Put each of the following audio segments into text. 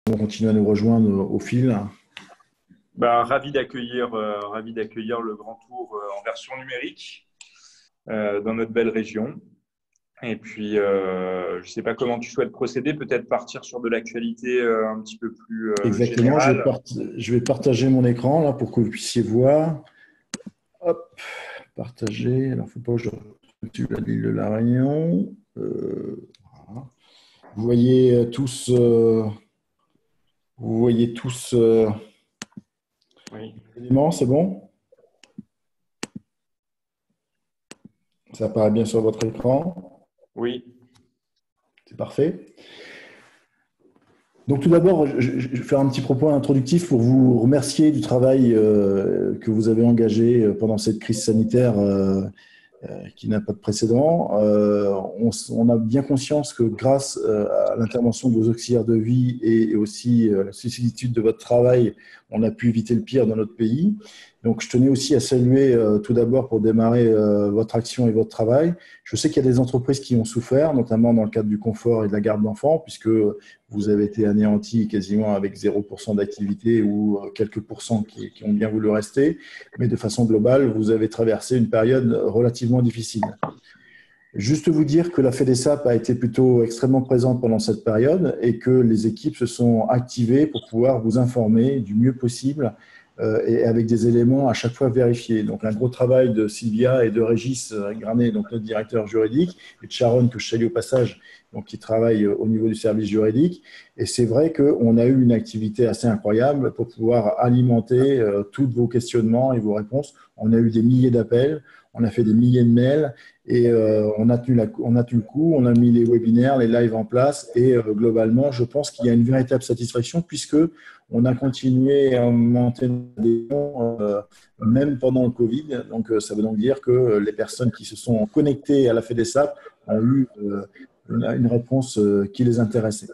vont continuer à nous rejoindre au fil. Ravi d'accueillir le Grand Tour en version numérique dans notre belle région. Et puis, je ne sais pas comment tu souhaites procéder, peut-être partir sur de l'actualité un petit peu plus Exactement, générale. je vais partager mon écran là pour que vous puissiez voir. Hop, partager. Alors, il ne faut pas que je retrouve la ville de La Réunion. Voilà. Vous voyez tous, Oui. les éléments, c'est bon? Ça apparaît bien sur votre écran. Oui. C'est parfait. Donc tout d'abord, je vais faire un petit propos introductic pour vous remercier du travail que vous avez engagé pendant cette crise sanitaire qui n'a pas de précédent. On a bien conscience que grâce à l'intervention de vos auxiliaires de vie et aussi la sollicitude de votre travail, on a pu éviter le pire dans notre pays. Donc, je tenais aussi à saluer tout d'abord pour démarrer votre action et votre travail. Je sais qu'il y a des entreprises qui ont souffert, notamment dans le cadre du confort et de la garde d'enfants, puisque vous avez été anéantis quasiment avec 0% d'activité ou quelques pourcents qui ont bien voulu rester. Mais de façon globale, vous avez traversé une période relativement difficile. Juste vous dire que la FEDESAP a été plutôt extrêmement présente pendant cette période et que les équipes se sont activées pour pouvoir vous informer du mieux possible et avec des éléments à chaque fois vérifiés. Donc un gros travail de Sylvia et de Régis Granet, donc notre directeur juridique, et de Sharon, que je salue au passage, donc qui travaille au niveau du service juridique. Et c'est vrai qu'on a eu une activité assez incroyable pour pouvoir alimenter tous vos questionnements et vos réponses. On a eu des milliers d'appels, on a fait des milliers de mails et on a tenu le coup, on a mis les webinaires, les lives en place et globalement, je pense qu'il y a une véritable satisfaction puisque on a continué à augmenter des dons même pendant le Covid. Donc, ça veut donc dire que les personnes qui se sont connectées à la FEDESAP ont eu une réponse qui les intéressait.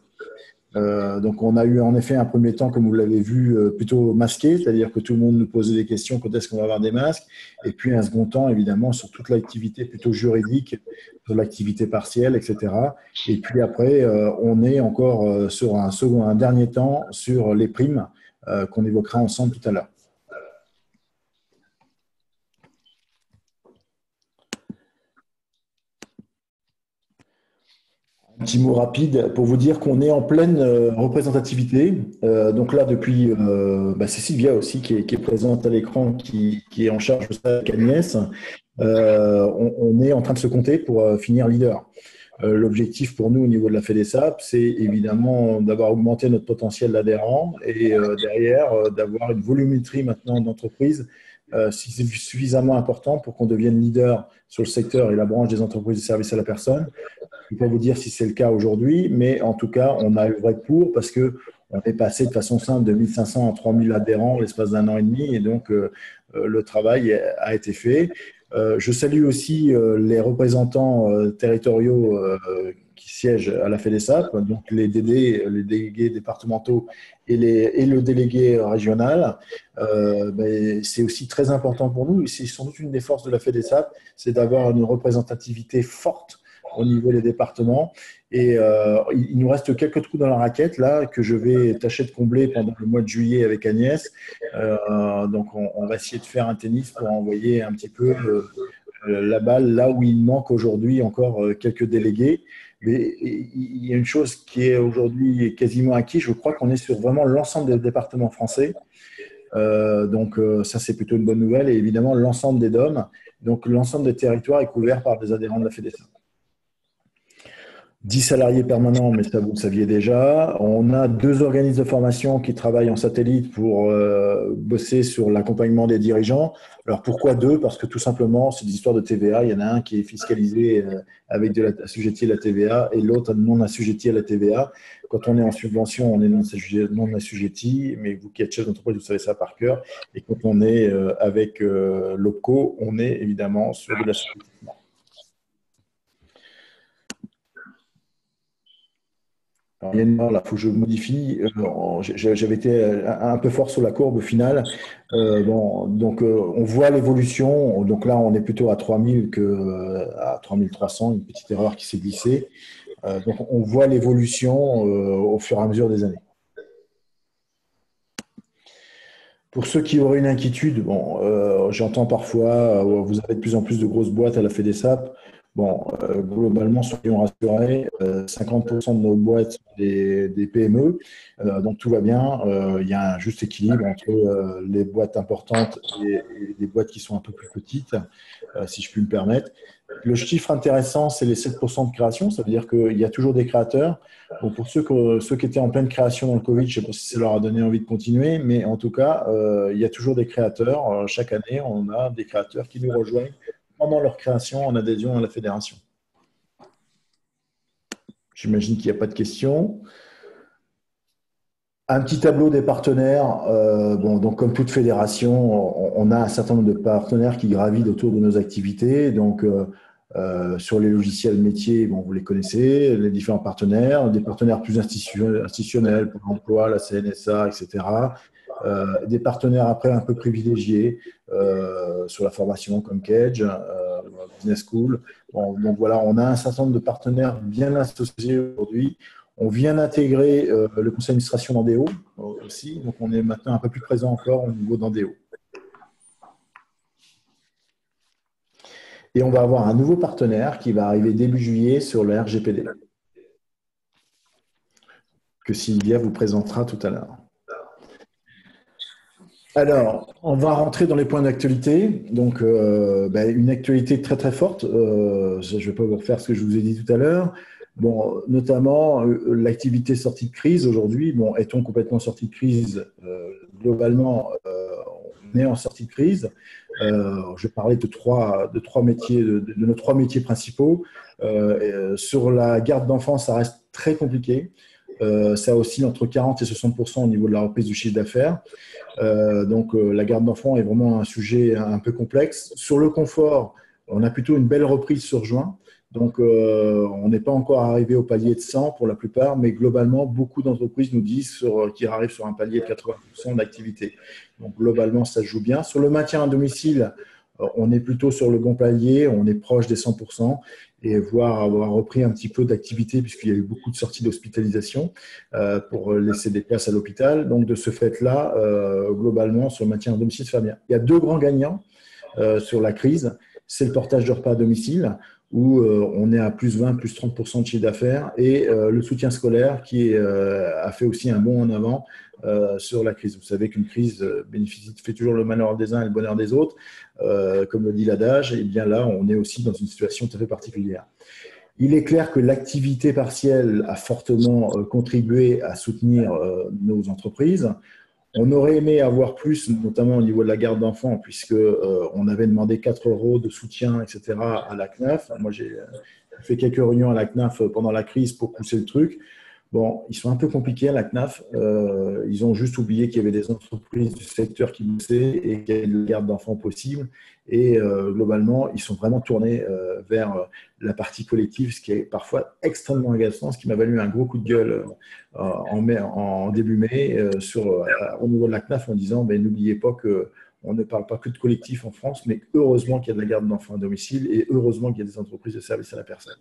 Donc, on a eu en effet un premier temps, comme vous l'avez vu, plutôt masqué, c'est-à-dire que tout le monde nous posait des questions, quand est-ce qu'on va avoir des masques, et puis un second temps, évidemment, sur toute l'activité plutôt juridique, sur l'activité partielle, etc. Et puis après, on est encore sur un dernier temps sur les primes qu'on évoquera ensemble tout à l'heure. Un petit mot rapide pour vous dire qu'on est en pleine représentativité. Donc là, depuis, c'est Sylvia aussi qui est présente à l'écran, qui est en charge de ça avec Agnès. On est en train de se compter pour finir leader. L'objectif pour nous au niveau de la FEDESAP, c'est évidemment d'avoir augmenté notre potentiel d'adhérents et derrière d'avoir une volumétrie maintenant d'entreprises suffisamment important pour qu'on devienne leader sur le secteur et la branche des entreprises de services à la personne. Je ne peux pas vous dire si c'est le cas aujourd'hui, mais en tout cas, on a œuvré pour parce qu'on est passé de façon simple de 1500 à 3000 adhérents l'espace d'un an et demi et donc le travail a été fait. Je salue aussi les représentants territoriaux qui siègent à la FEDESAP, donc les DD, les délégués départementaux et le délégué régional. C'est aussi très important pour nous et c'est sans doute une des forces de la FEDESAP, c'est d'avoir une représentativité forte au niveau des départements. Et il nous reste quelques trous dans la raquette là que je vais tâcher de combler pendant le mois de juillet avec Agnès. Donc on va essayer de faire un tennis pour envoyer un petit peu la balle là où il manque aujourd'hui encore quelques délégués. Mais il y a une chose qui est aujourd'hui quasiment acquise. Je crois qu'on est sur vraiment l'ensemble des départements français. Donc ça c'est plutôt une bonne nouvelle. Et évidemment l'ensemble des DOM. Donc l'ensemble des territoires est couvert par des adhérents de la FEDESAP. 10 salariés permanents, mais ça vous le saviez déjà. On a 2 organismes de formation qui travaillent en satellite pour bosser sur l'accompagnement des dirigeants. Alors pourquoi 2? Parce que tout simplement, c'est des histoires de TVA. Il y en a un qui est fiscalisé avec assujetti à la TVA et l'autre non assujetti à la TVA. Quand on est en subvention, on est non assujetti, mais vous qui êtes chef d'entreprise, vous savez ça par cœur. Et quand on est avec l'OPCO, on est évidemment sur de l'assujettissement. Alors, là, il faut que je modifie. J'avais été un peu fort sur la courbe au final. Donc, on voit l'évolution. Donc là, on est plutôt à 3000 qu'à 3300, une petite erreur qui s'est glissée. Donc, on voit l'évolution au fur et à mesure des années. Pour ceux qui auraient une inquiétude, bon, j'entends parfois, vous avez de plus en plus de grosses boîtes à la FEDESAP. Bon, globalement, soyons rassurés, 50% de nos boîtes sont des PME, donc tout va bien. Il y a un juste équilibre entre les boîtes importantes et les boîtes qui sont un peu plus petites, si je puis me permettre. Le chiffre intéressant, c'est les 7% de création, ça veut dire qu'il y a toujours des créateurs. Bon, pour ceux qui étaient en pleine création dans le Covid, je ne sais pas si ça leur a donné envie de continuer, mais en tout cas, il y a toujours des créateurs. Chaque année, on a des créateurs qui nous rejoignent pendant leur création en adhésion à la fédération. J'imagine qu'il n'y a pas de questions. Un petit tableau des partenaires. Bon, donc comme toute fédération, on a un certain nombre de partenaires qui gravitent autour de nos activités. Donc, sur les logiciels métiers, bon, vous les connaissez, les différents partenaires, des partenaires plus institutionnels pour l'emploi, la CNSA, etc. Des partenaires après un peu privilégiés sur la formation comme Cage, Business School. Bon, donc voilà, on a un certain nombre de partenaires bien associés aujourd'hui. On vient d'intégrer le conseil d'administration d'Andéo aussi, donc on est maintenant un peu plus présent encore au niveau d'Andéo. Et on va avoir un nouveau partenaire qui va arriver début juillet sur le RGPD, que Sylvia vous présentera tout à l'heure. Alors, on va rentrer dans les points d'actualité. Donc, une actualité très très forte. Je ne vais pas vous refaire ce que je vous ai dit tout à l'heure. Bon, notamment l'activité sortie de crise aujourd'hui. Bon, est-on complètement sorti de crise? Globalement, on est en sortie de crise. Je parlais de trois métiers, de nos trois métiers principaux. Sur la garde d'enfants, ça reste très compliqué. Ça oscille entre 40 et 60% au niveau de la reprise du chiffre d'affaires. Donc, la garde d'enfants est vraiment un sujet un peu complexe. Sur le confort, on a plutôt une belle reprise sur juin. Donc, on n'est pas encore arrivé au palier de 100 pour la plupart, mais globalement, beaucoup d'entreprises nous disent qu'ils arrivent sur un palier de 80% d'activité. Donc, globalement, ça se joue bien. Sur le maintien à domicile, on est plutôt sur le bon palier, on est proche des 100% et voire avoir repris un petit peu d'activité puisqu'il y a eu beaucoup de sorties d'hospitalisation pour laisser des places à l'hôpital. Donc, de ce fait-là, globalement, sur le maintien à domicile, ça va bien. Il y a deux grands gagnants sur la crise. C'est le portage de repas à domicile où on est à plus 20, plus 30% de chiffre d'affaires et le soutien scolaire qui a fait aussi un bond en avant sur la crise. Vous savez qu'une crise fait toujours le malheur des uns et le bonheur des autres, comme le dit l'adage, et bien là, on est aussi dans une situation tout à fait particulière. Il est clair que l'activité partielle a fortement contribué à soutenir nos entreprises. On aurait aimé avoir plus, notamment au niveau de la garde d'enfants, puisqu'on avait demandé 4 € de soutien, etc., à la CNAF. Moi, j'ai fait quelques réunions à la CNAF pendant la crise pour pousser le truc. Bon, ils sont un peu compliqués à la CNAF. Ils ont juste oublié qu'il y avait des entreprises du secteur qui moussaient et qu'il y avait une garde d'enfants possible. Et globalement, ils sont vraiment tournés vers la partie collective, ce qui est parfois extrêmement agaçant, ce qui m'a valu un gros coup de gueule en début mai au niveau de la CNAF en disant n'oubliez pas qu'on ne parle pas que de collectif en France, mais heureusement qu'il y a de la garde d'enfants à domicile et heureusement qu'il y a des entreprises de services à la personne.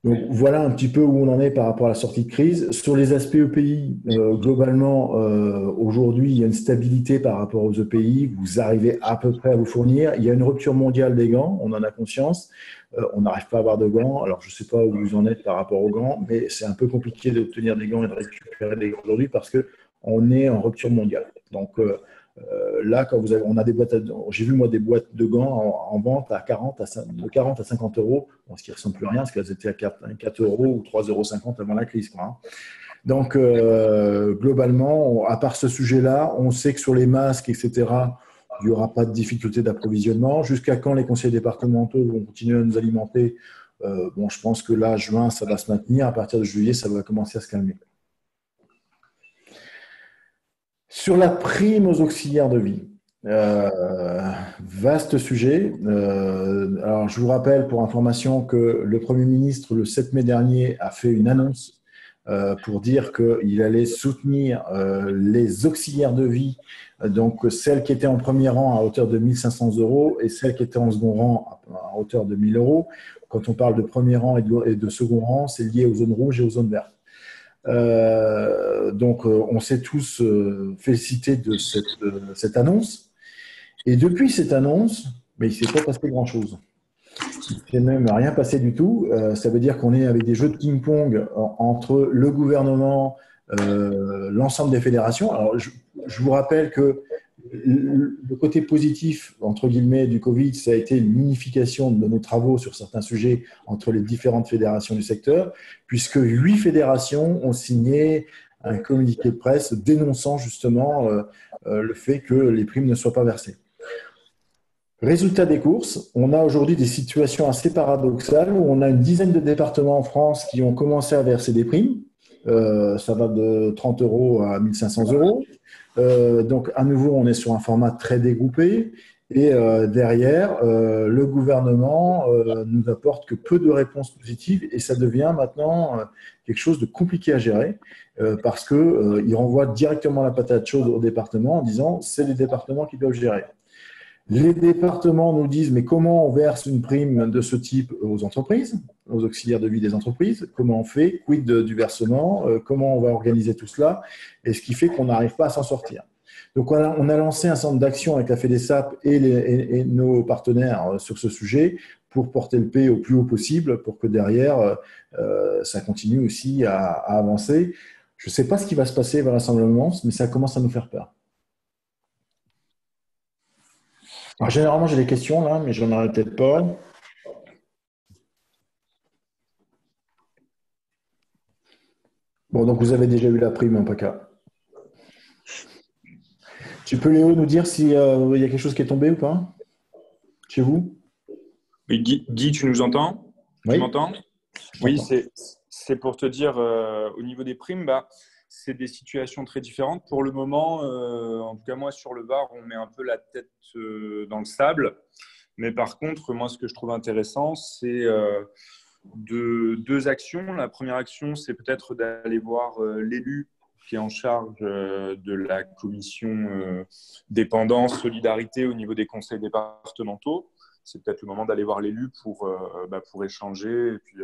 Donc, voilà un petit peu où on en est par rapport à la sortie de crise. Sur les aspects EPI, globalement, aujourd'hui, il y a une stabilité par rapport aux EPI. Vous arrivez à peu près à vous fournir. Il y a une rupture mondiale des gants, on en a conscience. On n'arrive pas à avoir de gants. Alors, je ne sais pas où vous en êtes par rapport aux gants, mais c'est un peu compliqué d'obtenir des gants et de récupérer des gants aujourd'hui parce qu'on est en rupture mondiale. Donc, là, quand on a des boîtes, j'ai vu moi des boîtes de gants en vente de 40 à 50 €, ce qui ne ressemble plus à rien parce qu'elles étaient à 4 € ou 3,50 € avant la crise, quoi. Donc, globalement, à part ce sujet-là, on sait que sur les masques, etc., il n'y aura pas de difficulté d'approvisionnement. Jusqu'à quand les conseils départementaux vont continuer à nous alimenter? Je pense que là, juin, ça va se maintenir. À partir de juillet, ça va commencer à se calmer. Sur la prime aux auxiliaires de vie, vaste sujet. Alors, je vous rappelle pour information que le Premier ministre, le 7 mai dernier, a fait une annonce pour dire qu'il allait soutenir les auxiliaires de vie, donc celles qui étaient en premier rang à hauteur de 1 500 € et celles qui étaient en second rang à hauteur de 1 000 €. Quand on parle de premier rang et de second rang, c'est lié aux zones rouges et aux zones vertes. Donc, on s'est tous félicités de cette annonce. Et depuis cette annonce, mais il ne s'est pas passé grand-chose. Il ne s'est même rien passé du tout. Ça veut dire qu'on est avec des jeux de ping-pong entre le gouvernement, l'ensemble des fédérations. Alors, je vous rappelle que le côté positif, entre guillemets, du Covid, ça a été l'unification de nos travaux sur certains sujets entre les différentes fédérations du secteur, puisque 8 fédérations ont signé un communiqué de presse dénonçant justement le fait que les primes ne soient pas versées. Résultat des courses, on a aujourd'hui des situations assez paradoxales où on a une dizaine de départements en France qui ont commencé à verser des primes. Ça va de 30 euros à 1500 euros. Donc, à nouveau, on est sur un format très dégroupé. Et derrière, le gouvernement nous apporte que peu de réponses positives et ça devient maintenant quelque chose de compliqué à gérer parce qu'il renvoie directement la patate chaude au département en disant c'est les départements qui doivent gérer. Les départements nous disent mais comment on verse une prime de ce type aux entreprises, aux auxiliaires de vie des entreprises, comment on fait, quid du versement, comment on va organiser tout cela, et ce qui fait qu'on n'arrive pas à s'en sortir. Donc on a lancé un centre d'action avec la FEDESAP et nos partenaires sur ce sujet pour porter le P au plus haut possible pour que derrière ça continue aussi à avancer. Je ne sais pas ce qui va se passer vers l'Assemblée, mais ça commence à nous faire peur. Alors, généralement, j'ai des questions là, mais je n'en aurai peut-être pas. Bon, donc vous avez déjà eu la prime, en PACA. Tu peux, Léo, nous dire s'il y a quelque chose qui est tombé ou pas chez vous? Oui, Guy, tu nous entends? Tu Oui, m'entends? je Oui, t'entends. c'est pour te dire, au niveau des primes, c'est des situations très différentes. Pour le moment, en tout cas moi sur le Var, on met un peu la tête dans le sable. Mais par contre, moi ce que je trouve intéressant, c'est deux actions. La première action, c'est peut-être d'aller voir l'élu qui est en charge de la commission dépendance, solidarité au niveau des conseils départementaux. C'est peut-être le moment d'aller voir l'élu pour échanger et puis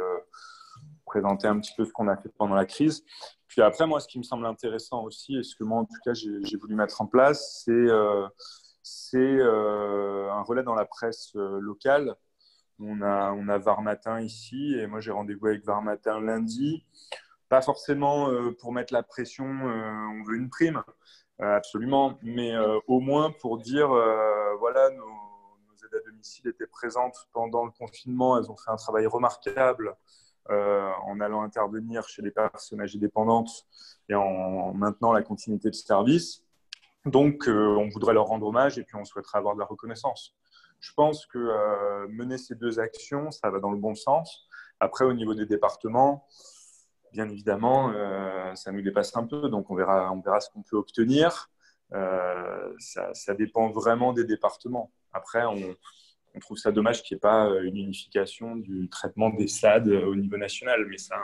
présenter un petit peu ce qu'on a fait pendant la crise. Puis après, moi, ce qui me semble intéressant aussi, et ce que moi, en tout cas, j'ai voulu mettre en place, c'est un relais dans la presse locale. On a Var Matin ici, et moi, j'ai rendez-vous avec Var Matin lundi. Pas forcément pour mettre la pression, on veut une prime, absolument, mais au moins pour dire, voilà, nos aides à domicile étaient présentes pendant le confinement, elles ont fait un travail remarquable en allant intervenir chez les personnes âgées dépendantes et en maintenant la continuité de service. Donc, on voudrait leur rendre hommage et puis on souhaiterait avoir de la reconnaissance. Je pense que mener ces deux actions, ça va dans le bon sens. Après, au niveau des départements, bien évidemment, ça nous dépasse un peu, donc on verra ce qu'on peut obtenir. Ça dépend vraiment des départements. Après, on trouve ça dommage qu'il n'y ait pas une unification du traitement des SAD au niveau national, mais ça,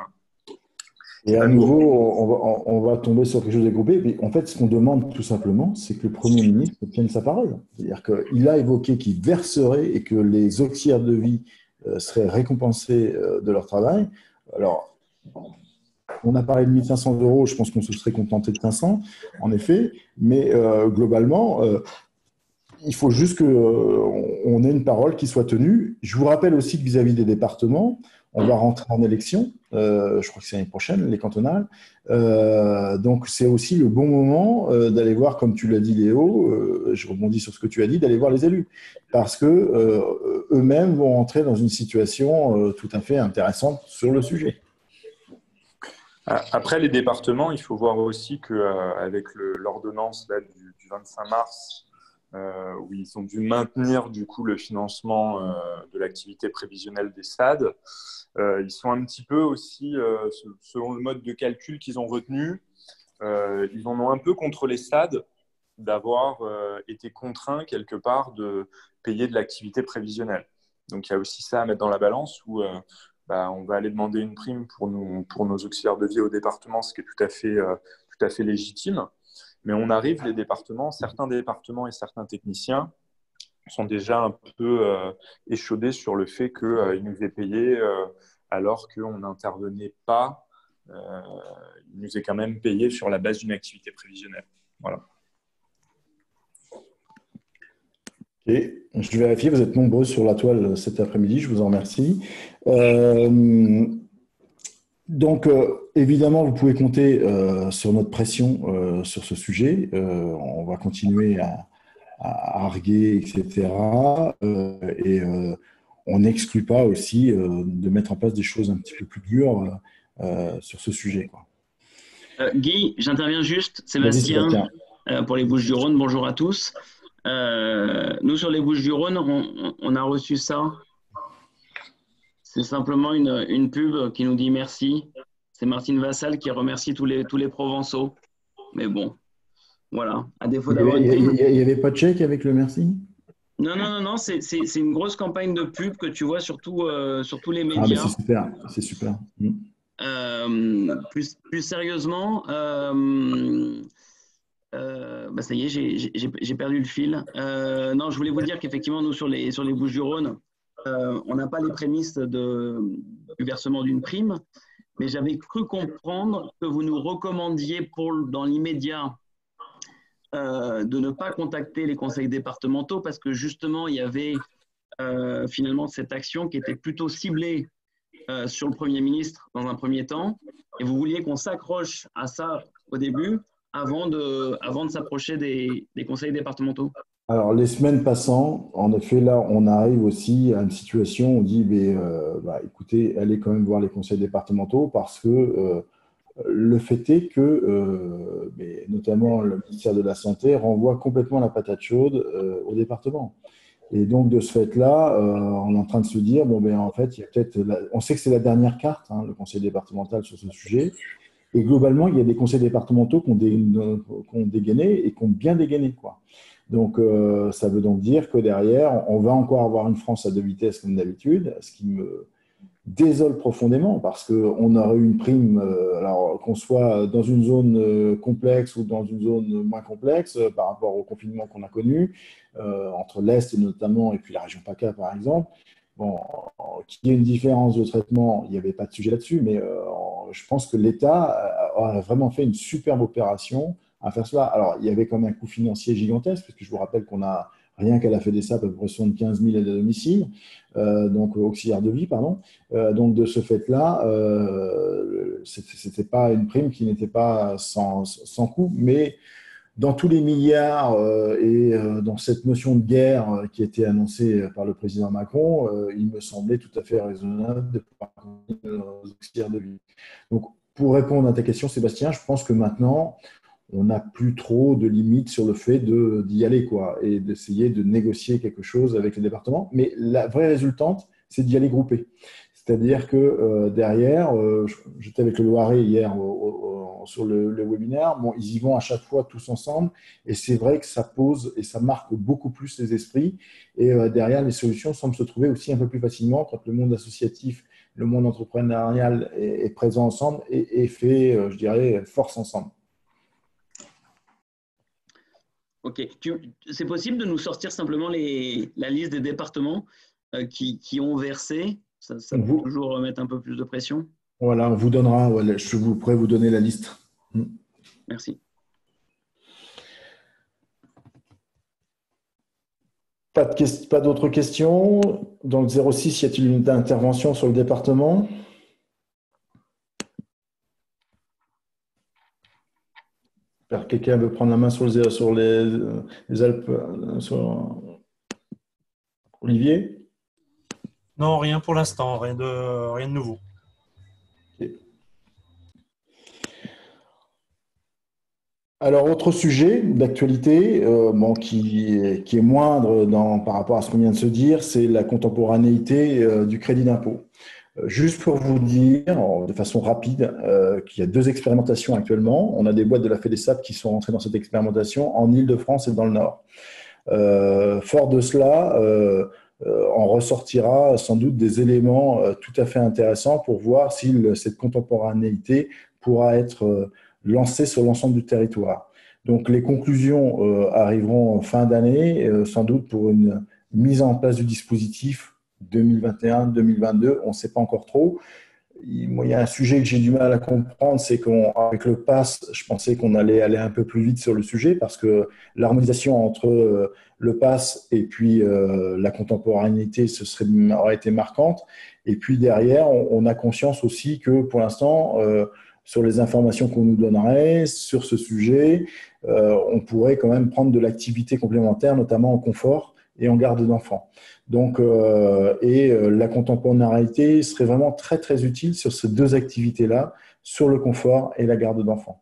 Et c'est à un nouveau. nouveau, on va tomber sur quelque chose de groupé. Et en fait, ce qu'on demande tout simplement, c'est que le Premier ministre tienne sa parole. C'est-à-dire qu'il a évoqué qu'il verserait et que les auxiliaires de vie seraient récompensés de leur travail. Alors, on a parlé de 1500 euros, je pense qu'on se serait contenté de 500, en effet, mais globalement, il faut juste qu'on ait une parole qui soit tenue. Je vous rappelle aussi que vis-à-vis des départements, on va rentrer en élection, je crois que c'est l'année prochaine, les cantonales. Donc c'est aussi le bon moment d'aller voir, comme tu l'as dit Léo, je rebondis sur ce que tu as dit, d'aller voir les élus. Parce que eux-mêmes vont entrer dans une situation tout à fait intéressante sur le sujet. Après, les départements, il faut voir aussi qu'avec l'ordonnance du 25 mars, où ils ont dû maintenir du coup le financement de l'activité prévisionnelle des SAD, ils sont un petit peu aussi, selon le mode de calcul qu'ils ont retenu, ils en ont un peu contre les SAD d'avoir été contraints quelque part de payer de l'activité prévisionnelle. Donc il y a aussi ça à mettre dans la balance où on va aller demander une prime pour nos auxiliaires de vie au département, ce qui est tout à fait légitime. Mais on arrive, les départements, certains départements et certains techniciens sont déjà un peu échaudés sur le fait qu'ils nous aient payés alors qu'on n'intervenait pas il nous est quand même payé sur la base d'une activité prévisionnelle. Voilà. Et je vérifie, vous êtes nombreux sur la toile cet après-midi, je vous en remercie. Donc, évidemment, vous pouvez compter sur notre pression sur ce sujet. On va continuer à arguer, etc. On n'exclut pas aussi de mettre en place des choses un petit peu plus dures sur ce sujet, quoi. Guy, j'interviens juste. Vas-y, Sébastien, pour les Bouches-du-Rhône, bonjour à tous. Nous, sur les Bouches-du-Rhône, on a reçu ça. C'est simplement une pub qui nous dit merci. C'est Martine Vassal qui remercie tous les Provençaux. Mais bon, voilà. À défaut d'avoir une pub. Il n'y avait pas de chèque avec le merci? Non. C'est une grosse campagne de pub que tu vois sur tous les médias. Ah, mais c'est super, c'est super. Plus sérieusement, ça y est, j'ai perdu le fil. Non, je voulais vous dire qu'effectivement, nous, sur les Bouches-du-Rhône, on n'a pas les prémices du versement d'une prime, mais j'avais cru comprendre que vous nous recommandiez dans l'immédiat de ne pas contacter les conseils départementaux parce que justement, il y avait finalement cette action qui était plutôt ciblée sur le Premier ministre dans un premier temps, et vous vouliez qu'on s'accroche à ça au début avant de s'approcher des conseils départementaux. Alors, les semaines passant, en effet, là, on arrive aussi à une situation où on dit, écoutez, allez quand même voir les conseils départementaux parce que le fait est que, notamment le ministère de la Santé, renvoie complètement la patate chaude au département. Et donc, de ce fait-là, on est en train de se dire, en fait, il y a peut-être, on sait que c'est la dernière carte, le conseil départemental sur ce sujet. Et globalement, il y a des conseils départementaux qui ont dégainé et qui ont bien dégainé, quoi. Donc, ça veut donc dire que derrière, on va encore avoir une France à deux vitesses comme d'habitude, ce qui me désole profondément parce qu'on aurait eu une prime, alors qu'on soit dans une zone complexe ou dans une zone moins complexe par rapport au confinement qu'on a connu, entre l'Est notamment et puis la région PACA par exemple. Bon, qu'il y ait une différence de traitement, il n'y avait pas de sujet là-dessus, mais je pense que l'État a vraiment fait une superbe opération à faire cela. Alors, il y avait quand même un coût financier gigantesque, parce que je vous rappelle qu'on a, rien qu'à la FEDESA, à peu près 75 000 aides à domicile, donc auxiliaires de vie, pardon. Donc, de ce fait-là, ce n'était pas une prime qui n'était pas sans coût, mais dans tous les milliards dans cette notion de guerre qui a été annoncée par le président Macron, il me semblait tout à fait raisonnable de parler aux auxiliaires de vie. Donc, pour répondre à ta question, Sébastien, je pense que maintenant, on n'a plus trop de limites sur le fait d'y aller, quoi, et d'essayer de négocier quelque chose avec les départements. Mais la vraie résultante, c'est d'y aller groupé. C'est-à-dire que derrière, j'étais avec le Loiret hier sur le webinaire, ils y vont à chaque fois tous ensemble, et c'est vrai que ça pose et ça marque beaucoup plus les esprits, et derrière, les solutions semblent se trouver aussi un peu plus facilement quand le monde associatif, le monde entrepreneurial est présent ensemble et fait, je dirais, force ensemble. Ok. C'est possible de nous sortir simplement la liste des départements qui ont versé? Ça peut toujours mettre un peu plus de pression. Voilà, on vous donnera, je pourrais vous donner la liste. Merci. Pas d'autres questions? Dans le 06, y a-t-il une intervention sur le département? Quelqu'un veut prendre la main sur les Alpes, sur Olivier? Non, rien pour l'instant, rien de nouveau. Okay. Alors, autre sujet d'actualité qui est moindre par rapport à ce qu'on vient de se dire, c'est la contemporanéité du crédit d'impôt. Juste pour vous dire, de façon rapide, qu'il y a 2 expérimentations actuellement. On a des boîtes de la FEDESAP qui sont rentrées dans cette expérimentation en Île-de-France et dans le Nord. Fort de cela, on ressortira sans doute des éléments tout à fait intéressants pour voir si cette contemporanéité pourra être lancée sur l'ensemble du territoire. Donc, les conclusions arriveront en fin d'année, sans doute pour une mise en place du dispositif 2021-2022, on ne sait pas encore trop. Moi, il y a un sujet que j'ai du mal à comprendre, c'est qu'avec le pass, je pensais qu'on allait aller un peu plus vite sur le sujet parce que l'harmonisation entre le pass et puis la contemporanéité aurait été marquante. Et puis derrière, on a conscience aussi que pour l'instant, sur les informations qu'on nous donnerait sur ce sujet, on pourrait quand même prendre de l'activité complémentaire, notamment en confort et en garde d'enfants. Donc, la contemporanéité serait vraiment très, très utile sur ces deux activités-là, sur le confort et la garde d'enfants.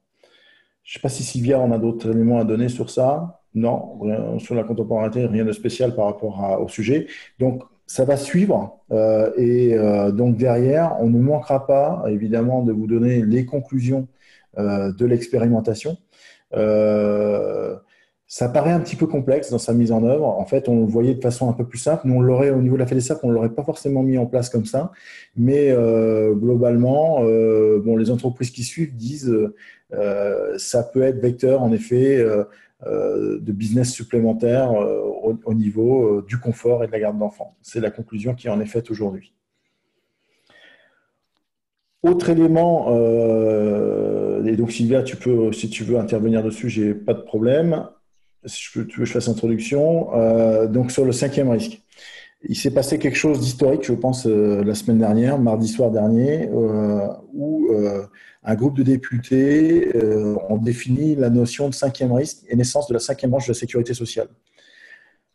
Je ne sais pas si Sylvia en a d'autres éléments à donner sur ça. Non, sur la contemporanéité, rien de spécial par rapport au sujet. Donc, ça va suivre. Donc, derrière, on ne manquera pas, évidemment, de vous donner les conclusions de l'expérimentation. Ça paraît un petit peu complexe dans sa mise en œuvre. En fait, on le voyait de façon un peu plus simple. Nous, on l'aurait au niveau de la FEDESAP, on ne l'aurait pas forcément mis en place comme ça. Mais globalement, les entreprises qui suivent disent ça peut être vecteur, en effet, de business supplémentaire au niveau du confort et de la garde d'enfants. C'est la conclusion qui en est faite aujourd'hui. Autre élément, et donc Sylvia, si tu veux intervenir dessus, j'ai pas de problème. Si tu veux que je fasse l'introduction. Donc sur le 5e risque, il s'est passé quelque chose d'historique, je pense, la semaine dernière, mardi soir dernier, où un groupe de députés ont défini la notion de 5e risque et naissance de la 5e branche de la sécurité sociale.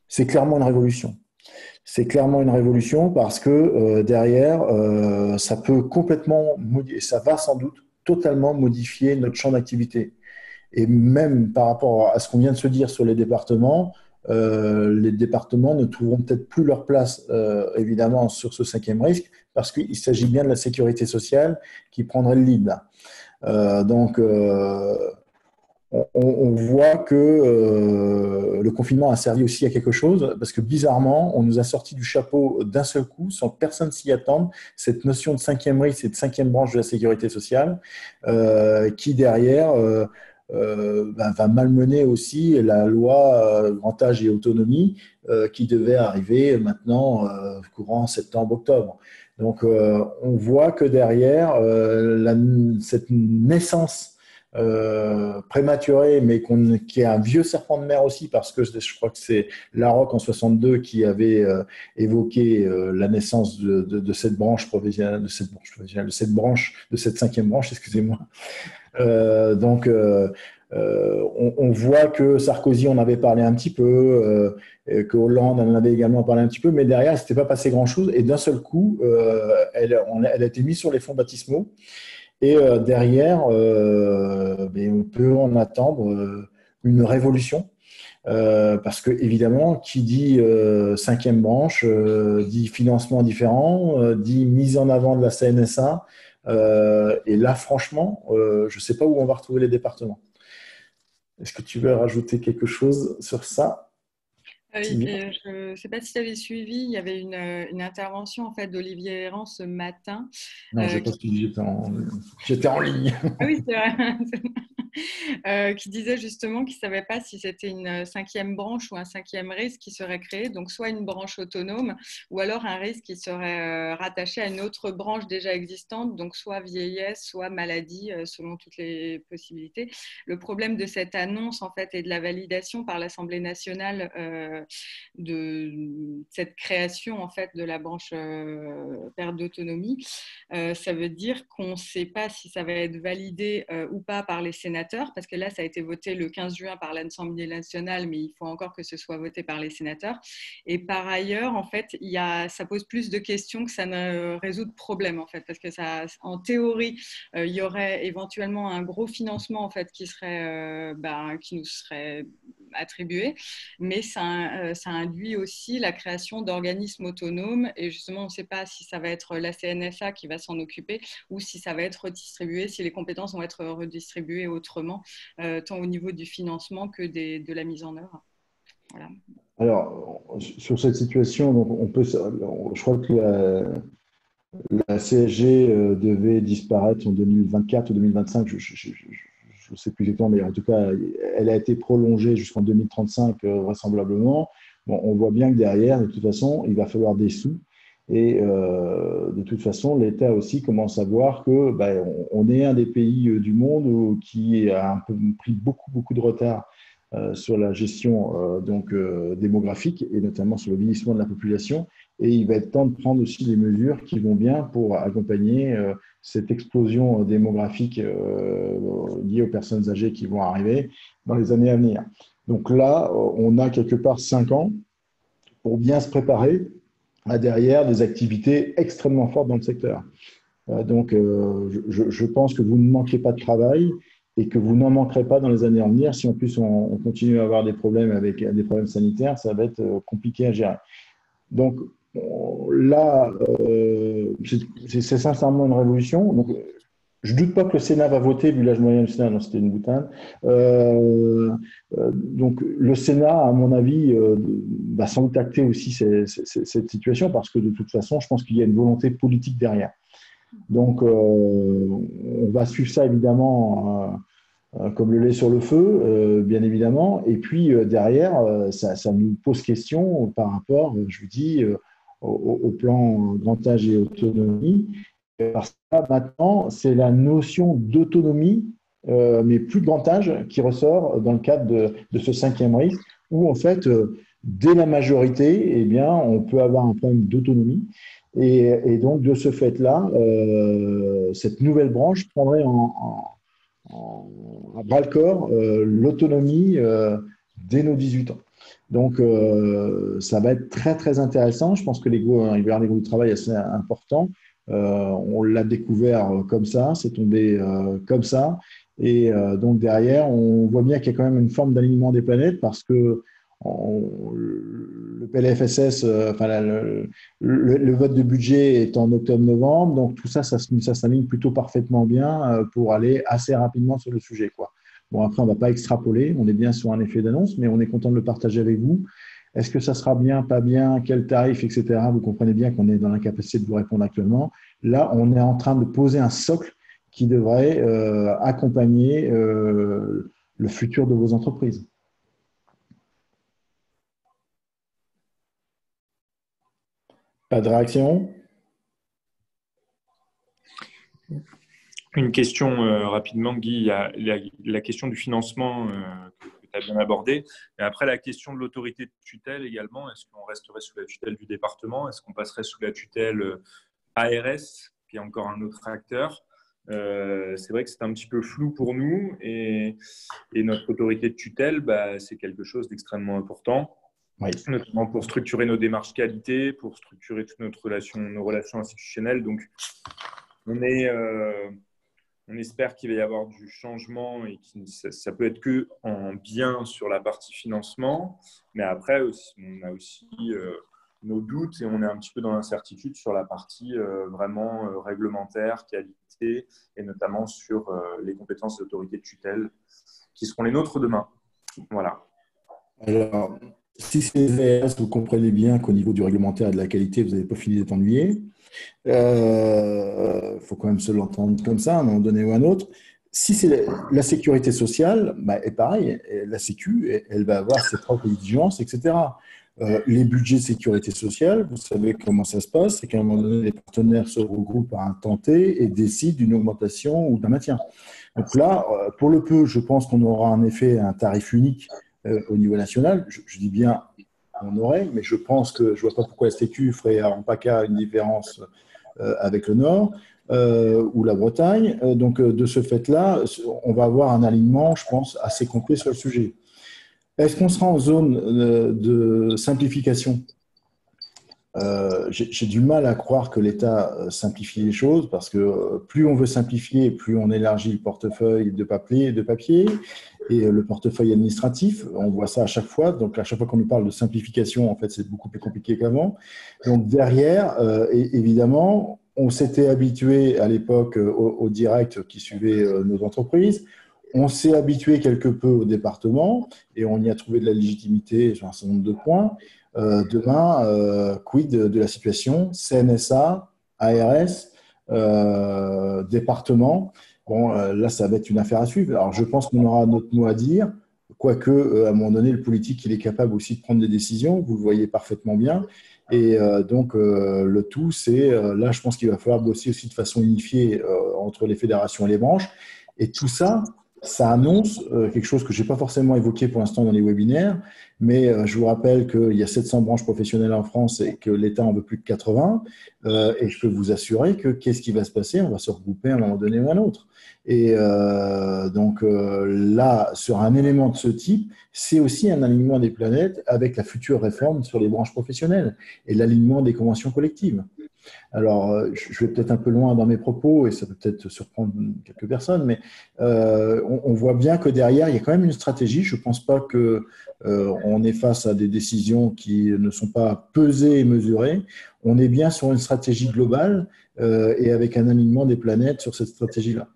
C'est clairement une révolution. C'est clairement une révolution parce que derrière, ça peut complètement, et ça va sans doute totalement modifier notre champ d'activité. Et même par rapport à ce qu'on vient de se dire sur les départements ne trouveront peut-être plus leur place, évidemment, sur ce 5e risque, parce qu'il s'agit bien de la sécurité sociale qui prendrait le lead. On voit que le confinement a servi aussi à quelque chose, parce que bizarrement, on nous a sorti du chapeau d'un seul coup, sans que personne s'y attende, cette notion de 5e risque et de 5e branche de la sécurité sociale, qui derrière va malmener aussi la loi grand âge et autonomie qui devait arriver maintenant courant septembre-octobre. Donc, on voit que derrière, cette naissance prématurée, mais qui est un vieux serpent de mer aussi, parce que je crois que c'est Larocque en 62 qui avait évoqué la naissance de cette branche professionnelle, de cette branche, de cette 5e branche, excusez-moi. On voit que Sarkozy en avait parlé un petit peu, que Hollande en avait également parlé un petit peu, mais derrière, il ne s'était pas passé grand-chose. Et d'un seul coup, elle a été mise sur les fonds baptismaux. Et derrière, on peut en attendre une révolution. Parce que évidemment, qui dit 5e branche, dit financement différent, dit mise en avant de la CNSA. Et là, franchement, je ne sais pas où on va retrouver les départements. Est-ce que tu veux rajouter quelque chose sur ça? Je ne sais pas si tu avais suivi, il y avait une intervention en fait d'Olivier Véran ce matin. Non, je n'ai pas suivi, j'étais en ligne. Ah oui, c'est vrai. Qui disait justement qu'il ne savait pas si c'était une 5e branche ou un 5e risque qui serait créé, donc soit une branche autonome ou alors un risque qui serait rattaché à une autre branche déjà existante, donc soit vieillesse, soit maladie, selon toutes les possibilités. Le problème de cette annonce en fait et de la validation par l'Assemblée nationale de cette création en fait de la branche perte d'autonomie, ça veut dire qu'on ne sait pas si ça va être validé ou pas par les sénateurs, parce que là ça a été voté le 15 juin par l'Assemblée nationale, mais il faut encore que ce soit voté par les sénateurs. Et par ailleurs en fait ça pose plus de questions que ça ne résout de problèmes en fait, parce que ça, en théorie il y aurait éventuellement un gros financement en fait qui nous serait attribué, mais ça induit aussi la création d'organismes autonomes, et justement on ne sait pas si ça va être la CNSA qui va s'en occuper ou si ça va être redistribué, si les compétences vont être redistribuées autrement, tant au niveau du financement que de la mise en œuvre. Voilà. Alors, sur cette situation, donc je crois que la CSG devait disparaître en 2024 ou 2025, je ne sais plus exactement, mais en tout cas, elle a été prolongée jusqu'en 2035 vraisemblablement. Bon, on voit bien que derrière, de toute façon, il va falloir des sous. Et de toute façon, l'État aussi commence à voir que on est un des pays du monde qui a un peu pris beaucoup de retard sur la gestion démographique et notamment sur le vieillissement de la population. Et il va être temps de prendre aussi des mesures qui vont bien pour accompagner cette explosion démographique liée aux personnes âgées qui vont arriver dans les années à venir. Donc là, on a quelque part 5 ans pour bien se préparer à derrière des activités extrêmement fortes dans le secteur. Je pense que vous ne manquez pas de travail et que vous n'en manquerez pas dans les années à venir. Si en plus on continue à avoir des problèmes avec des problèmes sanitaires, ça va être compliqué à gérer. Donc là, c'est sincèrement une révolution. Donc, je ne doute pas que le Sénat va voter, vu l'âge moyen du Sénat, non, c'était une boutade. Donc, le Sénat, à mon avis, va sans doute acter aussi cette situation parce que de toute façon, je pense qu'il y a une volonté politique derrière. Donc, on va suivre ça évidemment comme le lait sur le feu, bien évidemment. Et puis, derrière, ça nous pose question par rapport, je vous dis, au plan grand âge et autonomie. Parce que maintenant, c'est la notion d'autonomie, mais plus de grand âge, qui ressort dans le cadre de ce 5e risque, où en fait, dès la majorité, eh bien, on peut avoir un problème d'autonomie. Et donc, de ce fait-là, cette nouvelle branche prendrait à bras-le-corps l'autonomie dès nos 18 ans. Donc, ça va être très intéressant. Je pense que il va y avoir des groupes de travail assez importants. On l'a découvert comme ça, c'est tombé comme ça. Et donc derrière, on voit bien qu'il y a quand même une forme d'alignement des planètes parce que le PLFSS, le vote de budget est en octobre-novembre. Donc tout ça, ça s'aligne plutôt parfaitement bien pour aller assez rapidement sur le sujet, quoi. Bon, après, on ne va pas extrapoler, on est bien sur un effet d'annonce, mais on est content de le partager avec vous. Est-ce que ça sera bien, pas bien, quel tarif, etc. Vous comprenez bien qu'on est dans l'incapacité de vous répondre actuellement. Là, on est en train de poser un socle qui devrait accompagner le futur de vos entreprises. Pas de réaction? Une question rapidement, Guy. Il y a la question du financement que tu as bien abordée. Mais après, la question de l'autorité de tutelle également. Est-ce qu'on resterait sous la tutelle du département? Est-ce qu'on passerait sous la tutelle ARS, qui est encore un autre acteur? C'est vrai que c'est un petit peu flou pour nous. Et notre autorité de tutelle, c'est quelque chose d'extrêmement important. Oui. Notamment pour structurer nos démarches qualité, pour structurer toutes nos relations institutionnelles. Donc, on espère qu'il va y avoir du changement et que ça peut être que en bien sur la partie financement. Mais après, on a aussi nos doutes et on est un petit peu dans l'incertitude sur la partie vraiment réglementaire, qualité et notamment sur les compétences d'autorité de tutelle qui seront les nôtres demain. Voilà. Alors, si c'est les ARS, vous comprenez bien qu'au niveau du réglementaire et de la qualité, vous n'avez pas fini d'être ennuyé. Faut quand même se l'entendre comme ça, à un moment donné ou à un autre. Si c'est la sécurité sociale, est pareil, la Sécu, elle va avoir ses propres exigences, etc. Les budgets de sécurité sociale, vous savez comment ça se passe, c'est qu'à un moment donné, les partenaires se regroupent à un temps T et décident d'une augmentation ou d'un maintien. Donc là, pour le peu, je pense qu'on aura en effet un tarif unique au niveau national. Je dis bien on aurait, mais je pense que je ne vois pas pourquoi la Sécu ferait en PACA une différence avec le Nord ou la Bretagne. Donc, de ce fait-là, on va avoir un alignement, je pense, assez complet sur le sujet. Est-ce qu'on sera en zone de simplification ? J'ai du mal à croire que l'État simplifie les choses parce que plus on veut simplifier, plus on élargit le portefeuille de papier et le portefeuille administratif. On voit ça à chaque fois. Donc, à chaque fois qu'on nous parle de simplification, en fait, c'est beaucoup plus compliqué qu'avant. Donc, derrière, évidemment, on s'était habitué à l'époque au direct qui suivait nos entreprises. On s'est habitué quelque peu au département et on y a trouvé de la légitimité sur un certain nombre de points. Demain, quid de la situation CNSA, ARS, département. Bon, là, ça va être une affaire à suivre. Alors, je pense qu'on aura notre mot à dire, quoique, à un moment donné, le politique, il est capable aussi de prendre des décisions. Vous le voyez parfaitement bien. Et donc, le tout, c'est, là, je pense qu'il va falloir bosser aussi de façon unifiée entre les fédérations et les branches. Et tout ça, ça annonce quelque chose que je n'ai pas forcément évoqué pour l'instant dans les webinaires, mais je vous rappelle qu'il y a 700 branches professionnelles en France et que l'État en veut plus de 80. Et je peux vous assurer que qu'est-ce qui va se passer? On va se regrouper à un moment donné ou à un autre. Et donc là, sur un élément de ce type, c'est aussi un alignement des planètes avec la future réforme sur les branches professionnelles et l'alignement des conventions collectives. Alors, je vais peut-être un peu loin dans mes propos et ça peut peut-être surprendre quelques personnes, mais on voit bien que derrière, il y a quand même une stratégie. Je ne pense pas qu'on est face à des décisions qui ne sont pas pesées et mesurées. On est bien sur une stratégie globale et avec un alignement des planètes sur cette stratégie-là.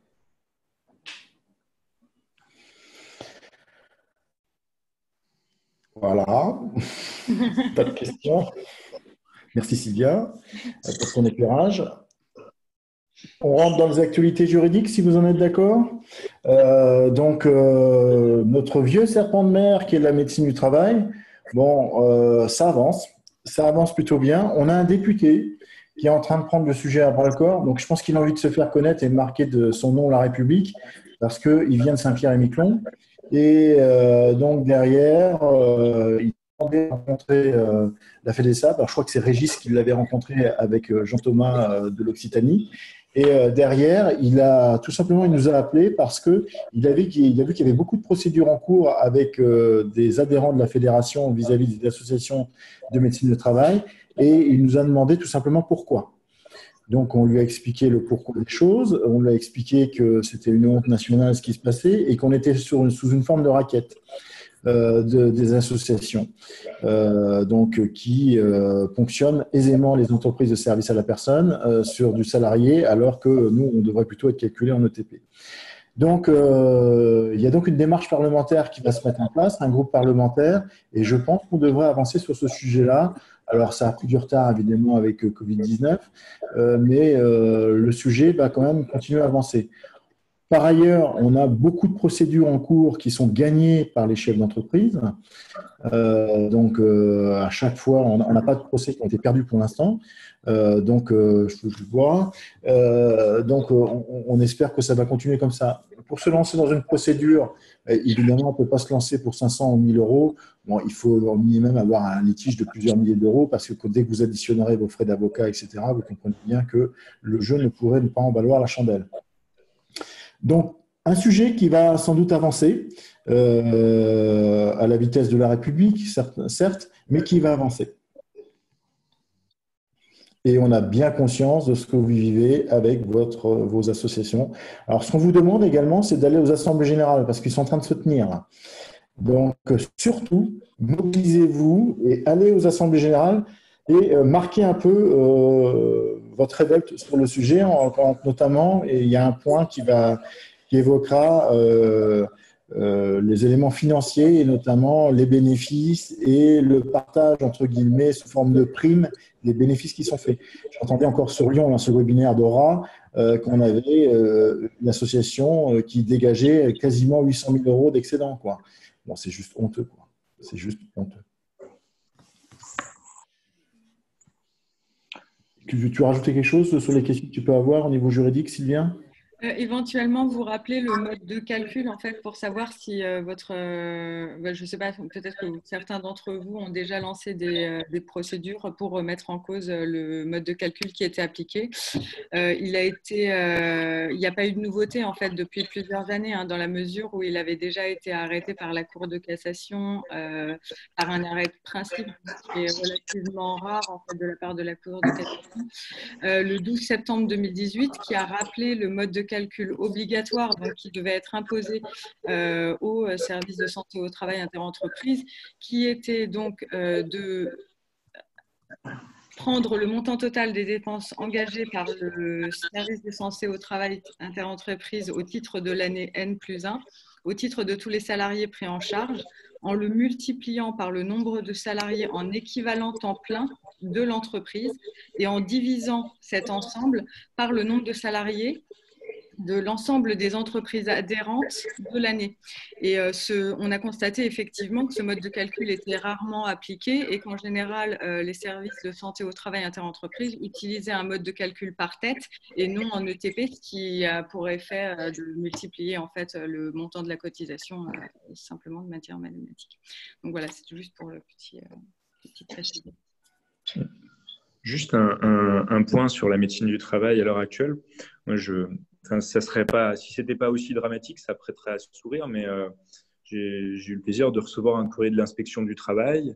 Voilà. Pas de questions. Merci Sylvia pour ton éclairage. On rentre dans les actualités juridiques, si vous en êtes d'accord. Notre vieux serpent de mer, qui est la médecine du travail, bon, ça avance plutôt bien. On a un député qui est en train de prendre le sujet à bras-le-corps, donc je pense qu'il a envie de se faire connaître et de marquer de son nom la République, parce qu'il vient de Saint-Pierre-et-Miquelon. Et donc derrière, il a rencontré la FEDESAB. Alors, je crois que c'est Régis qui l'avait rencontré avec Jean-Thomas de l'Occitanie. Et derrière, il nous a appelé parce qu'il a vu qu'il y avait beaucoup de procédures en cours avec des adhérents de la fédération vis-à-vis des associations de médecine du travail. Et il nous a demandé tout simplement pourquoi. Donc, on lui a expliqué le pourquoi des choses. On lui a expliqué que c'était une honte nationale ce qui se passait et qu'on était sous une forme de raquette des associations qui ponctionnent aisément les entreprises de services à la personne sur du salarié, alors que nous, on devrait plutôt être calculé en ETP. Donc, il y a donc une démarche parlementaire qui va se mettre en place, un groupe parlementaire, et je pense qu'on devrait avancer sur ce sujet-là. Alors, ça a pris du retard, évidemment, avec Covid-19, mais le sujet va quand même continuer à avancer. Par ailleurs, on a beaucoup de procédures en cours qui sont gagnées par les chefs d'entreprise. À chaque fois, on n'a pas de procès qui ont été perdus pour l'instant. Je vois. On espère que ça va continuer comme ça. Pour se lancer dans une procédure, évidemment, on ne peut pas se lancer pour 500 ou 1000 euros. Bon, il faut au minimum avoir un litige de plusieurs milliers d'euros parce que dès que vous additionnerez vos frais d'avocat, etc., vous comprenez bien que le jeu ne pourrait ne pas en valoir la chandelle. Donc, un sujet qui va sans doute avancer à la vitesse de la République, certes, mais qui va avancer. Et on a bien conscience de ce que vous vivez avec vos associations. Alors, ce qu'on vous demande également, c'est d'aller aux assemblées générales parce qu'ils sont en train de se tenir. Donc, surtout, mobilisez-vous et allez aux assemblées générales et marquez un peu votre révolte sur le sujet, notamment, et il y a un point qui évoquera les éléments financiers et notamment les bénéfices et le partage, entre guillemets, sous forme de primes, des bénéfices qui sont faits. J'entendais encore sur Lyon, dans ce webinaire d'Aura, qu'on avait une association qui dégageait quasiment 800 000 euros d'excédent, quoi. Bon, c'est juste honteux, quoi. C'est juste honteux. Tu as rajouté quelque chose sur les questions que tu peux avoir au niveau juridique, Sylvien ? Éventuellement, vous rappelez le mode de calcul en fait pour savoir si je ne sais pas, peut-être que certains d'entre vous ont déjà lancé des procédures pour remettre en cause le mode de calcul qui était appliqué. Il n'y a pas eu de nouveauté en fait depuis plusieurs années dans la mesure où il avait déjà été arrêté par la Cour de cassation par un arrêt de principe qui est relativement rare en fait de la part de la Cour de cassation le 12 septembre 2018 qui a rappelé le mode de calcul obligatoire donc, qui devait être imposé aux services de santé au travail interentreprises, qui était donc de prendre le montant total des dépenses engagées par le service de santé au travail interentreprises au titre de l'année N+1, au titre de tous les salariés pris en charge, en le multipliant par le nombre de salariés en équivalent temps plein de l'entreprise et en divisant cet ensemble par le nombre de salariés de l'ensemble des entreprises adhérentes de l'année. Et on a constaté effectivement que ce mode de calcul était rarement appliqué et qu'en général, les services de santé au travail interentreprise utilisaient un mode de calcul par tête et non en ETP, ce qui a pour effet de multiplier en fait le montant de la cotisation simplement de matière mathématique. Donc voilà, c'est juste pour le petit précision. Juste un point sur la médecine du travail à l'heure actuelle. Moi, ça serait pas, si c'était pas aussi dramatique, ça prêterait à sourire, mais j'ai eu le plaisir de recevoir un courrier de l'inspection du travail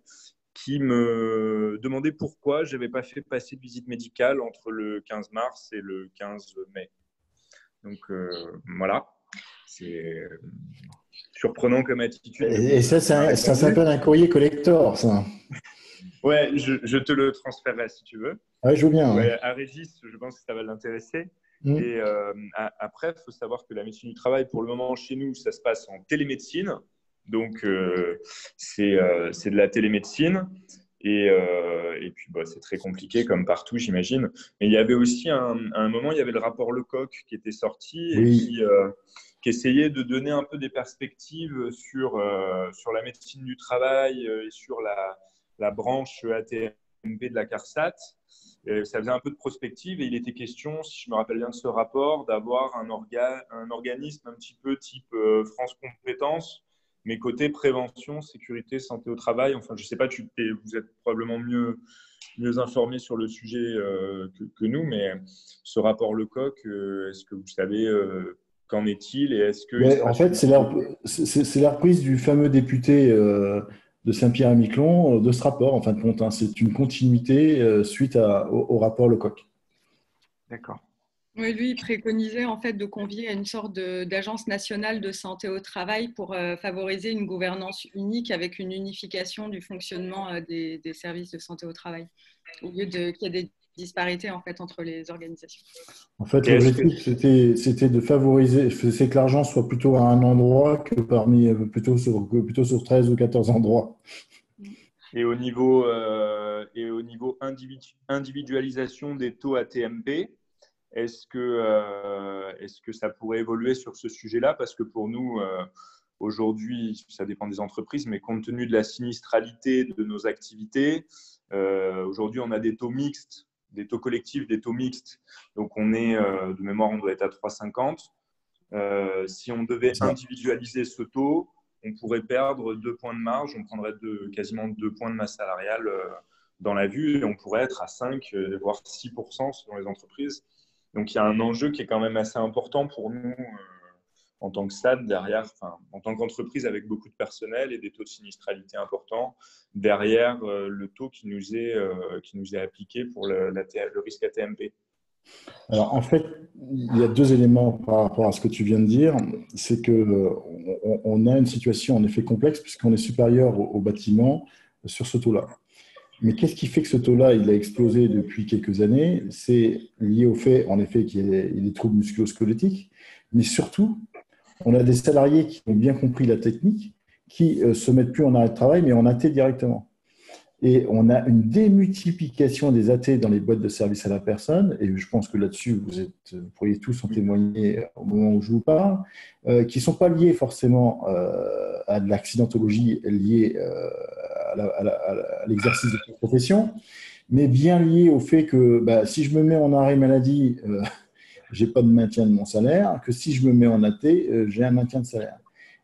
qui me demandait pourquoi je n'avais pas fait passer de visite médicale entre le 15 mars et le 15 mai. Donc voilà, c'est surprenant comme attitude. Et ça s'appelle un courrier collector, ça. Ouais, je te le transférerai si tu veux. Ouais, je veux bien. Ouais, à Régis, je pense que ça va l'intéresser. Et après, il faut savoir que la médecine du travail, pour le moment, chez nous, ça se passe en télémédecine. Donc, c'est de la télémédecine. Et puis, c'est très compliqué, comme partout, j'imagine. Mais il y avait aussi, à un moment, il y avait le rapport Lecoq qui était sorti et qui essayait de donner un peu des perspectives sur la médecine du travail et sur la branche AT-MP de la CARSAT. Ça faisait un peu de prospective et il était question, si je me rappelle bien de ce rapport, d'avoir un organisme un petit peu type France Compétences, mais côté prévention, sécurité, santé au travail. Enfin, je ne sais pas, vous êtes probablement mieux informés sur le sujet que nous, mais ce rapport Lecoq, est-ce que vous savez qu'en est-il et est-ce que… En fait, c'est la reprise du fameux député de Saint-Pierre-et-Miquelon de ce rapport, en fin de compte. Hein. C'est une continuité suite au rapport Lecoq. D'accord. Oui, lui, il préconisait en fait de convier à une sorte d'agence nationale de santé au travail pour favoriser une gouvernance unique avec une unification du fonctionnement des services de santé au travail, au lieu qu'il y ait des disparités en fait entre les organisations. En fait, l'objectif, c'était de favoriser, c'est que l'argent soit plutôt à un endroit que plutôt sur 13 ou 14 endroits. Et au niveau individualisation des taux AT-MP, est-ce que ça pourrait évoluer sur ce sujet-là? Parce que pour nous, aujourd'hui, ça dépend des entreprises, mais compte tenu de la sinistralité de nos activités, aujourd'hui, on a des taux mixtes, des taux collectifs, des taux mixtes. Donc, de mémoire, on doit être à 3,50. Si on devait individualiser ce taux, on pourrait perdre 2 points de marge, on prendrait quasiment 2 points de masse salariale dans la vue et on pourrait être à 5, voire 6% selon les entreprises. Donc, il y a un enjeu qui est quand même assez important pour nous en tant que SAD derrière, en tant qu'entreprise avec beaucoup de personnel et des taux de sinistralité importants, derrière le taux qui nous est appliqué pour le risque AT-MP. Alors, en fait, il y a 2 éléments par rapport à ce que tu viens de dire. C'est qu'on a une situation en effet complexe puisqu'on est supérieur au bâtiment sur ce taux-là. Mais qu'est-ce qui fait que ce taux-là, il a explosé depuis quelques années? C'est lié au fait, en effet, qu'il y a des troubles musculo-squelettiques, mais surtout, on a des salariés qui ont bien compris la technique, qui se mettent plus en arrêt de travail, mais en AT directement. Et on a une démultiplication des AT dans les boîtes de service à la personne, et je pense que là-dessus, vous pourriez tous en témoigner au moment où je vous parle, qui ne sont pas liés forcément à de l'accidentologie liée à l'exercice de cette profession, mais bien liés au fait que si je me mets en arrêt maladie, je n'ai pas de maintien de mon salaire, que si je me mets en AT, j'ai un maintien de salaire.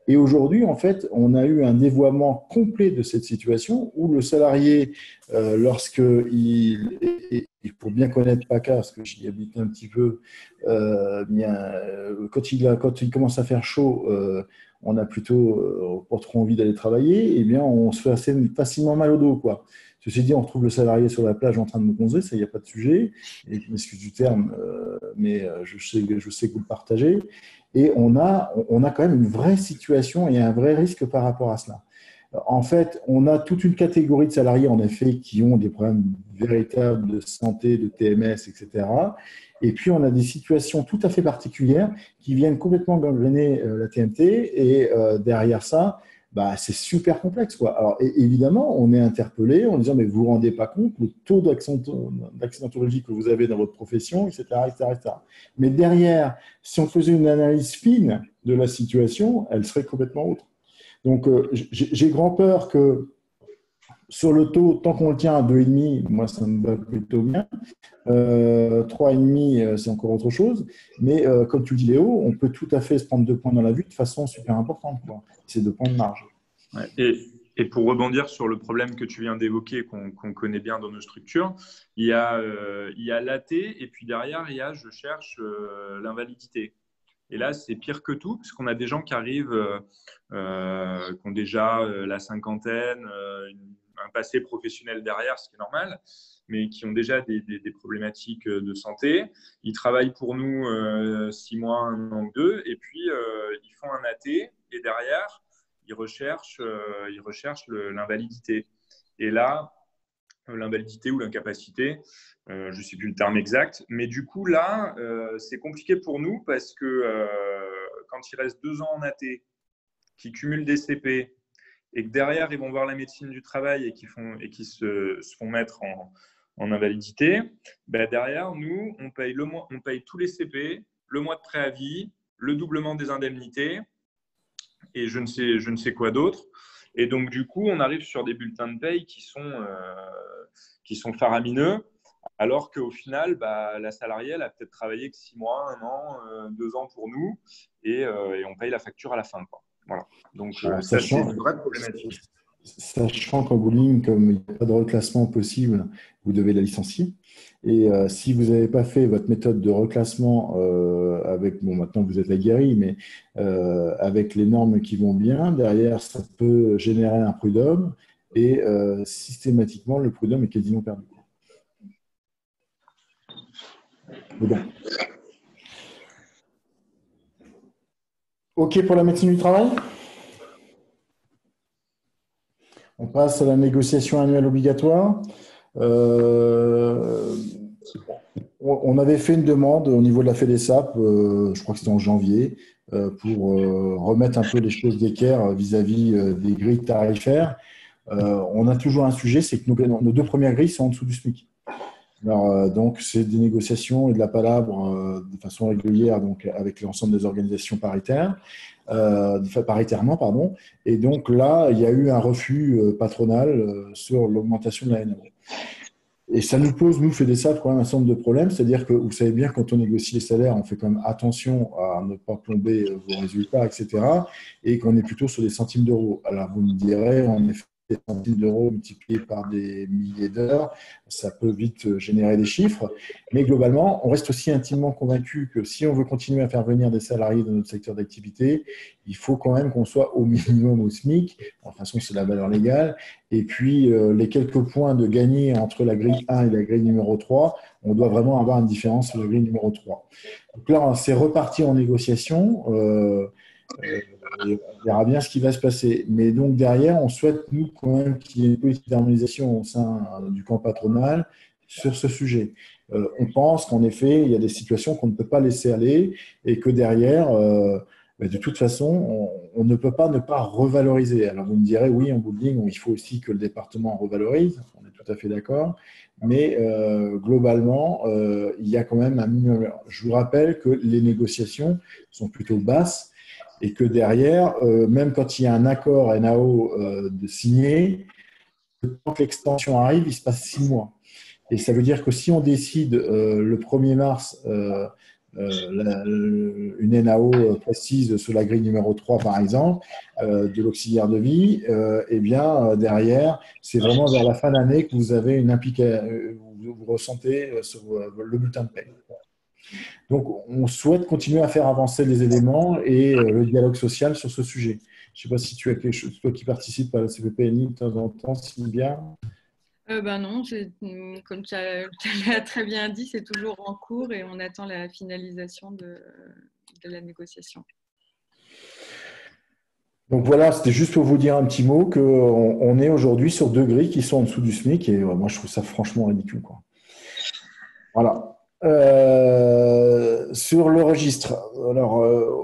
Et aujourd'hui, en fait, on a eu un dévoiement complet de cette situation où le salarié, pour bien connaître PACA, parce que j'y habite un petit peu, quand il commence à faire chaud, on n'a plutôt pas trop envie d'aller travailler, et bien on se fait assez facilement mal au dos, quoi. Ceci dit, on retrouve le salarié sur la plage en train de me bronzer, ça, il n'y a pas de sujet. Et je m'excuse du terme, mais je sais que vous le partagez. Et on a quand même une vraie situation et un vrai risque par rapport à cela. En fait, on a toute une catégorie de salariés, en effet, qui ont des problèmes véritables de santé, de TMS, etc. Et puis, on a des situations tout à fait particulières qui viennent complètement gangréner la TMT. Et derrière ça, bah, c'est super complexe, quoi. Alors, évidemment, on est interpellé en disant, mais vous ne vous rendez pas compte le taux d'accidentologie que vous avez dans votre profession, etc., etc., etc. Mais derrière, si on faisait une analyse fine de la situation, elle serait complètement autre. Donc, j'ai grand peur que sur le taux, tant qu'on le tient à 2,5, moi, ça me va plutôt bien. 3,5, c'est encore autre chose. Mais comme tu le dis, Léo, on peut tout à fait se prendre 2 points dans la vue de façon super importante, quoi. C'est 2 points de marge. Ouais. Et pour rebondir sur le problème que tu viens d'évoquer, qu'on connaît bien dans nos structures, il y a l'AT et puis derrière, il y a je cherche l'invalidité. Et là, c'est pire que tout, parce qu'on a des gens qui arrivent, qui ont déjà la cinquantaine, un passé professionnel derrière, ce qui est normal, mais qui ont déjà des problématiques de santé. Ils travaillent pour nous 6 mois, 1 an ou 2, et puis ils font un AT, et derrière, ils recherchent l'invalidité. Et là, l'invalidité ou l'incapacité, je ne sais plus le terme exact, mais du coup, là, c'est compliqué pour nous parce que quand il reste 2 ans en AT, qui cumulent des CP, et que derrière, ils vont voir la médecine du travail et qui se font mettre en invalidité, ben derrière, nous, on paye tous les CP, le mois de préavis, le doublement des indemnités et je ne sais quoi d'autre. Et donc, du coup, on arrive sur des bulletins de paye qui sont faramineux, alors qu'au final, bah, la salariée, elle a peut-être travaillé que 6 mois, 1 an, 2 ans pour nous, et on paye la facture à la fin, quoi. Voilà. Donc, ça, c'est une vraie problématique. Sachant qu'en bowling, comme il n'y a pas de reclassement possible, vous devez la licencier. Et si vous n'avez pas fait votre méthode de reclassement avec, bon, maintenant vous êtes aguerri, mais avec les normes qui vont bien, derrière, ça peut générer un prud'homme et systématiquement, le prud'homme est quasiment perdu. Mais bon. OK pour la médecine du travail ? On passe à la négociation annuelle obligatoire. On avait fait une demande au niveau de la FEDESAP, je crois que c'était en janvier, pour remettre un peu les choses d'équerre vis-à-vis des grilles tarifaires. On a toujours un sujet, c'est que nos 2 premières grilles sont en dessous du SMIC. Alors, donc, c'est des négociations et de la palabre de façon régulière donc, avec l'ensemble des organisations paritaires. Paritairement, pardon. Et donc là, il y a eu un refus patronal sur l'augmentation de la NAO. Et ça nous pose, nous, FEDESAP, quand même un certain nombre de problèmes. C'est-à-dire que vous savez bien, quand on négocie les salaires, on fait quand même attention à ne pas plomber vos résultats, etc. Et qu'on est plutôt sur des centimes d'euros. Alors, vous me direz, en effet, des centimes d'euros multipliés par des milliers d'heures, ça peut vite générer des chiffres. Mais globalement, on reste aussi intimement convaincu que si on veut continuer à faire venir des salariés dans notre secteur d'activité, il faut quand même qu'on soit au minimum au SMIC. De toute façon, c'est la valeur légale. Et puis, les quelques points de gagner entre la grille 1 et la grille numéro 3, on doit vraiment avoir une différence sur la grille numéro 3. Donc là, c'est reparti en négociation. On verra bien ce qui va se passer. Mais donc derrière, on souhaite, nous, quand même, qu'il y ait une politique d'harmonisation au sein du camp patronal sur ce sujet. On pense qu'en effet, il y a des situations qu'on ne peut pas laisser aller et que derrière, de toute façon, on ne peut pas ne pas revaloriser. Alors vous me direz, oui, en bowling, il faut aussi que le département revalorise. On est tout à fait d'accord. Mais globalement, il y a quand même un minimum. Je vous rappelle que les négociations sont plutôt basses. Et que derrière, même quand il y a un accord NAO de signé, quand l'extension arrive, il se passe 6 mois. Et ça veut dire que si on décide le 1er mars une NAO précise sur la grille numéro 3, par exemple, de l'auxiliaire de vie, eh bien, derrière, c'est vraiment vers la fin d'année que vous avez une implication, vous ressentez sur le bulletin de paie. Donc, on souhaite continuer à faire avancer les éléments et le dialogue social sur ce sujet. Je ne sais pas si tu as quelque chose, toi qui participes à la CPPNI de temps en temps, Sylvia. Non, comme tu l'as très bien dit, c'est toujours en cours et on attend la finalisation de la négociation. Donc voilà, c'était juste pour vous dire un petit mot qu'on est aujourd'hui sur 2 grilles qui sont en dessous du SMIC et moi je trouve ça franchement ridicule, quoi. Voilà. Sur le registre, alors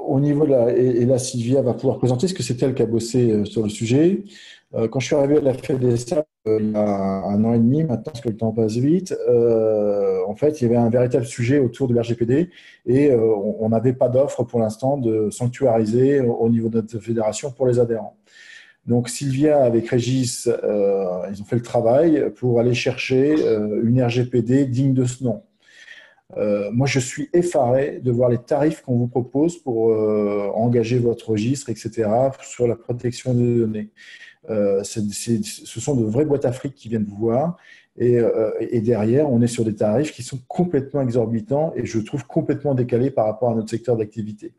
au niveau de et là Sylvia va pouvoir présenter parce que c'est elle qui a bossé sur le sujet. Quand je suis arrivé à la FEDESA il y a un an et demi maintenant, parce que le temps passe vite, en fait il y avait un véritable sujet autour de l'RGPD et on n'avait pas d'offre pour l'instant de sanctuariser au niveau de notre fédération pour les adhérents. Donc Sylvia avec Régis, ils ont fait le travail pour aller chercher une RGPD digne de ce nom. Moi, je suis effaré de voir les tarifs qu'on vous propose pour engager votre registre, etc., sur la protection des données. Ce sont de vraies boîtes à fric qui viennent vous voir. Et derrière, on est sur des tarifs qui sont complètement exorbitants et je trouve complètement décalés par rapport à notre secteur d'activité.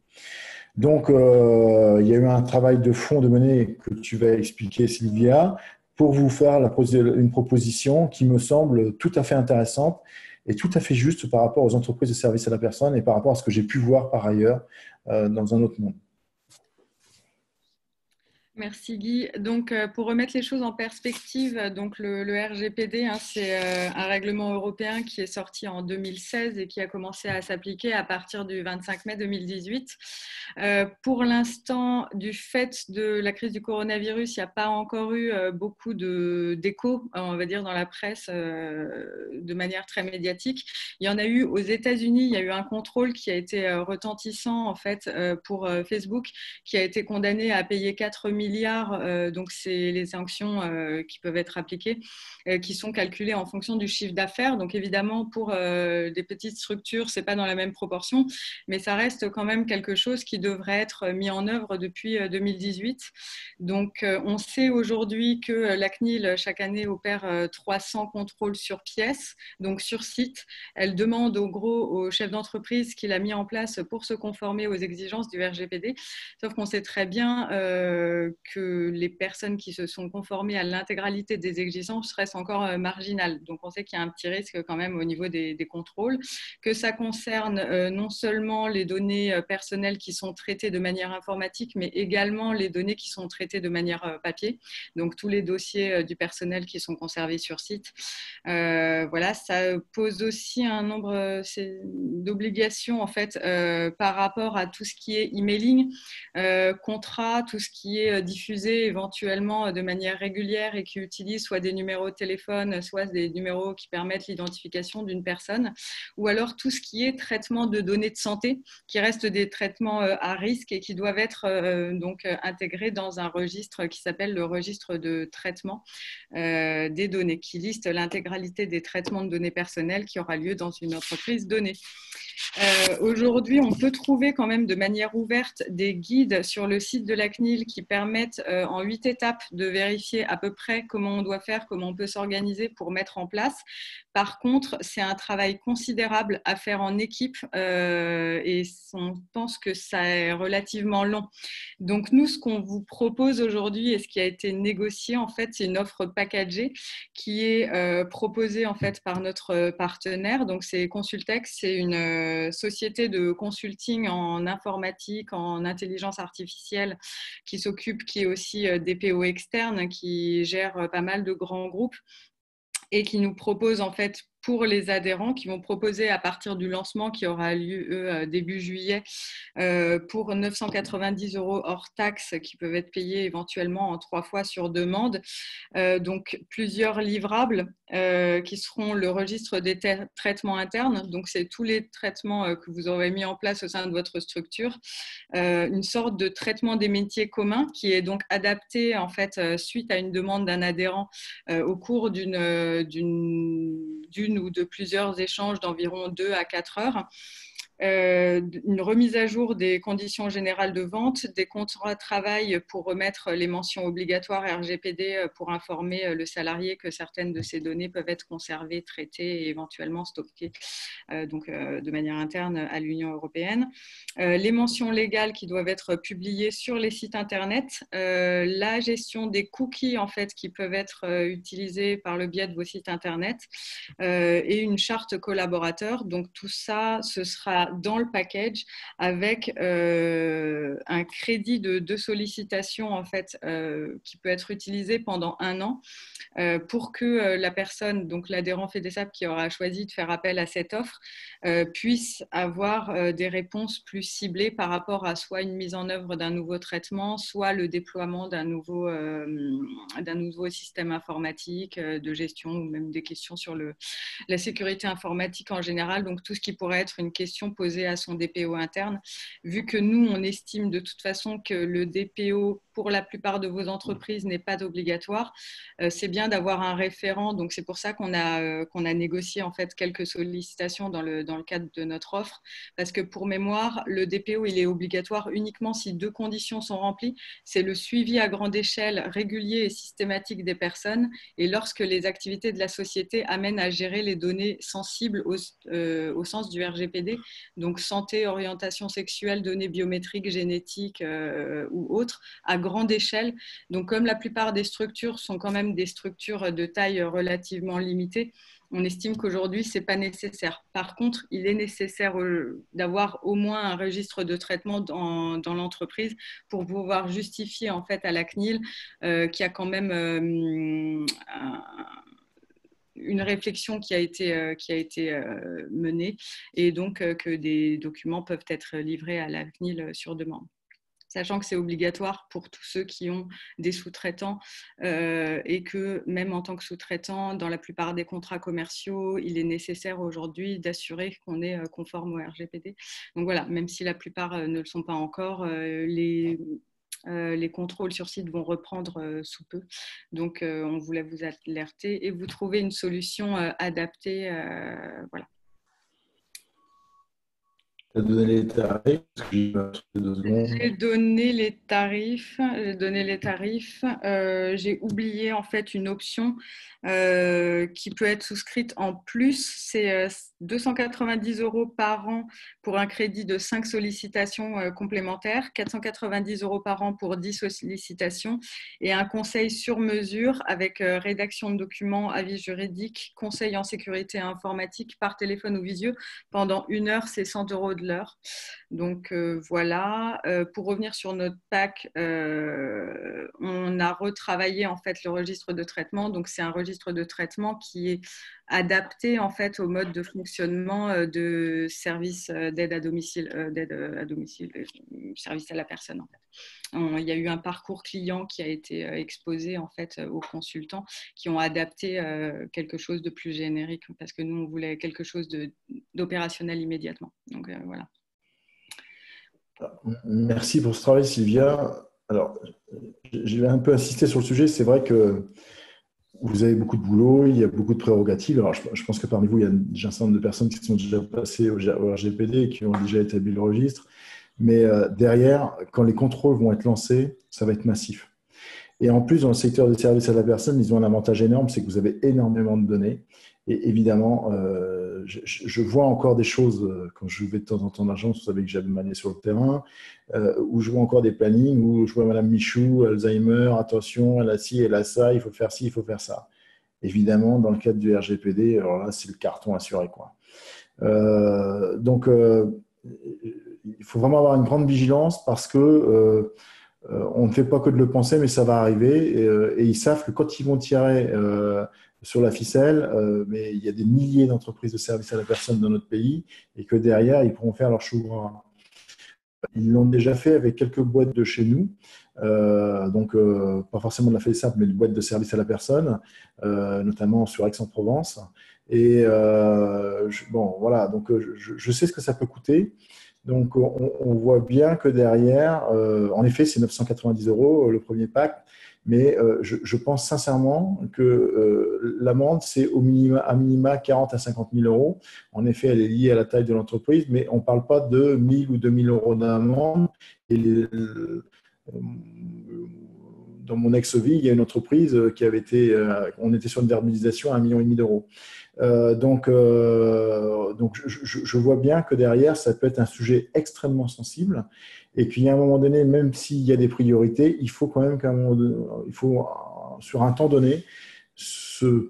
Donc, il y a eu un travail de fond de mener que tu vas expliquer, Sylvia, pour vous faire une proposition qui me semble tout à fait intéressante et tout à fait juste par rapport aux entreprises de services à la personne et par rapport à ce que j'ai pu voir par ailleurs dans un autre monde. Merci Guy. Donc, pour remettre les choses en perspective, donc le RGPD, c'est un règlement européen qui est sorti en 2016 et qui a commencé à s'appliquer à partir du 25 mai 2018. Pour l'instant, du fait de la crise du coronavirus, il n'y a pas encore eu beaucoup d'écho, on va dire, dans la presse de manière très médiatique. Il y en a eu aux États-Unis, il y a eu un contrôle qui a été retentissant en fait pour Facebook, qui a été condamné à payer 4 milliards, donc c'est les sanctions qui peuvent être appliquées, qui sont calculées en fonction du chiffre d'affaires. Donc évidemment, pour des petites structures, ce n'est pas dans la même proportion, mais ça reste quand même quelque chose qui devrait être mis en œuvre depuis 2018. Donc on sait aujourd'hui que la CNIL, chaque année, opère 300 contrôles sur pièce, donc sur site. Elle demande au chef d'entreprise qu'il a mis en place pour se conformer aux exigences du RGPD. Sauf qu'on sait très bien que les personnes qui se sont conformées à l'intégralité des exigences restent encore marginales. Donc on sait qu'il y a un petit risque quand même au niveau des contrôles, que ça concerne non seulement les données personnelles qui sont traitées de manière informatique, mais également les données qui sont traitées de manière papier, donc tous les dossiers du personnel qui sont conservés sur site. Voilà, ça pose aussi un nombre d'obligations en fait par rapport à tout ce qui est emailing, contrat, tout ce qui est diffusé éventuellement de manière régulière et qui utilise soit des numéros de téléphone, soit des numéros qui permettent l'identification d'une personne, ou alors tout ce qui est traitement de données de santé, qui restent des traitements à risque et qui doivent être donc intégrés dans un registre qui s'appelle le registre de traitement des données, qui liste l'intégralité des traitements de données personnelles qui aura lieu dans une entreprise donnée. Aujourd'hui, on peut trouver quand même de manière ouverte des guides sur le site de la CNIL qui permettent en 8 étapes de vérifier à peu près comment on doit faire, comment on peut s'organiser pour mettre en place. Par contre, c'est un travail considérable à faire en équipe et on pense que ça est relativement long. Donc nous, ce qu'on vous propose aujourd'hui et ce qui a été négocié, en fait, c'est une offre packagée qui est proposée en fait par notre partenaire. Donc c'est Consultex, c'est une société de consulting en informatique, en intelligence artificielle qui est aussi DPO externe, qui gère pas mal de grands groupes et qui nous propose en fait pour les adhérents, qui vont proposer à partir du lancement qui aura lieu début juillet pour 990 € hors taxes qui peuvent être payés éventuellement en 3 fois sur demande. Donc plusieurs livrables qui seront le registre des traitements internes, donc c'est tous les traitements que vous aurez mis en place au sein de votre structure, une sorte de traitement des métiers communs qui est donc adapté en fait suite à une demande d'un adhérent au cours d'une ou de plusieurs échanges d'environ 2 à 4 heures. Une remise à jour des conditions générales de vente, des contrats de travail pour remettre les mentions obligatoires RGPD pour informer le salarié que certaines de ces données peuvent être conservées, traitées et éventuellement stockées de manière interne à l'Union européenne. Les mentions légales qui doivent être publiées sur les sites internet, la gestion des cookies en fait, qui peuvent être utilisés par le biais de vos sites internet et une charte collaborateur. Donc tout ça, ce sera sera dans le package avec un crédit de sollicitation en fait, qui peut être utilisé pendant 1 an pour que la personne, donc l'adhérent FEDESAP qui aura choisi de faire appel à cette offre, puisse avoir des réponses plus ciblées par rapport à soit une mise en œuvre d'un nouveau traitement, soit le déploiement d'un nouveau système informatique de gestion ou même des questions sur la sécurité informatique en général. Donc tout ce qui pourrait être une question posée à son DPO interne, vu que nous, on estime de toute façon que le DPO pour la plupart de vos entreprises n'est pas obligatoire. C'est bien d'avoir un référent, donc c'est pour ça qu'on a négocié en fait quelques sollicitations dans le cadre de notre offre, parce que pour mémoire, le DPO il est obligatoire uniquement si 2 conditions sont remplies. C'est le suivi à grande échelle, régulier et systématique des personnes, et lorsque les activités de la société amènent à gérer les données sensibles au sens du RGPD, donc santé, orientation sexuelle, données biométriques, génétiques ou autres, à grande échelle. Donc comme la plupart des structures sont quand même des structures de taille relativement limitée, on estime qu'aujourd'hui, ce n'est pas nécessaire. Par contre, il est nécessaire d'avoir au moins un registre de traitement dans l'entreprise pour pouvoir justifier en fait, à la CNIL qu'il y a quand même une réflexion qui a été menée et donc que des documents peuvent être livrés à la CNIL sur demande. Sachant que c'est obligatoire pour tous ceux qui ont des sous-traitants et que même en tant que sous-traitant, dans la plupart des contrats commerciaux, il est nécessaire aujourd'hui d'assurer qu'on est conforme au RGPD. Donc voilà, même si la plupart ne le sont pas encore, les contrôles sur site vont reprendre sous peu. Donc on voulait vous alerter et vous trouver une solution adaptée. Voilà. Tu as donné les tarifs. J'ai donné les tarifs. J'ai oublié en fait une option qui peut être souscrite en plus. C'est 290 € par an pour un crédit de 5 sollicitations complémentaires, 490 € par an pour 10 sollicitations et un conseil sur mesure avec rédaction de documents, avis juridiques, conseil en sécurité informatique par téléphone ou visio pendant 1 heure, c'est 100 € de l'heure. Donc voilà, pour revenir sur notre pack, on a retravaillé en fait le registre de traitement. Donc c'est un registre de traitement qui est adapté en fait au mode de fonctionnement de service d'aide à domicile, service à la personne en fait. Il y a eu un parcours client qui a été exposé en fait aux consultants qui ont adapté quelque chose de plus générique parce que nous on voulait quelque chose d'opérationnel immédiatement. Donc voilà. Merci pour ce travail, Sylvia. Alors, je vais un peu insister sur le sujet. C'est vrai que vous avez beaucoup de boulot, il y a beaucoup de prérogatives. Alors, je pense que parmi vous, il y a déjà un certain nombre de personnes qui sont déjà passées au RGPD et qui ont déjà établi le registre. Mais derrière, quand les contrôles vont être lancés, ça va être massif. Et en plus, dans le secteur des services à la personne, ils ont un avantage énorme, c'est que vous avez énormément de données. Et évidemment, je vois encore des choses, quand je vais de temps en temps dans l'agence, vous savez que j'aime m'aller sur le terrain, où je vois encore des plannings, où je vois Madame Michou, Alzheimer, attention, elle a ci, elle a ça, il faut faire ci, il faut faire ça. Évidemment, dans le cadre du RGPD, alors là, c'est le carton assuré, quoi. Donc, il faut vraiment avoir une grande vigilance parce que on ne fait pas que de le penser, mais ça va arriver. Et ils savent que quand ils vont tirer sur la ficelle, mais il y a des milliers d'entreprises de services à la personne dans notre pays et que derrière, ils pourront faire leur chou gras. Ils l'ont déjà fait avec quelques boîtes de chez nous. Donc, pas forcément de la FEDESAP, mais de boîtes de services à la personne, notamment sur Aix-en-Provence. Et bon, voilà, donc je sais ce que ça peut coûter. Donc, on voit bien que derrière, en effet, c'est 990 € le premier pack, mais je pense sincèrement que l'amende, c'est à minima 40 à 50 000 €. En effet, elle est liée à la taille de l'entreprise, mais on ne parle pas de 1 000 ou 2 000 € d'amende. Et dans mon ex-vie, il y a une entreprise qui avait été, on était sur une verbalisation à 1,5 million d'euros. Donc je vois bien que derrière, ça peut être un sujet extrêmement sensible et qu'il y a un moment donné, même s'il y a des priorités, il faut quand même il faut, sur un temps donné,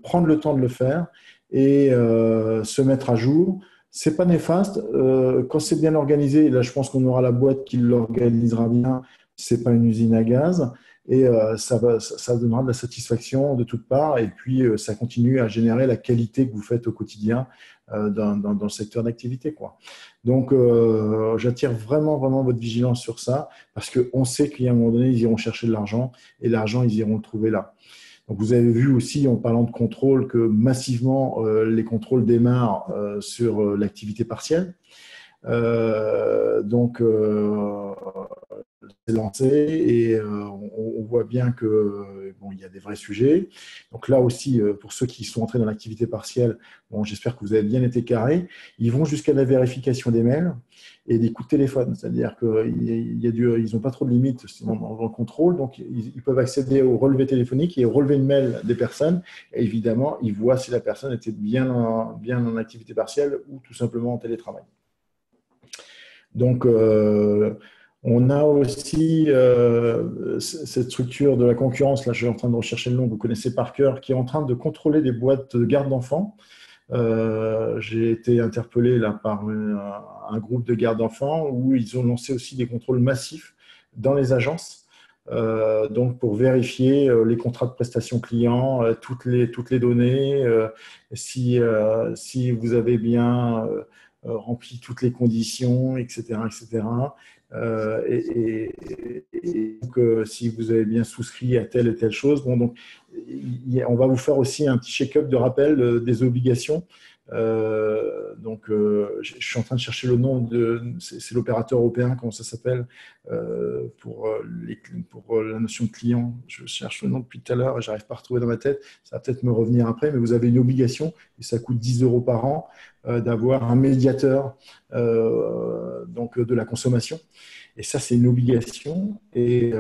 prendre le temps de le faire et se mettre à jour C'est pas néfaste. Quand c'est bien organisé, là, je pense qu'on aura la boîte qui l'organisera bien. C'est pas une usine à gaz. Et ça donnera de la satisfaction de toutes parts. Et puis, ça continue à générer la qualité que vous faites au quotidien dans le secteur d'activité, quoi. Donc, j'attire vraiment, vraiment votre vigilance sur ça parce qu'on sait qu'à un moment donné, ils iront chercher de l'argent et l'argent, ils iront le trouver là. Donc, vous avez vu aussi, en parlant de contrôle, que massivement, les contrôles démarrent sur l'activité partielle. Donc, c'est lancé et on voit bien que bon, il y a des vrais sujets. Donc là aussi, pour ceux qui sont entrés dans l'activité partielle, bon, j'espère que vous avez bien été carrés. Ils vont jusqu'à la vérification des mails et des coups de téléphone. C'est-à-dire qu'ils n'ont pas trop de limites dans le contrôle. Donc, ils peuvent accéder au relevé téléphonique et au relevé de mail des personnes. Et évidemment, ils voient si la personne était bien en activité partielle ou tout simplement en télétravail. Donc, on a aussi cette structure de la concurrence, là je suis en train de rechercher le nom, vous connaissez par cœur, qui est en train de contrôler des boîtes de garde d'enfants. J'ai été interpellé là, par un groupe de garde d'enfants où ils ont lancé aussi des contrôles massifs dans les agences. Donc pour vérifier les contrats de prestation clients, toutes les données, si vous avez bien rempli toutes les conditions, etc., etc. Et donc, si vous avez bien souscrit à telle et telle chose, bon, donc, on va vous faire aussi un petit check-up de rappel des obligations. Donc, je suis en train de chercher le nom c'est l'opérateur européen, comment ça s'appelle, pour la notion de client. Je cherche le nom depuis tout à l'heure et je n'arrive pas à retrouver dans ma tête. Ça va peut-être me revenir après, mais vous avez une obligation et ça coûte 10 € par an d'avoir un médiateur donc, de la consommation. Et ça, c'est une obligation. Et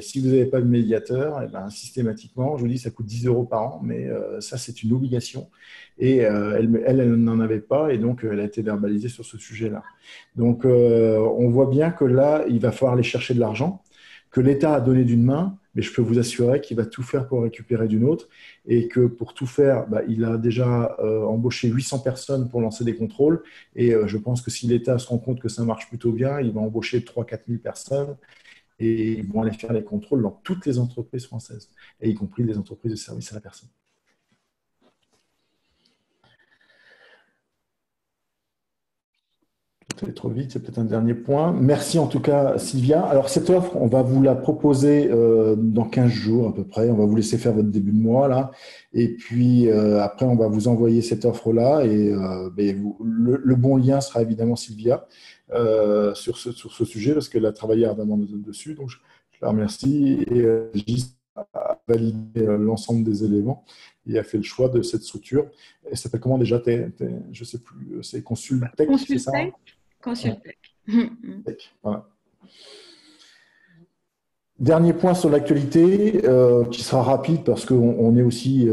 si vous n'avez pas de médiateur, et ben, systématiquement, je vous dis, ça coûte 10 € par an, mais ça, c'est une obligation. Et elle n'en avait pas, et donc elle a été verbalisée sur ce sujet-là. Donc, on voit bien que là, il va falloir aller chercher de l'argent, que l'État a donné d'une main, mais je peux vous assurer qu'il va tout faire pour récupérer d'une autre, et que pour tout faire, il a déjà embauché 800 personnes pour lancer des contrôles, et je pense que si l'État se rend compte que ça marche plutôt bien, il va embaucher 3 000 à 4 000 personnes, et ils vont aller faire les contrôles dans toutes les entreprises françaises, et y compris les entreprises de services à la personne. Trop vite, c'est peut-être un dernier point. Merci en tout cas, Sylvia. Alors, cette offre, on va vous la proposer dans 15 jours à peu près. On va vous laisser faire votre début de mois là. Et puis, après, on va vous envoyer cette offre-là. Et le bon lien sera évidemment Sylvia sur ce sujet parce qu'elle a travaillé ardemment dessus. Donc, je la remercie. Et Gis a validé l'ensemble des éléments et a fait le choix de cette structure. Elle s'appelle comment déjà Je ne sais plus. C'est Consultec, c'est ça? Consultec. Voilà. Dernier point sur l'actualité, qui sera rapide parce qu'on est aussi…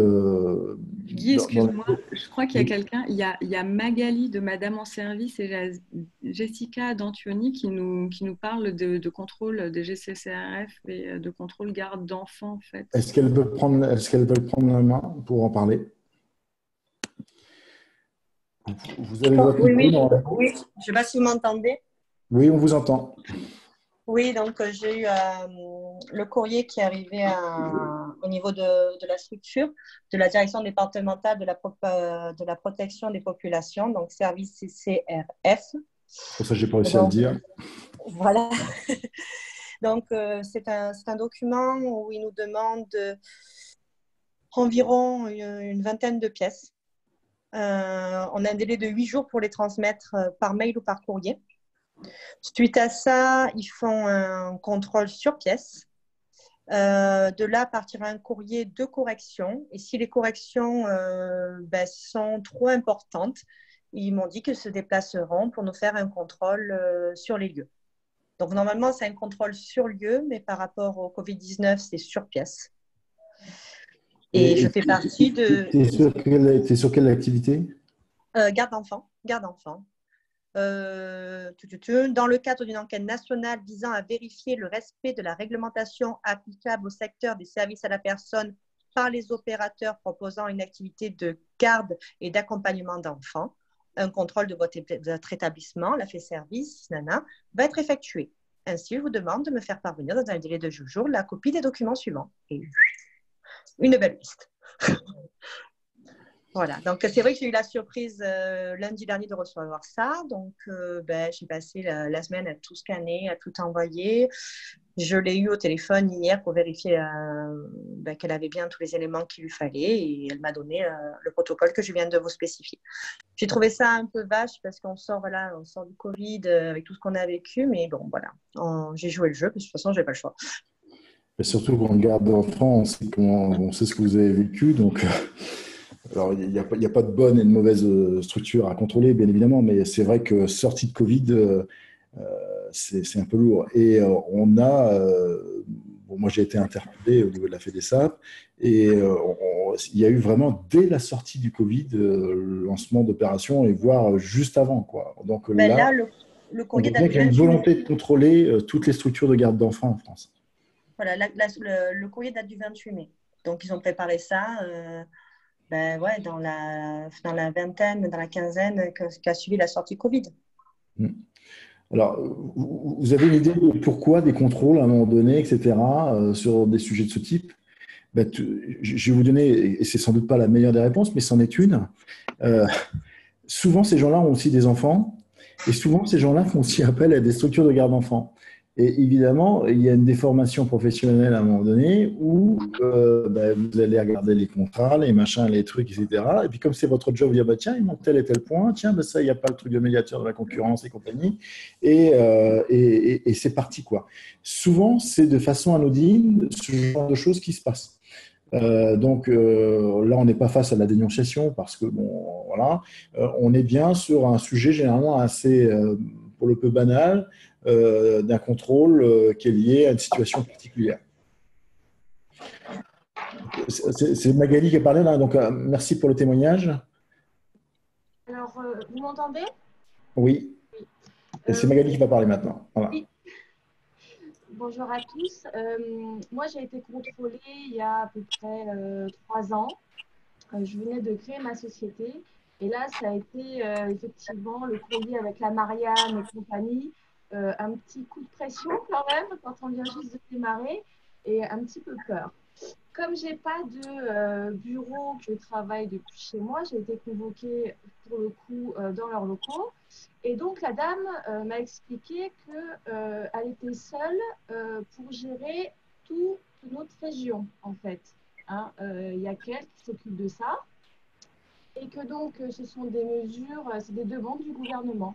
Guy, excuse-moi, je crois qu'il y a quelqu'un, il y a Magali de Madame en service et Jessica d'Antioni qui nous parle de contrôle des GCCRF et de contrôle garde d'enfants en fait. Est-ce qu'elles veulent prendre la main pour en parler? Vous avez votre micro, oui. Je ne sais pas si vous m'entendez. Oui, on vous entend. Oui, donc j'ai eu le courrier qui est arrivé au niveau de la structure, de la direction départementale de la protection des populations, donc service CCRF. Pour ça, je n'ai pas réussi à le dire. Voilà. Donc, c'est un document où il nous demande environ une vingtaine de pièces. On a un délai de 8 jours pour les transmettre par mail ou par courrier. Suite à ça, ils font un contrôle sur pièce. De là partira un courrier de correction. Et si les corrections sont trop importantes, ils m'ont dit qu'ils se déplaceront pour nous faire un contrôle sur les lieux. Donc, normalement, c'est un contrôle sur lieu, mais par rapport au Covid-19, c'est sur pièce. Et je fais partie de… Tu es sur quelle activité? Garde d'enfants. Dans le cadre d'une enquête nationale visant à vérifier le respect de la réglementation applicable au secteur des services à la personne par les opérateurs proposant une activité de garde et d'accompagnement d'enfants, un contrôle de votre établissement, la fait service, nana, va être effectué. Ainsi, je vous demande de me faire parvenir dans un délai de 2 jours la copie des documents suivants. Et une belle liste. Voilà, donc c'est vrai que j'ai eu la surprise lundi dernier de recevoir ça. Donc, j'ai passé la semaine à tout scanner, à tout envoyer. Je l'ai eu au téléphone hier pour vérifier qu'elle avait bien tous les éléments qu'il lui fallait et elle m'a donné le protocole que je viens de vous spécifier. J'ai trouvé ça un peu vache parce qu'on sort du Covid avec tout ce qu'on a vécu, mais bon, voilà, j'ai joué le jeu parce que de toute façon, je n'avais pas le choix. Et surtout qu'on garde d'enfants, on sait ce que vous avez vécu, donc alors il n'y a pas de bonne et de mauvaise structure à contrôler, bien évidemment, mais c'est vrai que sortie de Covid, c'est un peu lourd. Et moi j'ai été interpellé au niveau de la FEDESAP, et il y a eu vraiment dès la sortie du Covid le lancement d'opérations, et voire juste avant, quoi. Donc là, le courrier on voit qu'il y a une volonté de contrôler toutes les structures de garde d'enfants en France. Voilà, le courrier date du 28 mai. Donc, ils ont préparé ça dans la vingtaine, dans la quinzaine qui a suivi la sortie Covid. Alors, vous avez une idée de pourquoi des contrôles à un moment donné, etc., sur des sujets de ce type? Je vais vous donner, et c'est sans doute pas la meilleure des réponses, mais c'en est une. Souvent, ces gens-là ont aussi des enfants, et souvent, ces gens-là font aussi appel à des structures de garde d'enfants. Et évidemment, il y a une déformation professionnelle à un moment donné où vous allez regarder les contrats, les machins, les trucs, etc. Et puis comme c'est votre job, vous dire tiens, il manque tel et tel point, tiens, ça, il n'y a pas le truc de médiateur de la concurrence et compagnie. Et c'est parti, quoi. Souvent, c'est de façon anodine ce genre de choses qui se passent. Donc là, on n'est pas face à la dénonciation parce que, bon, voilà, on est bien sur un sujet généralement assez, pour le peu banal, d'un contrôle qui est lié à une situation particulière. C'est Magali qui a parlé là, donc merci pour le témoignage. Alors, vous m'entendez? Oui, et c'est Magali qui va parler maintenant. Voilà. Oui. Bonjour à tous. Moi, j'ai été contrôlée il y a à peu près 3 ans. Je venais de créer ma société. Et là, ça a été effectivement le courrier avec la Marianne et compagnie. Un petit coup de pression quand même quand on vient juste de démarrer et un petit peu peur. Comme je n'ai pas de bureau, que je travaille depuis chez moi, j'ai été convoquée pour le coup dans leurs locaux. Et donc la dame m'a expliqué qu'elle était seule pour gérer toute notre région en fait. Il y a qu'elle qui s'occupe de ça. Et que donc ce sont des mesures, c'est des demandes du gouvernement.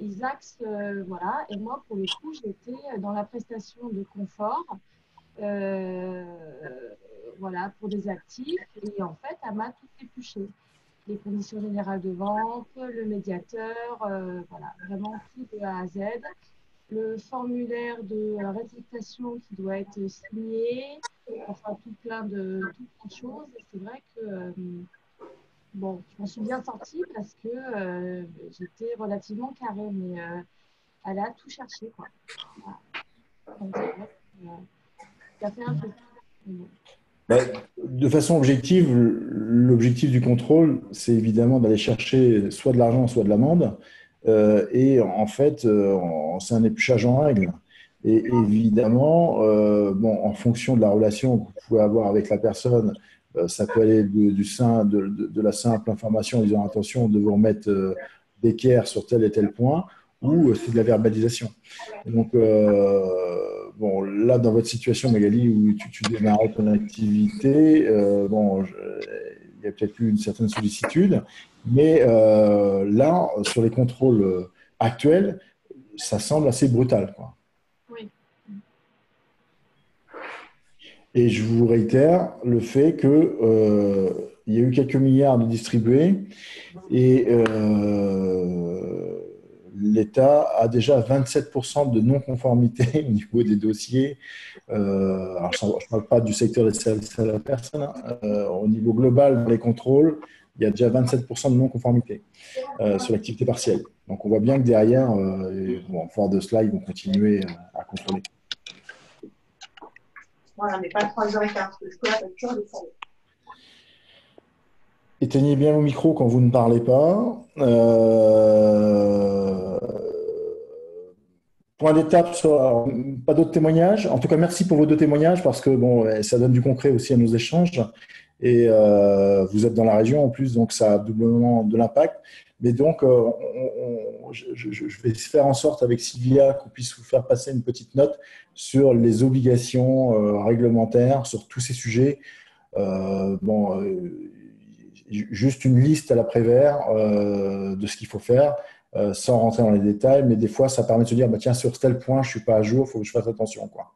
Ils axent, voilà. Et moi, pour le coup, j'étais dans la prestation de confort, voilà, pour des actifs. Et en fait, elle m'a tout épluché. Les conditions générales de vente, le médiateur, voilà, vraiment tout de A à Z. Le formulaire de rétractation qui doit être signé, enfin tout plein de choses. Et c'est vrai que bon, je m'en suis bien sortie parce que j'étais relativement carrée, mais elle a tout cherché, quoi. Voilà. Donc, ça fait un peu. De façon objective, l'objectif du contrôle, c'est évidemment d'aller chercher soit de l'argent, soit de l'amende. Et en fait, c'est un épluchage en règle. Et évidemment, en fonction de la relation que vous pouvez avoir avec la personne, ça peut aller de la simple information en disant attention de vous remettre d'équerre sur tel et tel point, ou c'est de la verbalisation. Donc, là, dans votre situation, Magali, où tu démarrais ton activité, il y a peut-être eu une certaine sollicitude, mais là, sur les contrôles actuels, ça semble assez brutal, quoi. Oui. Et je vous réitère le fait que il y a eu quelques milliards de distribués et l'État a déjà 27% de non-conformité au niveau des dossiers. Alors je ne parle pas du secteur des services à la personne. Au niveau global, dans les contrôles, il y a déjà 27% de non-conformité sur l'activité partielle. Donc on voit bien que derrière, fort de cela, ils vont continuer à contrôler. Voilà, mais pas 3h15, parce que je peux la facture de ça. Éteignez bien vos micros quand vous ne parlez pas. Point d'étape, pas d'autres témoignages. En tout cas, merci pour vos deux témoignages parce que bon, ça donne du concret aussi à nos échanges. Et vous êtes dans la région en plus, donc ça a doublement de l'impact. Mais donc, je vais faire en sorte avec Sylvia qu'on puisse vous faire passer une petite note sur les obligations réglementaires, sur tous ces sujets. Juste une liste à l'après-vert de ce qu'il faut faire, sans rentrer dans les détails, mais des fois, ça permet de se dire, bah, tiens, sur tel point, je ne suis pas à jour, il faut que je fasse attention, quoi.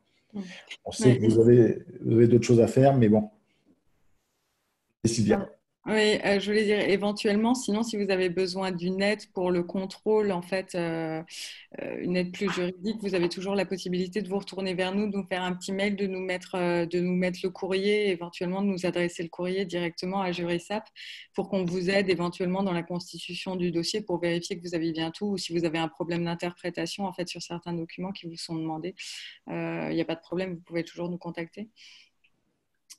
On sait que vous avez d'autres choses à faire, mais bon. Et Sylvia. Oui, je voulais dire éventuellement, sinon, si vous avez besoin d'une aide pour le contrôle, en fait, une aide plus juridique, vous avez toujours la possibilité de vous retourner vers nous, de nous faire un petit mail, de nous mettre le courrier, éventuellement de nous adresser le courrier directement à Jurisap pour qu'on vous aide éventuellement dans la constitution du dossier pour vérifier que vous avez bien tout ou si vous avez un problème d'interprétation en fait sur certains documents qui vous sont demandés. Il n'y a pas de problème, vous pouvez toujours nous contacter.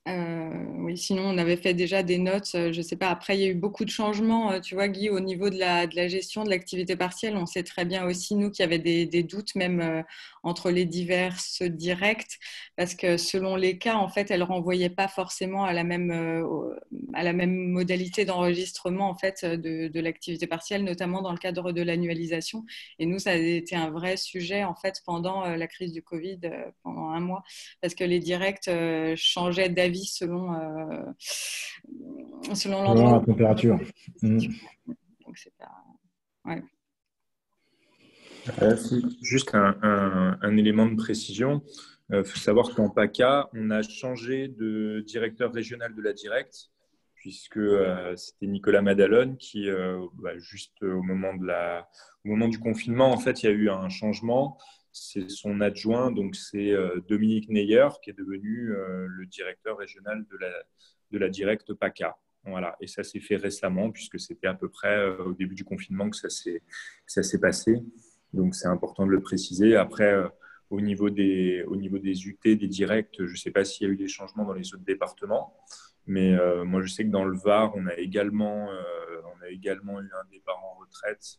Oui, sinon, on avait fait déjà des notes. Je ne sais pas, après, il y a eu beaucoup de changements, tu vois, Guy, au niveau de la gestion de l'activité partielle. On sait très bien aussi, nous, qu'il y avait des doutes même entre les diverses directs, parce que selon les cas, en fait, elles ne renvoyaient pas forcément à la même modalité d'enregistrement en fait, de l'activité partielle, notamment dans le cadre de l'annualisation. Et nous, ça a été un vrai sujet, en fait, pendant la crise du Covid, pendant un mois, parce que les directs changeaient d'avis selon l'endroit. La température. Donc, c'est pas... Ouais. Juste un élément de précision. Il faut savoir qu'en PACA, on a changé de directeur régional de la Directe, puisque c'était Nicolas Madalone qui, juste au moment du confinement, en fait, il y a eu un changement. C'est son adjoint, donc c'est Dominique Neyer, qui est devenu le directeur régional de la Directe PACA. Voilà. Et ça s'est fait récemment, puisque c'était à peu près au début du confinement que ça s'est passé. Donc, c'est important de le préciser. Après, au niveau des UT, des directs, je ne sais pas s'il y a eu des changements dans les autres départements. Mais moi, je sais que dans le Var, on a également eu un départ en retraite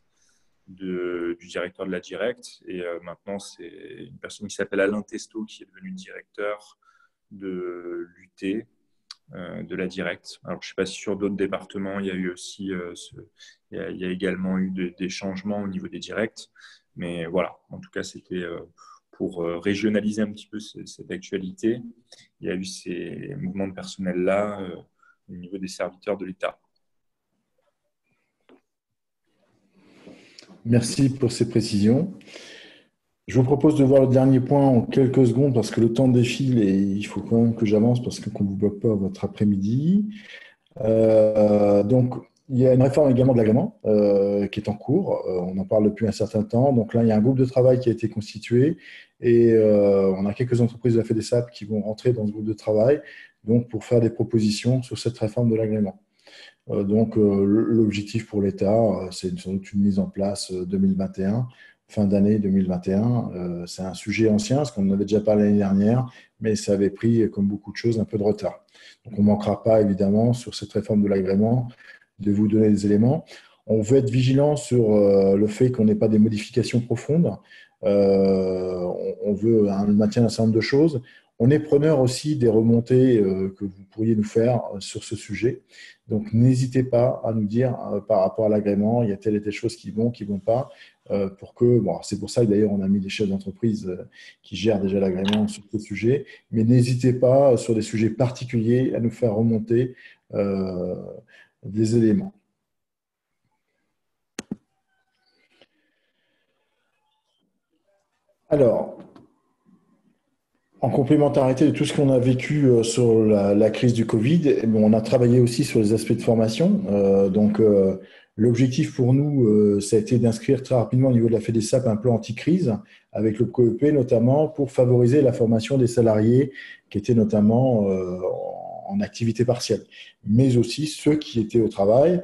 du directeur de la Directe. Et maintenant, c'est une personne qui s'appelle Alain Testo qui est devenu directeur de l'UT, de la Directe. Alors, je ne sais pas si sur d'autres départements, il y a eu aussi il y a également eu des changements au niveau des directs. Mais voilà, en tout cas, c'était pour régionaliser un petit peu cette actualité. Il y a eu ces mouvements de personnel-là au niveau des serviteurs de l'État. Merci pour ces précisions. Je vous propose de voir le dernier point en quelques secondes parce que le temps défile et il faut quand même que j'avance parce qu'on ne vous bloque pas votre après-midi. Donc, il y a une réforme également de l'agrément qui est en cours. On en parle depuis un certain temps. Donc là, il y a un groupe de travail qui a été constitué et on a quelques entreprises de la FEDESAP qui vont rentrer dans ce groupe de travail donc pour faire des propositions sur cette réforme de l'agrément. Donc, l'objectif pour l'État, c'est sans doute une mise en place 2021, fin d'année 2021. C'est un sujet ancien, parce qu'on en avait déjà parlé l'année dernière, mais ça avait pris, comme beaucoup de choses, un peu de retard. Donc, on ne manquera pas, évidemment, sur cette réforme de l'agrément, de vous donner des éléments. On veut être vigilant sur le fait qu'on n'ait pas des modifications profondes. On veut un maintien d'un certain nombre de choses. On est preneur aussi des remontées que vous pourriez nous faire sur ce sujet. Donc, n'hésitez pas à nous dire par rapport à l'agrément, il y a telle et telle chose qui vont pas. Pour que, bon, c'est pour ça que d'ailleurs on a mis des chefs d'entreprise qui gèrent déjà l'agrément sur ce sujet. Mais n'hésitez pas sur des sujets particuliers à nous faire remonter des éléments. Alors, en complémentarité de tout ce qu'on a vécu sur la crise du Covid, on a travaillé aussi sur les aspects de formation. L'objectif pour nous, ça a été d'inscrire très rapidement au niveau de la FEDESAP un plan anti-crise avec le COEP notamment pour favoriser la formation des salariés qui étaient notamment en activité partielle, mais aussi ceux qui étaient au travail.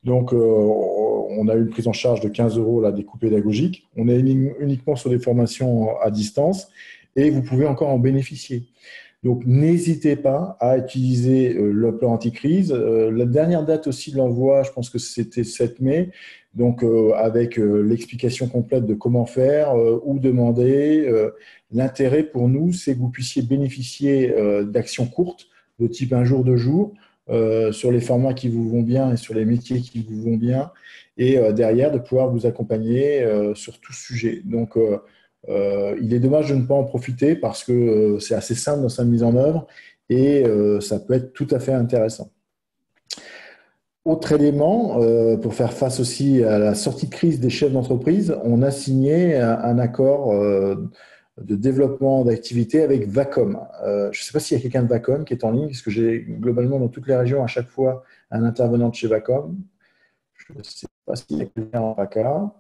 Donc, on a eu une prise en charge de 15 € là, des coûts pédagogiques. On est uniquement sur des formations à distance. Et vous pouvez encore en bénéficier. Donc, n'hésitez pas à utiliser le plan anticrise. La dernière date aussi de l'envoi, je pense que c'était 7 mai. Donc, avec l'explication complète de comment faire, où demander. L'intérêt pour nous, c'est que vous puissiez bénéficier d'actions courtes, de type un jour, 2 jours, sur les formats qui vous vont bien et sur les métiers qui vous vont bien. Et derrière, de pouvoir vous accompagner sur tout sujet. Donc, il est dommage de ne pas en profiter parce que c'est assez simple dans sa mise en œuvre et ça peut être tout à fait intéressant. Autre élément, pour faire face aussi à la sortie de crise des chefs d'entreprise, on a signé un accord de développement d'activité avec Vacom. Je ne sais pas s'il y a quelqu'un de Vacom qui est en ligne, parce que j'ai globalement dans toutes les régions à chaque fois un intervenant de chez Vacom. Je ne sais pas s'il y a quelqu'un en PACA.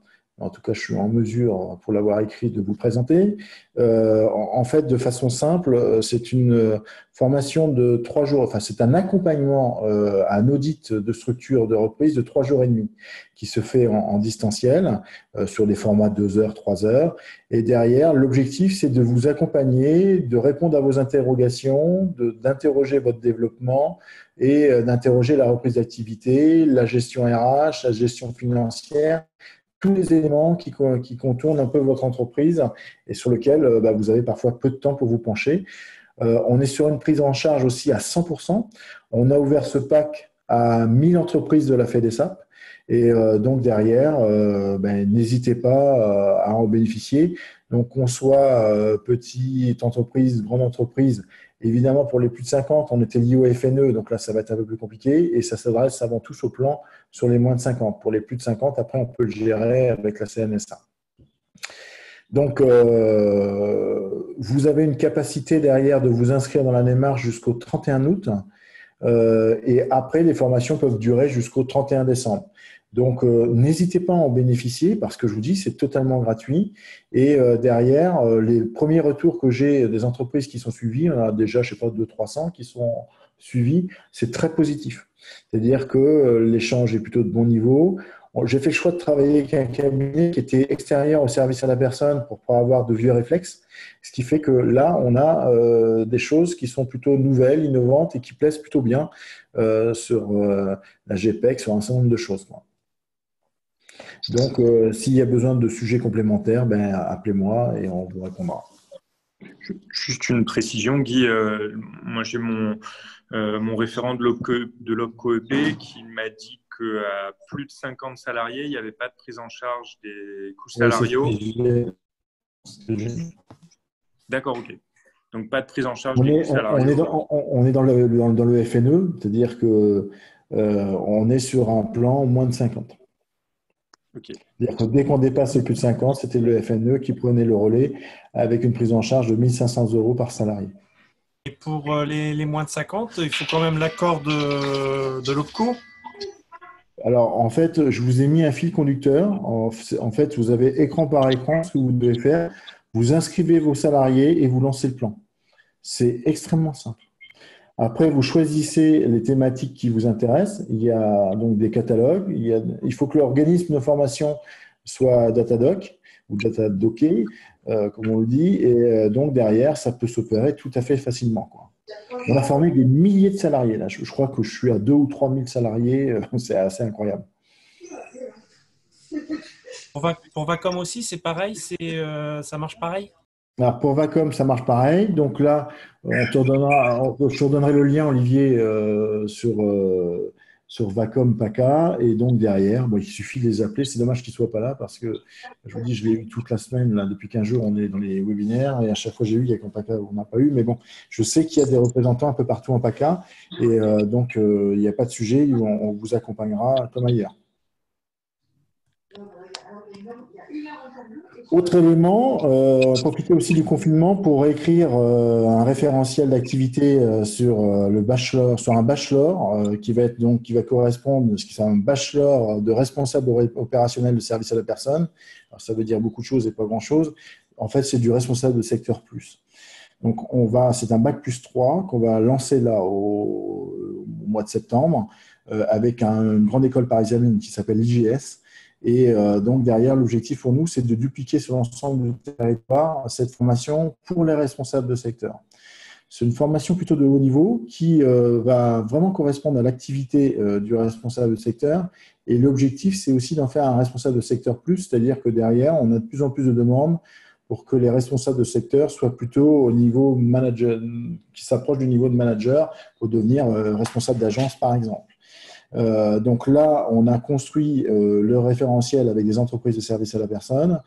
En tout cas, je suis en mesure, pour l'avoir écrit, de vous présenter. En fait, de façon simple, c'est une formation de 3 jours. Enfin, c'est un accompagnement à un audit de structure de reprise de 3 jours et demi qui se fait en distanciel sur des formats 2 heures, 3 heures. Et derrière, l'objectif, c'est de vous accompagner, de répondre à vos interrogations, d'interroger votre développement et d'interroger la reprise d'activité, la gestion RH, la gestion financière, tous les éléments qui contournent un peu votre entreprise et sur lesquels vous avez parfois peu de temps pour vous pencher. On est sur une prise en charge aussi à 100%. On a ouvert ce pack à 1000 entreprises de la FEDESAP. Et donc derrière, n'hésitez pas à en bénéficier. Donc qu'on soit petite entreprise, grande entreprise, évidemment pour les plus de 50, on était lié au FNE, donc là ça va être un peu plus compliqué et ça s'adresse avant tout au plan sur les moins de 50. Pour les plus de 50, après on peut le gérer avec la CNSA. Donc vous avez une capacité derrière de vous inscrire dans la démarche jusqu'au 31 août et après les formations peuvent durer jusqu'au 31 décembre. Donc, n'hésitez pas à en bénéficier parce que je vous dis, c'est totalement gratuit. Et derrière, les premiers retours que j'ai des entreprises qui sont suivies, on a déjà, je ne sais pas, 200-300 qui sont suivis, c'est très positif. C'est-à-dire que l'échange est plutôt de bon niveau. J'ai fait le choix de travailler avec un cabinet qui était extérieur au service à la personne pour pas avoir de vieux réflexes. Ce qui fait que là, on a des choses qui sont plutôt nouvelles, innovantes et qui plaisent plutôt bien sur la GPEC, sur un certain nombre de choses. Donc, s'il y a besoin de sujets complémentaires, appelez-moi et on vous répondra. Juste une précision, Guy. Moi, j'ai mon référent de l'OPCO-EP qui m'a dit qu'à plus de 50 salariés, il n'y avait pas de prise en charge des coûts salariaux. D'accord, ok. Donc, pas de prise en charge des coûts salariaux. On est dans le FNE, c'est-à-dire qu'on est sur un plan moins de 50. Okay. C'est-à-dire que dès qu'on dépasse les plus de 50, c'était le FNE qui prenait le relais avec une prise en charge de 1 500 € par salarié. Et pour les moins de 50, il faut quand même l'accord de l'OPCO? Alors, en fait, je vous ai mis un fil conducteur. En fait, vous avez écran par écran. Ce que vous devez faire, vous inscrivez vos salariés et vous lancez le plan. C'est extrêmement simple. Après, vous choisissez les thématiques qui vous intéressent. Il y a donc des catalogues. Il faut que l'organisme de formation soit Datadoc ou Datadocké, comme on le dit. Et donc, derrière, ça peut s'opérer tout à fait facilement, quoi. On a formé des milliers de salariés. Là. Je crois que je suis à 2 ou 3 000 salariés. C'est assez incroyable. Pour Vacom aussi, c'est pareil, ça marche pareil? Alors pour Vacom, ça marche pareil. Donc là, je te redonnerai le lien, Olivier, sur Vacom PACA. Et donc derrière, il suffit de les appeler. C'est dommage qu'ils ne soient pas là parce que, je vous dis, je l'ai eu toute la semaine. Là, depuis 15 jours, on est dans les webinaires. Et à chaque fois, j'ai eu, il y a qu'en PACA, on n'a pas eu. Mais bon, je sais qu'il y a des représentants un peu partout en PACA. Et donc, il n'y a pas de sujet. On vous accompagnera comme ailleurs. Autre élément, profiter aussi du confinement pour écrire un référentiel d'activité sur un bachelor qui va correspondre, ce qui est un bachelor de responsable opérationnel de service à la personne. Alors, ça veut dire beaucoup de choses et pas grand-chose. En fait, c'est du responsable de secteur plus. Donc, c'est un bac plus 3 qu'on va lancer là au mois de septembre avec une grande école parisienne qui s'appelle l'IGS. Et donc, derrière, l'objectif pour nous, c'est de dupliquer sur l'ensemble du territoire cette formation pour les responsables de secteur. C'est une formation plutôt de haut niveau qui va vraiment correspondre à l'activité du responsable de secteur. Et l'objectif, c'est aussi d'en faire un responsable de secteur plus, c'est-à-dire que derrière, on a de plus en plus de demandes pour que les responsables de secteur soient plutôt au niveau manager, qui s'approchent du niveau de manager pour devenir responsable d'agence, par exemple. Donc là, on a construit le référentiel avec des entreprises de services à la personne.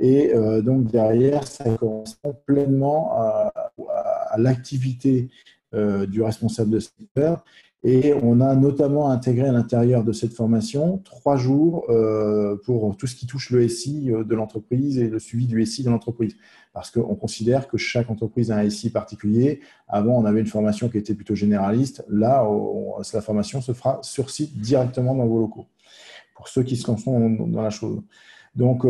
Et donc derrière, ça correspond pleinement à l'activité du responsable de secteur. Et on a notamment intégré à l'intérieur de cette formation 3 jours pour tout ce qui touche le SI de l'entreprise et le suivi du SI de l'entreprise. Parce qu'on considère que chaque entreprise a un SI particulier. Avant, on avait une formation qui était plutôt généraliste. Là, la formation se fera sur site directement dans vos locaux, pour ceux qui se lanceront dans la chose. Donc,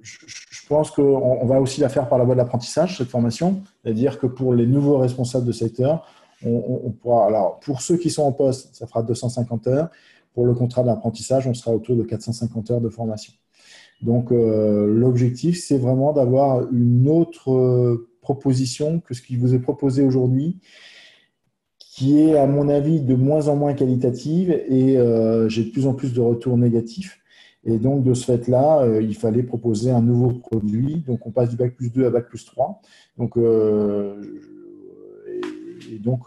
je pense qu'on va aussi la faire par la voie de l'apprentissage, cette formation. C'est-à-dire que pour les nouveaux responsables de secteur, on pourra, alors pour ceux qui sont en poste, ça fera 250 heures. Pour le contrat d'apprentissage, on sera autour de 450 heures de formation. Donc, l'objectif, c'est vraiment d'avoir une autre proposition que ce qui vous est proposé aujourd'hui, qui est, à mon avis, de moins en moins qualitative et j'ai de plus en plus de retours négatifs. Et donc, de ce fait-là, il fallait proposer un nouveau produit. Donc, on passe du Bac+2 à Bac+3. Donc,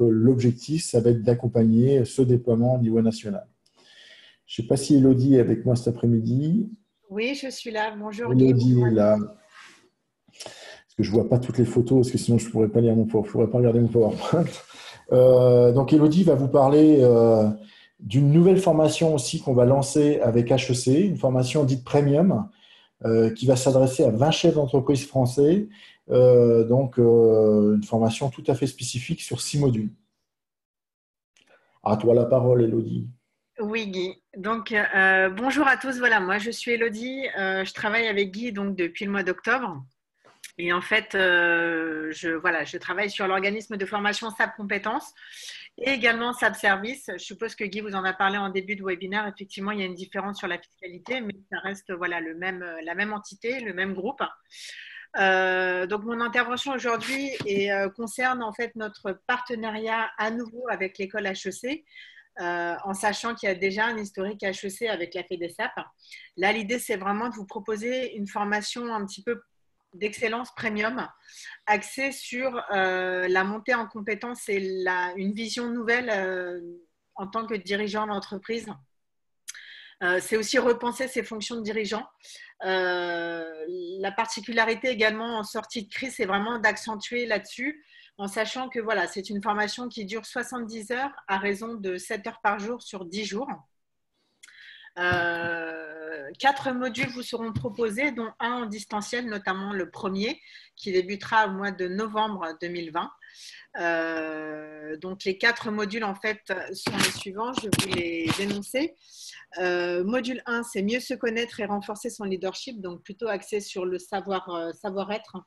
l'objectif, ça va être d'accompagner ce déploiement au niveau national. Je ne sais pas si Élodie est avec moi cet après-midi. Oui, je suis là. Bonjour Élodie Guy. est là. Parce que je ne vois pas toutes les photos, parce que sinon je ne pourrais pas regarder mon PowerPoint. Donc, Élodie va vous parler d'une nouvelle formation aussi qu'on va lancer avec HEC, une formation dite premium, qui va s'adresser à 20 chefs d'entreprise français. Une formation tout à fait spécifique sur 6 modules. À toi la parole, Élodie. Oui, Guy. Donc, bonjour à tous. Voilà, moi, je suis Élodie. Je travaille avec Guy donc, depuis le mois d'octobre. Et en fait, je travaille sur l'organisme de formation SAP Compétences et également SAP Service. Je suppose que Guy vous en a parlé en début de webinaire. Effectivement, il y a une différence sur la fiscalité, mais ça reste voilà, la même entité, le même groupe. Donc, mon intervention aujourd'hui concerne en fait notre partenariat à nouveau avec l'école HEC. En sachant qu'il y a déjà un historique HEC avec la FEDESAP. Là, l'idée, c'est vraiment de vous proposer une formation un petit peu d'excellence premium, axée sur la montée en compétences et une vision nouvelle en tant que dirigeant d'entreprise. C'est aussi repenser ses fonctions de dirigeant. La particularité également en sortie de crise, c'est vraiment d'accentuer là-dessus, en sachant que voilà, c'est une formation qui dure 70 heures à raison de 7 heures par jour sur 10 jours. 4 modules vous seront proposés, dont un en distanciel, notamment le premier, qui débutera au mois de novembre 2020. Donc, les 4 modules, en fait, sont les suivants. Je vais vous les énoncer. Module 1, c'est mieux se connaître et renforcer son leadership, donc plutôt axé sur le savoir-être.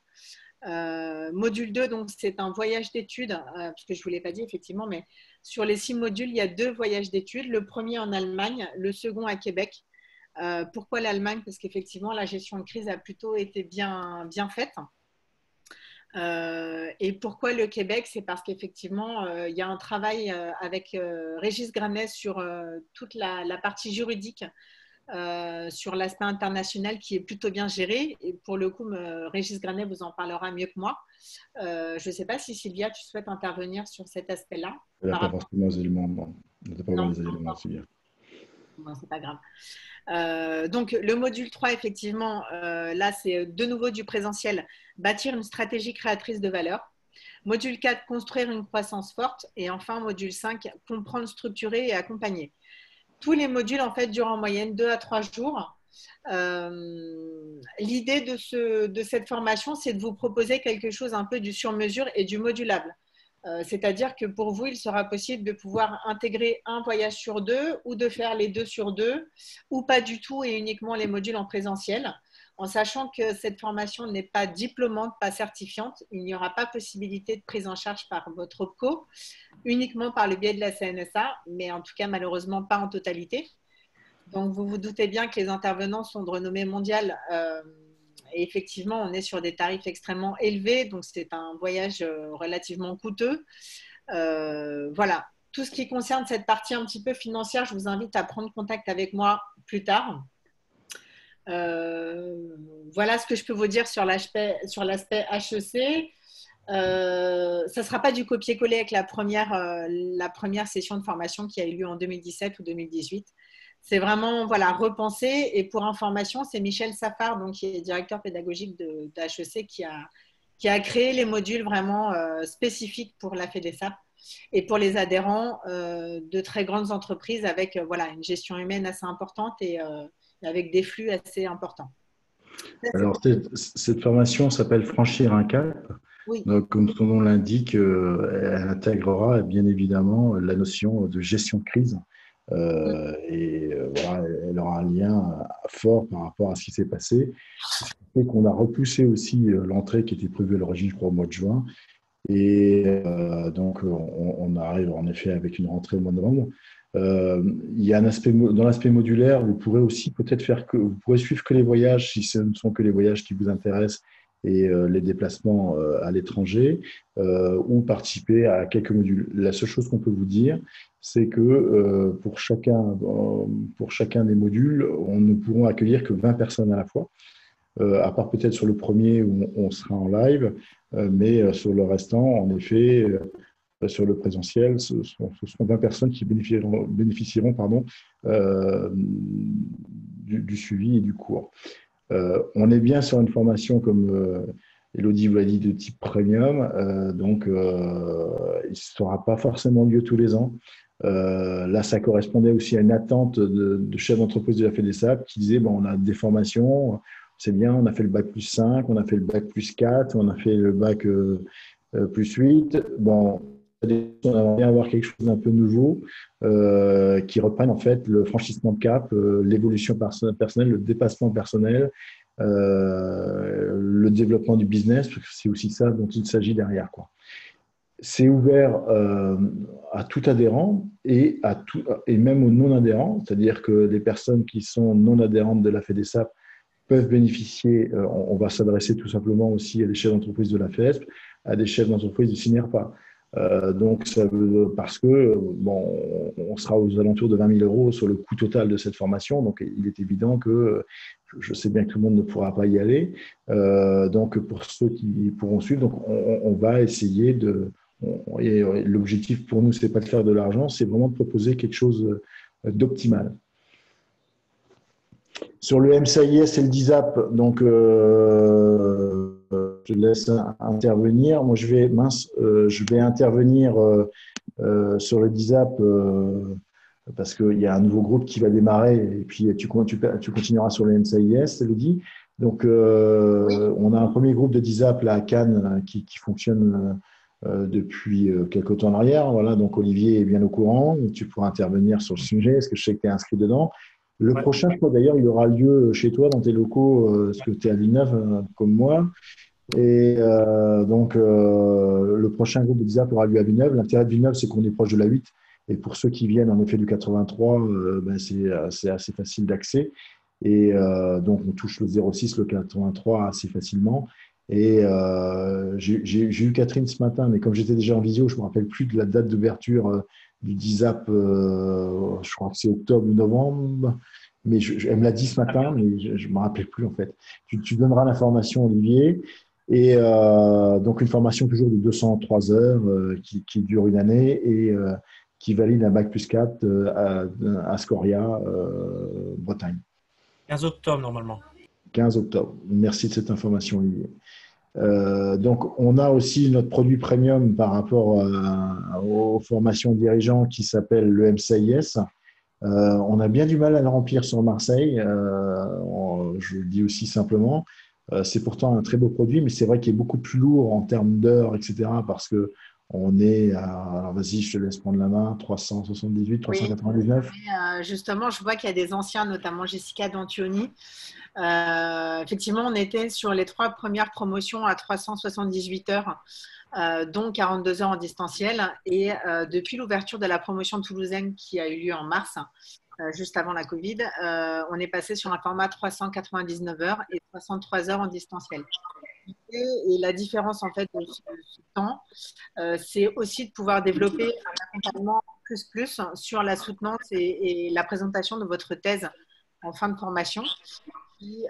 Module 2, donc c'est un voyage d'études, parce que je ne vous l'ai pas dit effectivement, mais sur les 6 modules, il y a 2 voyages d'études. Le premier en Allemagne, le second à Québec. Pourquoi l'Allemagne? Parce qu'effectivement, la gestion de crise a plutôt été bien faite. Et pourquoi le Québec? C'est parce qu'effectivement, il y a un travail avec Régis Granet sur toute la partie juridique, sur l'aspect international qui est plutôt bien géré. Et pour le coup, Régis Granet vous en parlera mieux que moi. Je ne sais pas si Sylvia, tu souhaites intervenir sur cet aspect-là. Elle n'a pas forcément les éléments, non. Elle n'a pas vraiment les éléments, Sylvia. Bon, c'est pas grave. Donc, le module 3, effectivement, là, c'est de nouveau du présentiel. Bâtir une stratégie créatrice de valeur. Module 4, construire une croissance forte. Et enfin, module 5, comprendre, structurer et accompagner. Tous les modules, en fait, durent en moyenne 2 à 3 jours. L'idée de cette formation, c'est de vous proposer quelque chose un peu du sur-mesure et du modulable. C'est-à-dire que pour vous, il sera possible de pouvoir intégrer un voyage sur 2 ou de faire les 2 sur 2 ou pas du tout et uniquement les modules en présentiel. En sachant que cette formation n'est pas diplômante, pas certifiante, il n'y aura pas possibilité de prise en charge par votre OPCO, uniquement par le biais de la CNSA, mais en tout cas malheureusement pas en totalité. Donc vous vous doutez bien que les intervenants sont de renommée mondiale Et effectivement, on est sur des tarifs extrêmement élevés, donc c'est un voyage relativement coûteux. Voilà, tout ce qui concerne cette partie un petit peu financière, je vous invite à prendre contact avec moi plus tard. Voilà ce que je peux vous dire sur l'aspect HEC. Ça ne sera pas du copier-coller avec la première session de formation qui a eu lieu en 2017 ou 2018. C'est vraiment repenser. Et pour information, c'est Michel Safar, donc, qui est directeur pédagogique de HEC, qui a créé les modules vraiment spécifiques pour la FEDESAP et pour les adhérents de très grandes entreprises avec une gestion humaine assez importante et avec des flux assez importants. Alors, cette formation s'appelle Franchir un cap. Oui. Donc, comme son nom l'indique, elle intégrera bien évidemment la notion de gestion de crise. Voilà, elle aura un lien fort par rapport à ce qui s'est passé. Ce qui fait qu'on a repoussé aussi l'entrée qui était prévue à l'origine, je crois, au mois de juin. Et donc, on arrive en effet avec une rentrée au mois de novembre. Il y a un aspect, dans l'aspect modulaire, vous pourrez aussi peut-être vous pourrez suivre que les voyages si ce ne sont que les voyages qui vous intéressent et les déplacements à l'étranger ou participer à quelques modules. La seule chose qu'on peut vous dire, c'est que pour chacun des modules, on ne pourront accueillir que 20 personnes à la fois, à part peut-être sur le premier où on sera en live, mais sur le restant, en effet, sur le présentiel, ce seront 20 personnes qui bénéficieront du suivi et du cours. On est bien sur une formation, comme Élodie vous l'a dit, de type premium, donc il ne sera pas forcément lieu tous les ans. Là, ça correspondait aussi à une attente de chefs d'entreprise de la FEDESAP qui disait on a des formations, c'est bien, on a fait le bac plus 5, on a fait le bac plus 4, on a fait le bac plus 8. Bon, on aimerait bien avoir quelque chose d'un peu nouveau qui reprenne en fait le franchissement de cap, l'évolution personnelle, le dépassement personnel, le développement du business, parce que c'est aussi ça dont il s'agit derrière, quoi. C'est ouvert à tout adhérent et même aux non-adhérents, c'est-à-dire que les personnes qui sont non-adhérentes de la FEDESAP peuvent bénéficier, on va s'adresser tout simplement aussi à des chefs d'entreprise de la FESP, à des chefs d'entreprise du CINERPA. Donc, parce que on sera aux alentours de 20 000 € sur le coût total de cette formation. Donc, il est évident que je sais bien que tout le monde ne pourra pas y aller. Donc, pour ceux qui pourront suivre, donc on va essayer et l'objectif pour nous, c'est pas de faire de l'argent, c'est vraiment de proposer quelque chose d'optimal. Sur le MCIS et le DISAP, donc je laisse intervenir. Moi, je vais intervenir sur le DISAP parce qu'il y a un nouveau groupe qui va démarrer et puis tu continueras sur le MCIS, Élodie. Donc, on a un premier groupe de DISAP là, à Cannes qui fonctionne depuis quelques temps en arrière. Voilà, donc Olivier est bien au courant. Tu pourras intervenir sur le sujet, parce que je sais que tu es inscrit dedans. Le prochain, je crois d'ailleurs, il aura lieu chez toi, dans tes locaux, parce que tu es à Villeneuve, comme moi. Et donc, le prochain groupe de DISAP aura lieu à Villeneuve. L'intérêt de Villeneuve, c'est qu'on est proche de la 8. Et pour ceux qui viennent, en effet, du 83, c'est assez facile d'accès. Et donc, on touche le 06, le 83 assez facilement. Et j'ai eu Catherine ce matin, mais comme j'étais déjà en visio, je ne me rappelle plus de la date d'ouverture du DISAP, je crois que c'est octobre ou novembre, mais elle me l'a dit ce matin, mais je ne me rappelle plus en fait. Tu donneras l'information, Olivier. Et donc une formation toujours de 203 heures qui dure une année et qui valide un bac plus 4 à Scoria, Bretagne. 15 octobre normalement. 15 octobre. Merci de cette information, Olivier. Donc, on a aussi notre produit premium par rapport aux formations dirigeants qui s'appelle le MCIS. On a bien du mal à le remplir sur Marseille, je le dis aussi simplement. C'est pourtant un très beau produit, mais c'est vrai qu'il est beaucoup plus lourd en termes d'heures, etc. Parce qu'on est à, alors vas-y, je te laisse prendre la main, 378, 399. Oui, justement, je vois qu'il y a des anciens, notamment Jessica Dantioni. Effectivement, on était sur les 3 premières promotions à 378 heures, dont 42 heures en distanciel. Et depuis l'ouverture de la promotion toulousaine qui a eu lieu en mars, juste avant la Covid, on est passé sur un format 399 heures et 63 heures en distanciel. Et la différence en fait de ce temps, c'est aussi de pouvoir développer un accompagnement plus sur la soutenance et la présentation de votre thèse en fin de formation, qui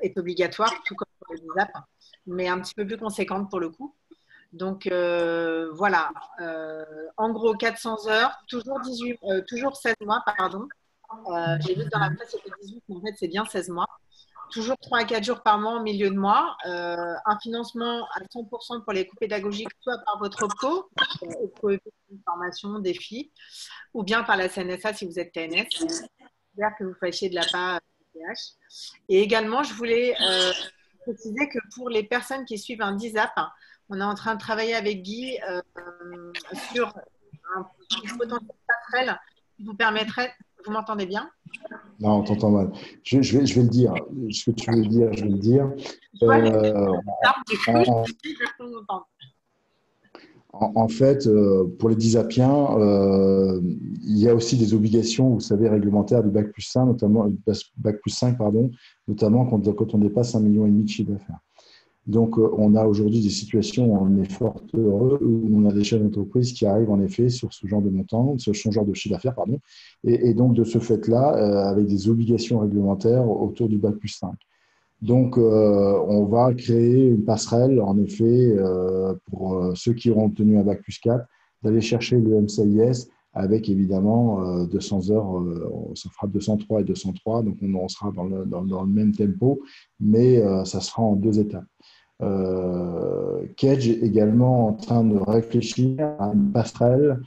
est obligatoire, tout comme pour les ISAP, mais un petit peu plus conséquente pour le coup. Donc voilà, en gros 400 heures, toujours 16 mois, pardon. J'ai vu que dans la presse c'était 18, mais en fait c'est bien 16 mois. Toujours 3 à 4 jours par mois en milieu de mois. Un financement à 100% pour les coûts pédagogiques, soit par votre OPCO, formation, défi, ou bien par la CNSA si vous êtes TNS. J'espère que vous fassiez de la part PH. Et également, je voulais préciser que pour les personnes qui suivent un DISAP, on est en train de travailler avec Guy sur un potentiel passerelle qui vous permettrait… Vous m'entendez bien? Non, on t'entend mal. Je vais le dire. Ce que tu veux dire, je vais le dire. En fait, pour les disapiens, il y a aussi des obligations, vous savez, réglementaires du Bac+5, notamment Bac+5, pardon, notamment quand on dépasse 1,5 million de chiffre d'affaires. Donc, on a aujourd'hui des situations, on est fort heureux, où on a des chefs d'entreprise qui arrivent en effet sur ce genre de montant, sur ce genre de chiffre d'affaires, pardon, et donc de ce fait-là, avec des obligations réglementaires autour du Bac+5. Donc, on va créer une passerelle, en effet, pour ceux qui auront obtenu un Bac+4, d'aller chercher le MCIS avec évidemment 200 heures, ça fera 203 et 203, donc on sera dans le même tempo, mais ça sera en 2 étapes. Kedge est également en train de réfléchir à une passerelle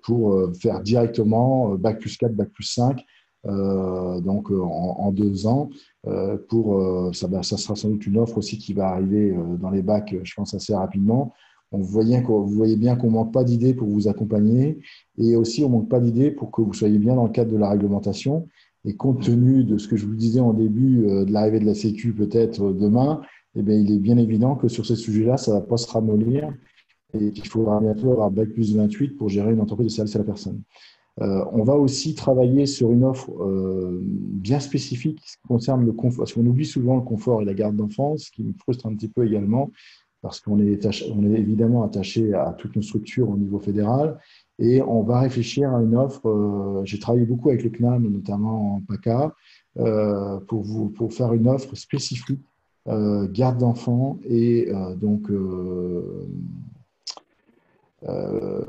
pour faire directement Bac+4, Bac+5, donc en 2 ans. Ça sera sans doute une offre aussi qui va arriver dans les bacs, je pense, assez rapidement. Vous voyez bien qu'on ne manque pas d'idées pour vous accompagner, et aussi on ne manque pas d'idées pour que vous soyez bien dans le cadre de la réglementation. Et compte tenu de ce que je vous disais en début, de l'arrivée de la Sécu peut-être demain, eh bien, il est bien évident que sur ces sujets-là, ça ne va pas se ramollir et qu'il faudra bientôt avoir Bac+28 pour gérer une entreprise de service à la personne. On va aussi travailler sur une offre bien spécifique qui concerne le confort, parce qu'on oublie souvent le confort et la garde d'enfants, ce qui me frustre un petit peu également, parce qu'on est évidemment attaché à toutes nos structures au niveau fédéral, et on va réfléchir à une offre, j'ai travaillé beaucoup avec le CNAM, notamment en PACA, pour faire une offre spécifique, garde d'enfants et donc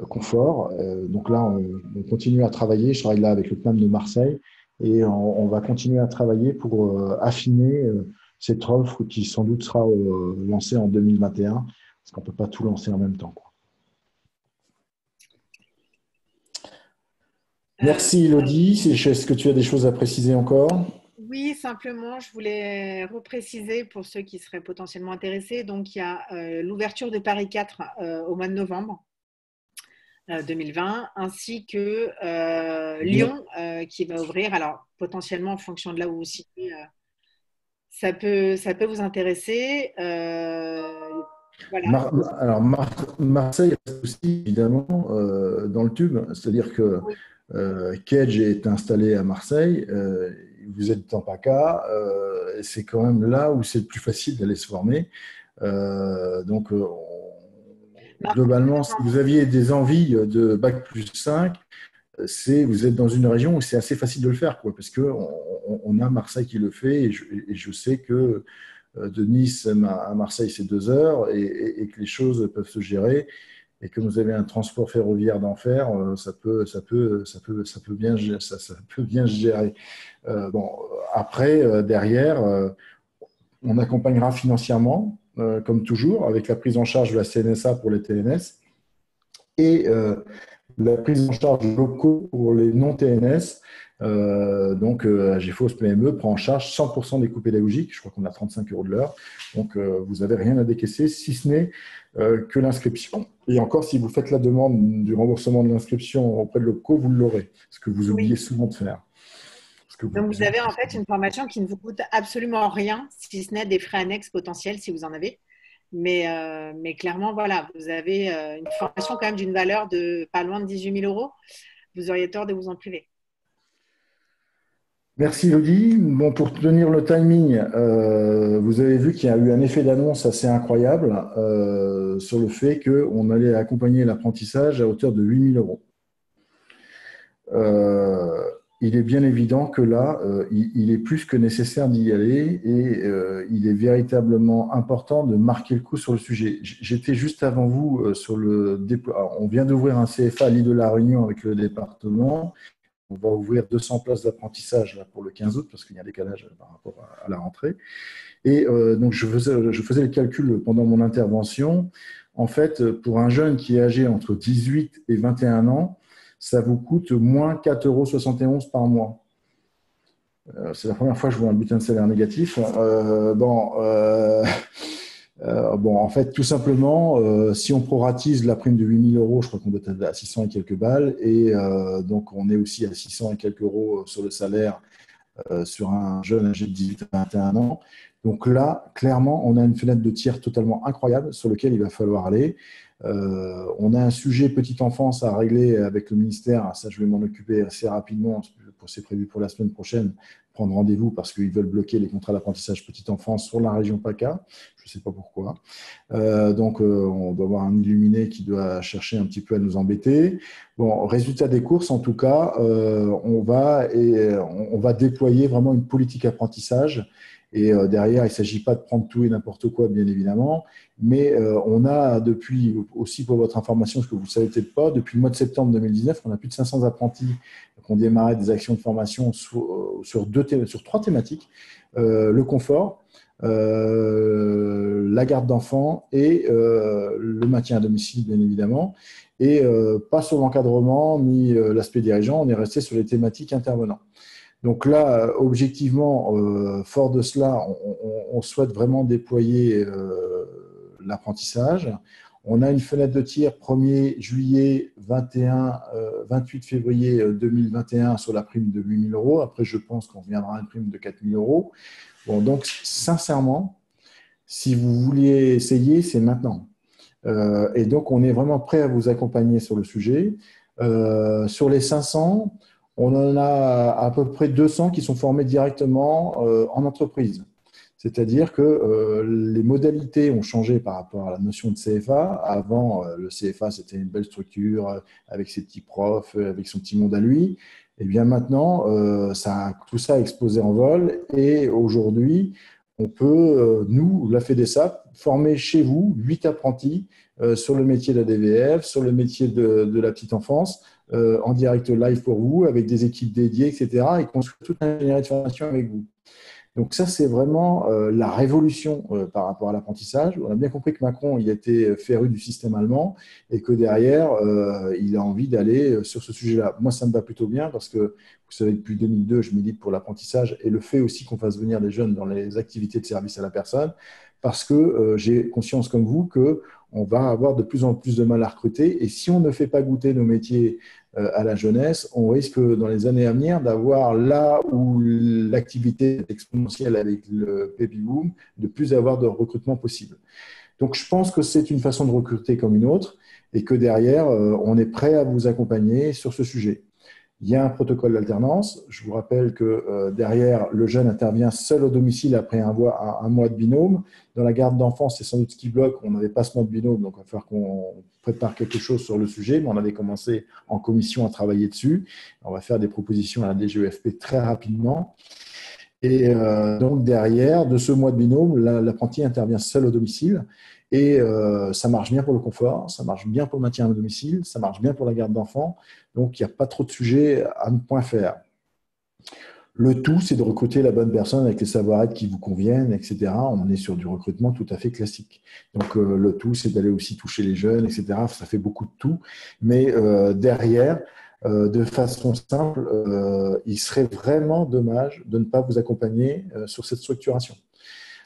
confort. Donc là, on continue à travailler. Je travaille là avec le CNAM de Marseille et on va continuer à travailler pour affiner cette offre qui sans doute sera lancée en 2021 parce qu'on ne peut pas tout lancer en même temps, quoi. Merci Elodie. Est-ce que tu as des choses à préciser encore? Oui, simplement, je voulais repréciser pour ceux qui seraient potentiellement intéressés. Donc, il y a l'ouverture de Paris 4 au mois de novembre 2020, ainsi que Lyon qui va ouvrir. Alors, potentiellement, en fonction de là où vous situez, ça peut vous intéresser. Voilà. Alors, Marseille reste aussi évidemment dans le tube, c'est-à-dire que Oui. Kedge est installé à Marseille, vous êtes en PACA, c'est quand même là où c'est le plus facile d'aller se former. Donc, globalement, si vous aviez des envies de Bac+5, vous êtes dans une région où c'est assez facile de le faire, quoi, parce qu'on a Marseille qui le fait, et je sais que de Nice à Marseille, c'est 2 heures, et que les choses peuvent se gérer. Et que vous avez un transport ferroviaire d'enfer, ça peut bien se gérer. Bon, après, derrière, on accompagnera financièrement, comme toujours, avec la prise en charge de la CNSA pour les TNS et la prise en charge locaux pour les non-TNS. Donc, AGFOS PME prend en charge 100% des coûts pédagogiques. Je crois qu'on a 35 € de l'heure. Donc, vous n'avez rien à décaisser, si ce n'est que l'inscription. Et encore, si vous faites la demande du remboursement de l'inscription auprès de l'OPCO, vous l'aurez, ce que vous oubliez souvent de faire. Donc, vous avez en fait une formation qui ne vous coûte absolument rien, si ce n'est des frais annexes potentiels, si vous en avez. Mais clairement, voilà, vous avez une formation quand même d'une valeur de pas loin de 18 000 €. Vous auriez tort de vous en priver. Merci Elodie. Bon, pour tenir le timing, vous avez vu qu'il y a eu un effet d'annonce assez incroyable sur le fait qu'on allait accompagner l'apprentissage à hauteur de 8 000 euros. Il est bien évident que là, il est plus que nécessaire d'y aller et il est véritablement important de marquer le coup sur le sujet. J'étais juste avant vous sur le déploiement. On vient d'ouvrir un CFA à l'île de la Réunion avec le département. On va ouvrir 200 places d'apprentissage pour le 15 août parce qu'il y a un décalage par rapport à la rentrée. Et donc, je faisais le calcul pendant mon intervention. En fait, pour un jeune qui est âgé entre 18 et 21 ans, ça vous coûte moins 4,71 € par mois. C'est la première fois que je vois un bulletin de salaire négatif. En fait, tout simplement, si on proratise la prime de 8 000 €, je crois qu'on doit être à 600 et quelques balles. Et donc, on est aussi à 600 et quelques euros sur le salaire sur un jeune âgé de 18 à 21 ans. Donc là, clairement, on a une fenêtre de tir totalement incroyable sur lequel il va falloir aller. On a un sujet petite enfance à régler avec le ministère. Ça, je vais m'en occuper assez rapidement. C'est prévu pour la semaine prochaine. Prendre rendez-vous parce qu'ils veulent bloquer les contrats d'apprentissage petite enfance sur la région PACA. Je ne sais pas pourquoi. On doit avoir un illuminé qui doit chercher un petit peu à nous embêter. Bon, résultat des courses, en tout cas, on va déployer vraiment une politique apprentissage. Et derrière, il ne s'agit pas de prendre tout et n'importe quoi, bien évidemment, mais on a depuis, aussi pour votre information, ce que vous ne savez peut-être pas, depuis le mois de septembre 2019, on a plus de 500 apprentis qui ont démarré des actions de formation sur 3 thématiques, le confort, la garde d'enfants et le maintien à domicile, bien évidemment, et pas sur l'encadrement ni l'aspect dirigeant, on est resté sur les thématiques intervenants. Donc là, objectivement, fort de cela, on souhaite vraiment déployer l'apprentissage. On a une fenêtre de tir 1er juillet 28 février 2021 sur la prime de 8 000 €. Après, je pense qu'on reviendra à une prime de 4 000 €. Bon, donc, sincèrement, si vous vouliez essayer, c'est maintenant. Et donc, on est vraiment prêt à vous accompagner sur le sujet. Sur les 500, on en a à peu près 200 qui sont formés directement en entreprise. C'est-à-dire que les modalités ont changé par rapport à la notion de CFA. Avant, le CFA, c'était une belle structure avec ses petits profs, avec son petit monde à lui. Et bien maintenant, tout ça a explosé en vol. Et aujourd'hui, on peut, nous, la FEDESAP, former chez vous 8 apprentis sur le métier de la DVF, sur le métier de la petite enfance, en direct live pour vous, avec des équipes dédiées, etc. et construire toute l'ingénierie de formation avec vous. Donc ça, c'est vraiment la révolution par rapport à l'apprentissage. On a bien compris que Macron, il était féru du système allemand et que derrière, il a envie d'aller sur ce sujet-là. Moi, ça me va plutôt bien parce que, vous savez, depuis 2002, je milite pour l'apprentissage et le fait aussi qu'on fasse venir des jeunes dans les activités de service à la personne parce que j'ai conscience comme vous qu'on va avoir de plus en plus de mal à recruter et si on ne fait pas goûter nos métiers à la jeunesse, on risque dans les années à venir d'avoir là où l'activité est exponentielle avec le baby boom, de plus avoir de recrutement possible. Donc je pense que c'est une façon de recruter comme une autre et que derrière, on est prêt à vous accompagner sur ce sujet. Il y a un protocole d'alternance. Je vous rappelle que derrière, le jeune intervient seul au domicile après un mois de binôme. Dans la garde d'enfants, c'est sans doute ce qui bloque. On n'avait pas ce mois de binôme, donc il va falloir qu'on prépare quelque chose sur le sujet. Mais on avait commencé en commission à travailler dessus. On va faire des propositions à la DGEFP très rapidement. Et donc derrière, de ce mois de binôme, l'apprenti intervient seul au domicile. Et ça marche bien pour le confort, ça marche bien pour le maintien à domicile, ça marche bien pour la garde d'enfants. Donc, il n'y a pas trop de sujets à ne point faire. Le tout, c'est de recruter la bonne personne avec les savoir-être qui vous conviennent, etc. On est sur du recrutement tout à fait classique. Donc, le tout, c'est d'aller aussi toucher les jeunes, etc. Ça fait beaucoup de tout. Mais derrière, de façon simple, il serait vraiment dommage de ne pas vous accompagner sur cette structuration.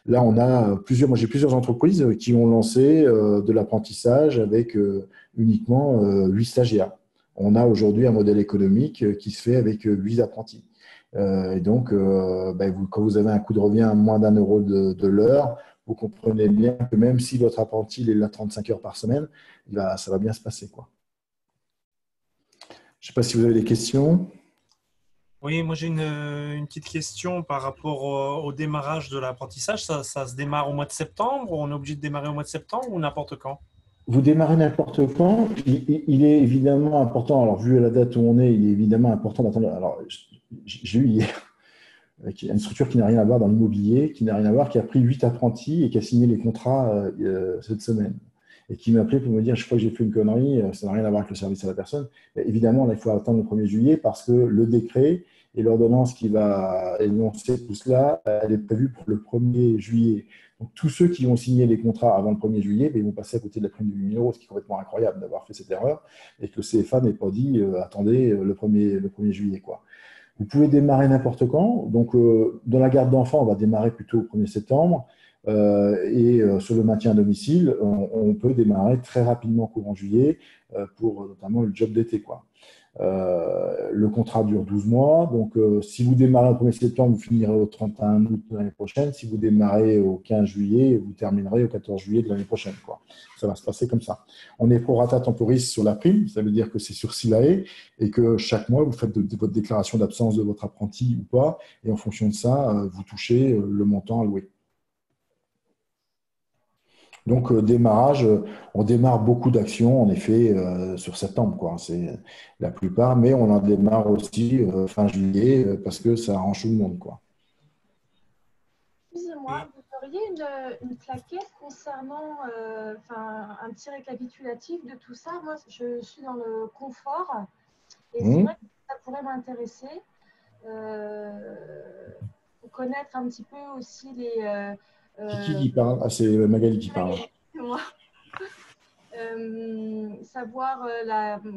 Là, moi j'ai plusieurs entreprises qui ont lancé de l'apprentissage avec uniquement 8 stagiaires. On a aujourd'hui un modèle économique qui se fait avec 8 apprentis. Et donc, quand vous avez un coût de revient à moins d'1 euro de l'heure, vous comprenez bien que même si votre apprenti il est là 35 heures par semaine, ça va bien se passer, quoi. Je ne sais pas si vous avez des questions. Oui, moi j'ai une petite question par rapport au démarrage de l'apprentissage. Ça se démarre au mois de septembre? On est obligé de démarrer au mois de septembre ou n'importe quand? Vous démarrez n'importe quand. Il est évidemment important, alors vu la date où on est, il est évidemment important d'attendre. Alors, j'ai eu hier une structure qui n'a rien à voir dans l'immobilier, qui n'a rien à voir, qui a pris 8 apprentis et qui a signé les contrats cette semaine. Et qui m'a appelé pour me dire, je crois que j'ai fait une connerie, ça n'a rien à voir avec le service à la personne. Mais évidemment, là, il faut attendre le 1er juillet parce que le décret et l'ordonnance qui va énoncer tout cela, elle est prévue pour le 1er juillet. Donc, tous ceux qui ont signé les contrats avant le 1er juillet, ben, ils vont passer à côté de la prime de 8 000 euros, ce qui est complètement incroyable d'avoir fait cette erreur et que le CFA n'ait pas dit attendez le 1er juillet, quoi. Vous pouvez démarrer n'importe quand. Donc, dans la garde d'enfants, on va démarrer plutôt au 1er septembre. Sur le maintien à domicile, on peut démarrer très rapidement courant juillet pour notamment le job d'été, quoi. Le contrat dure 12 mois. Donc, si vous démarrez au 1er septembre, vous finirez au 31 août de l'année prochaine. Si vous démarrez au 15 juillet, vous terminerez au 14 juillet de l'année prochaine, quoi. Ça va se passer comme ça. On est pro rata temporis sur la prime. Ça veut dire que c'est sur SILAE et que chaque mois, vous faites votre déclaration d'absence de votre apprenti ou pas. Et en fonction de ça, vous touchez le montant alloué. Donc, démarrage, on démarre beaucoup d'actions, en effet, sur septembre, quoi. C'est la plupart, mais on en démarre aussi fin juillet parce que ça arrange tout le monde, quoi. Excusez-moi, vous auriez une plaquette concernant un petit récapitulatif de tout ça? Moi, je suis dans le confort et c'est vrai que ça pourrait m'intéresser pour connaître un petit peu aussi les… Qui parle? Ah, c'est Magali qui parle. Moi. Savoir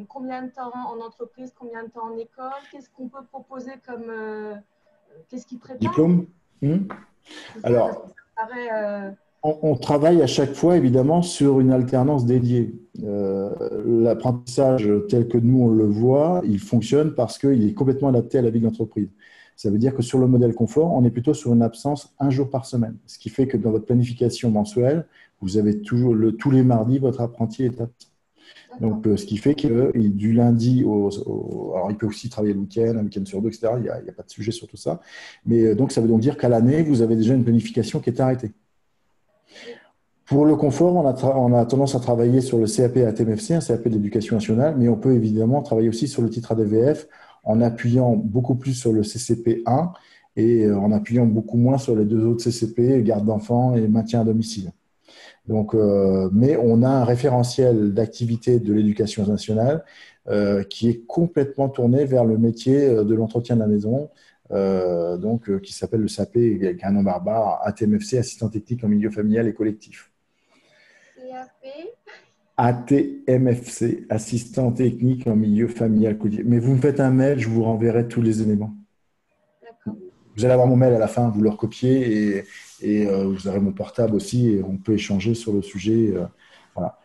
combien de temps en entreprise, combien de temps en école, qu'est-ce qu'on peut proposer comme… qu'est-ce qui prépare? Diplôme? Alors, on travaille à chaque fois, évidemment, sur une alternance dédiée. L'apprentissage tel que nous, on le voit, il fonctionne parce qu'il est complètement adapté à la vie d'entreprise. Ça veut dire que sur le modèle confort, on est plutôt sur une absence 1 jour par semaine. Ce qui fait que dans votre planification mensuelle, vous avez toujours tous les mardis, votre apprenti est absent. Donc, ce qui fait que du lundi alors, il peut aussi travailler le week-end, un week-end sur deux, etc. Il n'y a pas de sujet sur tout ça. Mais donc, ça veut donc dire qu'à l'année, vous avez déjà une planification qui est arrêtée. Pour le confort, on a tendance à travailler sur le CAP ATMFC, un CAP d'éducation nationale, mais on peut évidemment travailler aussi sur le titre ADVF en appuyant beaucoup plus sur le CCP 1 et en appuyant beaucoup moins sur les 2 autres CCP, garde d'enfants et maintien à domicile. Donc, mais on a un référentiel d'activité de l'éducation nationale qui est complètement tourné vers le métier de l'entretien de la maison, qui s'appelle le SAP, avec un nom barbare, ATMFC, assistant technique en milieu familial et collectif. ATMFC, assistant technique en milieu familial. Mais vous me faites un mail, je vous renverrai tous les éléments. Vous allez avoir mon mail à la fin, vous le recopiez et vous aurez mon portable aussi et on peut échanger sur le sujet. Voilà.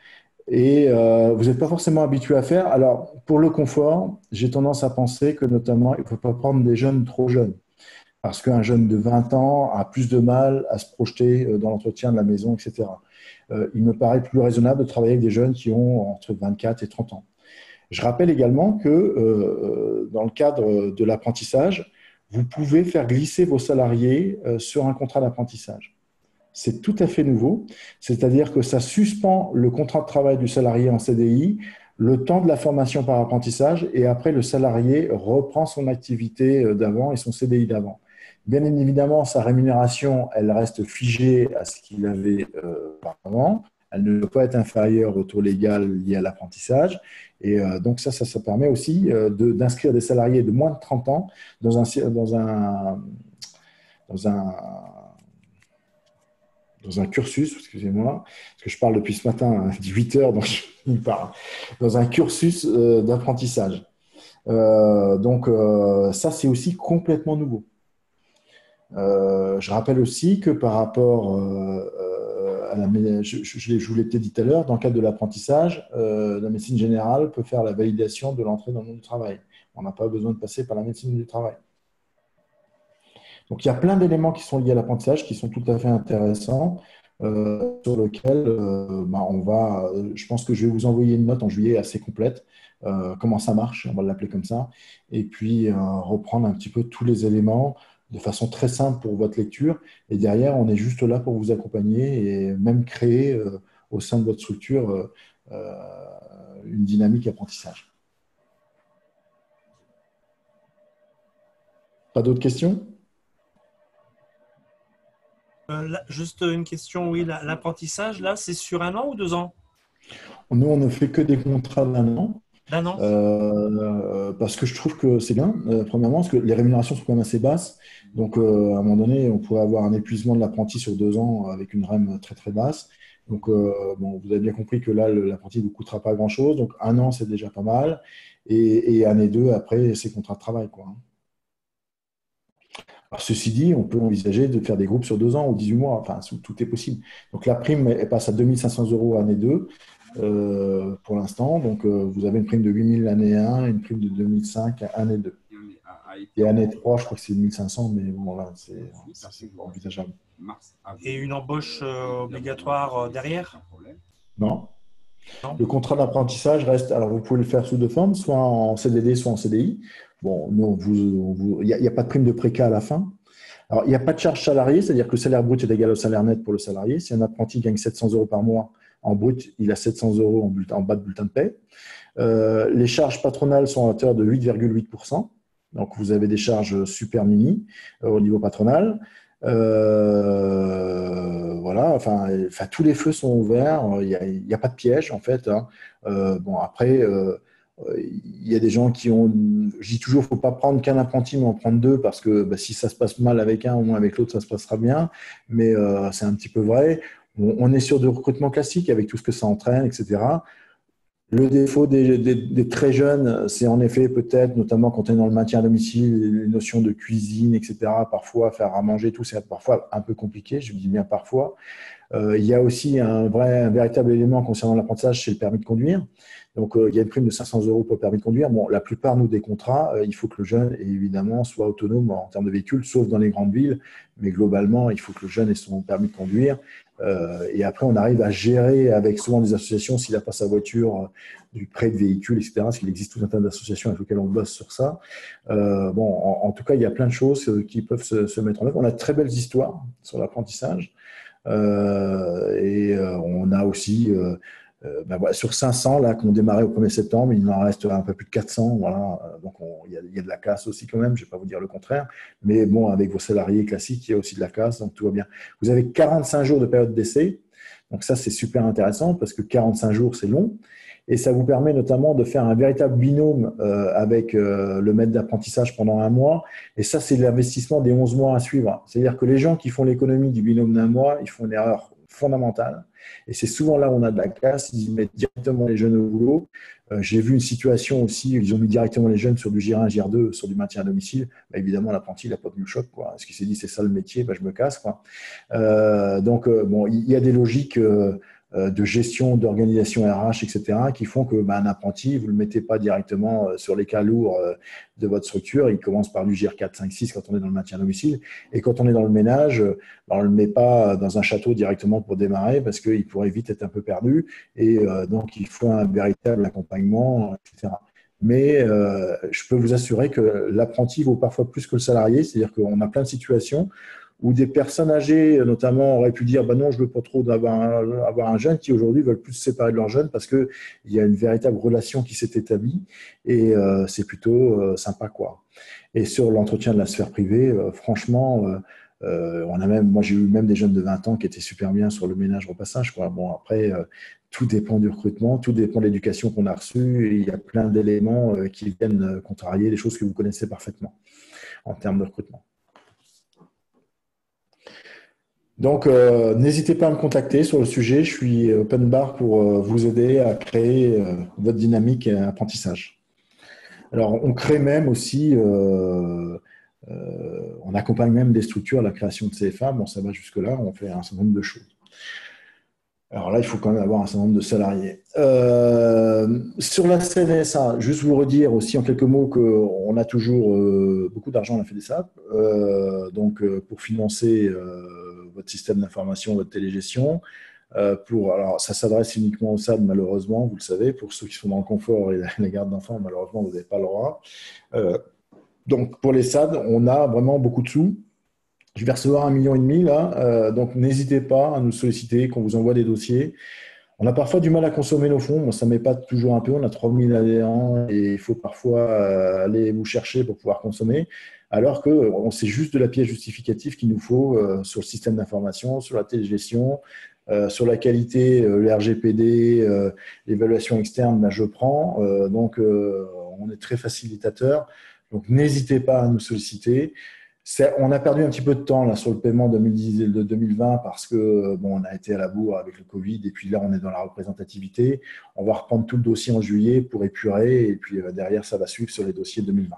Et vous n'êtes pas forcément habitué à faire. Alors, pour le confort, j'ai tendance à penser que notamment, il ne faut pas prendre des jeunes trop jeunes. Parce qu'un jeune de 20 ans a plus de mal à se projeter dans l'entretien de la maison, etc. Il me paraît plus raisonnable de travailler avec des jeunes qui ont entre 24 et 30 ans. Je rappelle également que dans le cadre de l'apprentissage, vous pouvez faire glisser vos salariés sur un contrat d'apprentissage. C'est tout à fait nouveau, c'est-à-dire que ça suspend le contrat de travail du salarié en CDI, le temps de la formation par apprentissage, et après le salarié reprend son activité d'avant et son CDI d'avant. Bien évidemment, sa rémunération, elle reste figée à ce qu'il avait auparavant. Elle ne doit pas être inférieure au taux légal lié à l'apprentissage. Et donc, ça permet aussi d'inscrire des salariés de moins de 30 ans dans un cursus, excusez-moi, parce que je parle depuis ce matin à 18 heures, donc je parle, dans un cursus d'apprentissage. Donc, ça, c'est aussi complètement nouveau. Je rappelle aussi que par rapport à je vous l'ai peut-être dit tout à l'heure, dans le cadre de l'apprentissage, la médecine générale peut faire la validation de l'entrée dans le monde du travail. On n'a pas besoin de passer par la médecine du travail. Donc, il y a plein d'éléments qui sont liés à l'apprentissage qui sont tout à fait intéressants, sur lesquels je pense que je vais vous envoyer une note en juillet assez complète, comment ça marche, on va l'appeler comme ça, et puis reprendre un petit peu tous les éléments de façon très simple pour votre lecture. Et derrière, on est juste là pour vous accompagner et même créer au sein de votre structure une dynamique apprentissage. Pas d'autres questions? Juste une question, oui, l'apprentissage, là, c'est sur 1 an ou 2 ans? Nous, on ne fait que des contrats d'un an. D'un an? Parce que je trouve que c'est bien, premièrement, parce que les rémunérations sont quand même assez basses. Donc, à un moment donné, on pourrait avoir un épuisement de l'apprenti sur 2 ans avec une REM très, très basse. Donc, bon, vous avez bien compris que là, l'apprenti ne vous coûtera pas grand-chose. Donc, 1 an, c'est déjà pas mal. Et année 2, après, c'est contrat de travail, quoi. Alors, ceci dit, on peut envisager de faire des groupes sur 2 ans ou 18 mois. Enfin, tout est possible. Donc, la prime, elle passe à 2 500 € année 2 pour l'instant. Donc, vous avez une prime de 8 000 l'année 1, une prime de 2 500 année 2. Et année 3, je crois que c'est 1 500, mais bon, là, c'est envisageable. Et une embauche obligatoire derrière? Non. Non. Le contrat d'apprentissage reste, alors vous pouvez le faire sous deux formes, soit en CDD, soit en CDI. Bon, nous, il n'y a pas de prime de préca à la fin. Alors, il n'y a pas de charge salariée, c'est-à-dire que le salaire brut est égal au salaire net pour le salarié. Si un apprenti gagne 700 € par mois en brut, il a 700 € en bas de bulletin de paie. Les charges patronales sont à hauteur de 8,8%. Donc, vous avez des charges super mini au niveau patronal. Voilà, enfin, tous les feux sont ouverts. Il n'y a pas de piège, en fait. Hein. Bon, après, il y a des gens qui ont. Je dis toujours, il ne faut pas prendre qu'un apprenti, mais en prendre 2, parce que si ça se passe mal avec un, au moins avec l'autre, ça se passera bien. Mais c'est un petit peu vrai. On est sur du recrutement classique avec tout ce que ça entraîne, etc. Le défaut des très jeunes, c'est en effet peut-être, notamment quand on est dans le maintien à domicile, les notions de cuisine, etc. Parfois, faire à manger, tout, c'est parfois un peu compliqué, je dis bien parfois. Il y a aussi un véritable élément concernant l'apprentissage, c'est le permis de conduire. Donc, il y a une prime de 500 € pour le permis de conduire. Bon, la plupart, nous, des contrats, il faut que le jeune, évidemment, soit autonome en termes de véhicule, sauf dans les grandes villes. Mais globalement, il faut que le jeune ait son permis de conduire. Et après, on arrive à gérer avec souvent des associations, s'il n'a pas sa voiture, du prêt de véhicule, etc. Parce qu'il existe tout un tas d'associations avec lesquelles on bosse sur ça. Bon, en tout cas, il y a plein de choses qui peuvent se mettre en œuvre. On a de très belles histoires sur l'apprentissage. On a aussi, voilà, sur 500 là qu'on démarrait au 1er septembre, il en reste un peu plus de 400. Voilà. Donc, il y a de la casse aussi quand même, je ne vais pas vous dire le contraire. Mais bon, avec vos salariés classiques, il y a aussi de la casse, donc tout va bien. Vous avez 45 jours de période d'essai. Donc ça, c'est super intéressant parce que 45 jours, c'est long. Et ça vous permet notamment de faire un véritable binôme avec le maître d'apprentissage pendant 1 mois. Et ça, c'est l'investissement des 11 mois à suivre. C'est-à-dire que les gens qui font l'économie du binôme d'1 mois, ils font une erreur fondamentale. Et c'est souvent là où on a de la casse. Ils mettent directement les jeunes au boulot. J'ai vu une situation aussi où ils ont mis directement les jeunes sur du GR1, GR2, sur du maintien à domicile. Bah, évidemment, l'apprenti, il n'a pas tenu le choc, quoi. Parce qu'il s'est dit, c'est ça le métier, bah, je me casse, quoi. Bon, il y a des logiques de gestion, d'organisation RH, etc., qui font que un apprenti, vous ne le mettez pas directement sur les cas lourds de votre structure. Il commence par du GR4, 5, 6 quand on est dans le maintien à domicile. Et quand on est dans le ménage, on ne le met pas dans un château directement pour démarrer parce qu'il pourrait vite être un peu perdu. Et donc, il faut un véritable accompagnement, etc. Mais je peux vous assurer que l'apprenti vaut parfois plus que le salarié. C'est-à-dire qu'on a plein de situations où des personnes âgées, notamment, auraient pu dire non, je ne veux pas trop avoir un jeune, qui aujourd'hui veulent plus se séparer de leur jeune parce qu'il y a une véritable relation qui s'est établie et c'est plutôt sympa, quoi. Et sur l'entretien de la sphère privée, franchement, moi j'ai eu même des jeunes de 20 ans qui étaient super bien sur le ménage repassage, quoi. Bon, après, tout dépend du recrutement, tout dépend de l'éducation qu'on a reçue et il y a plein d'éléments qui viennent contrarier les choses que vous connaissez parfaitement en termes de recrutement. Donc, n'hésitez pas à me contacter sur le sujet. Je suis open bar pour vous aider à créer votre dynamique apprentissage. Alors, on crée même aussi, on accompagne même des structures à la création de CFA. Bon, ça va jusque-là, on fait un certain nombre de choses. Alors là, il faut quand même avoir un certain nombre de salariés. Sur la CNSA, juste vous redire aussi en quelques mots qu'on a toujours beaucoup d'argent à la FEDESAP, donc pour financer votre système d'information, votre télégestion. Alors, ça s'adresse uniquement aux SAD, malheureusement, vous le savez. Pour ceux qui sont dans le confort et la garde d'enfants, malheureusement, vous n'avez pas le droit. Donc, pour les SAD, on a vraiment beaucoup de sous. Je vais recevoir 1,5 million là, donc n'hésitez pas à nous solliciter, qu'on vous envoie des dossiers. On a parfois du mal à consommer nos fonds, ça ne met pas toujours un peu, on a 3000 adhérents et il faut parfois aller vous chercher pour pouvoir consommer, alors que c'est juste de la pièce justificative qu'il nous faut sur le système d'information, sur la télégestion, sur la qualité, le RGPD, l'évaluation externe, là, je prends. Donc, on est très facilitateur. Donc, n'hésitez pas à nous solliciter. On a perdu un petit peu de temps là, sur le paiement de 2020 parce que on a été à la bourre avec le Covid et puis là, on est dans la représentativité. On va reprendre tout le dossier en juillet pour épurer et puis derrière, ça va suivre sur les dossiers 2020.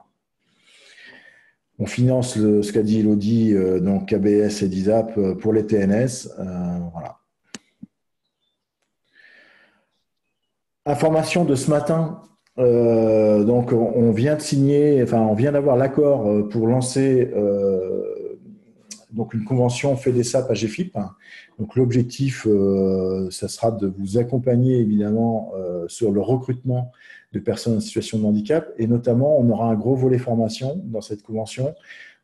On finance ce qu'a dit Elodie, donc KBS et DISAP pour les TNS. Voilà. Information de ce matin. Donc, on vient de signer, on vient d'avoir l'accord pour lancer donc une convention FEDESAP AGFIP. Donc, l'objectif, ça sera de vous accompagner évidemment sur le recrutement de personnes en situation de handicap et notamment, on aura un gros volet formation dans cette convention.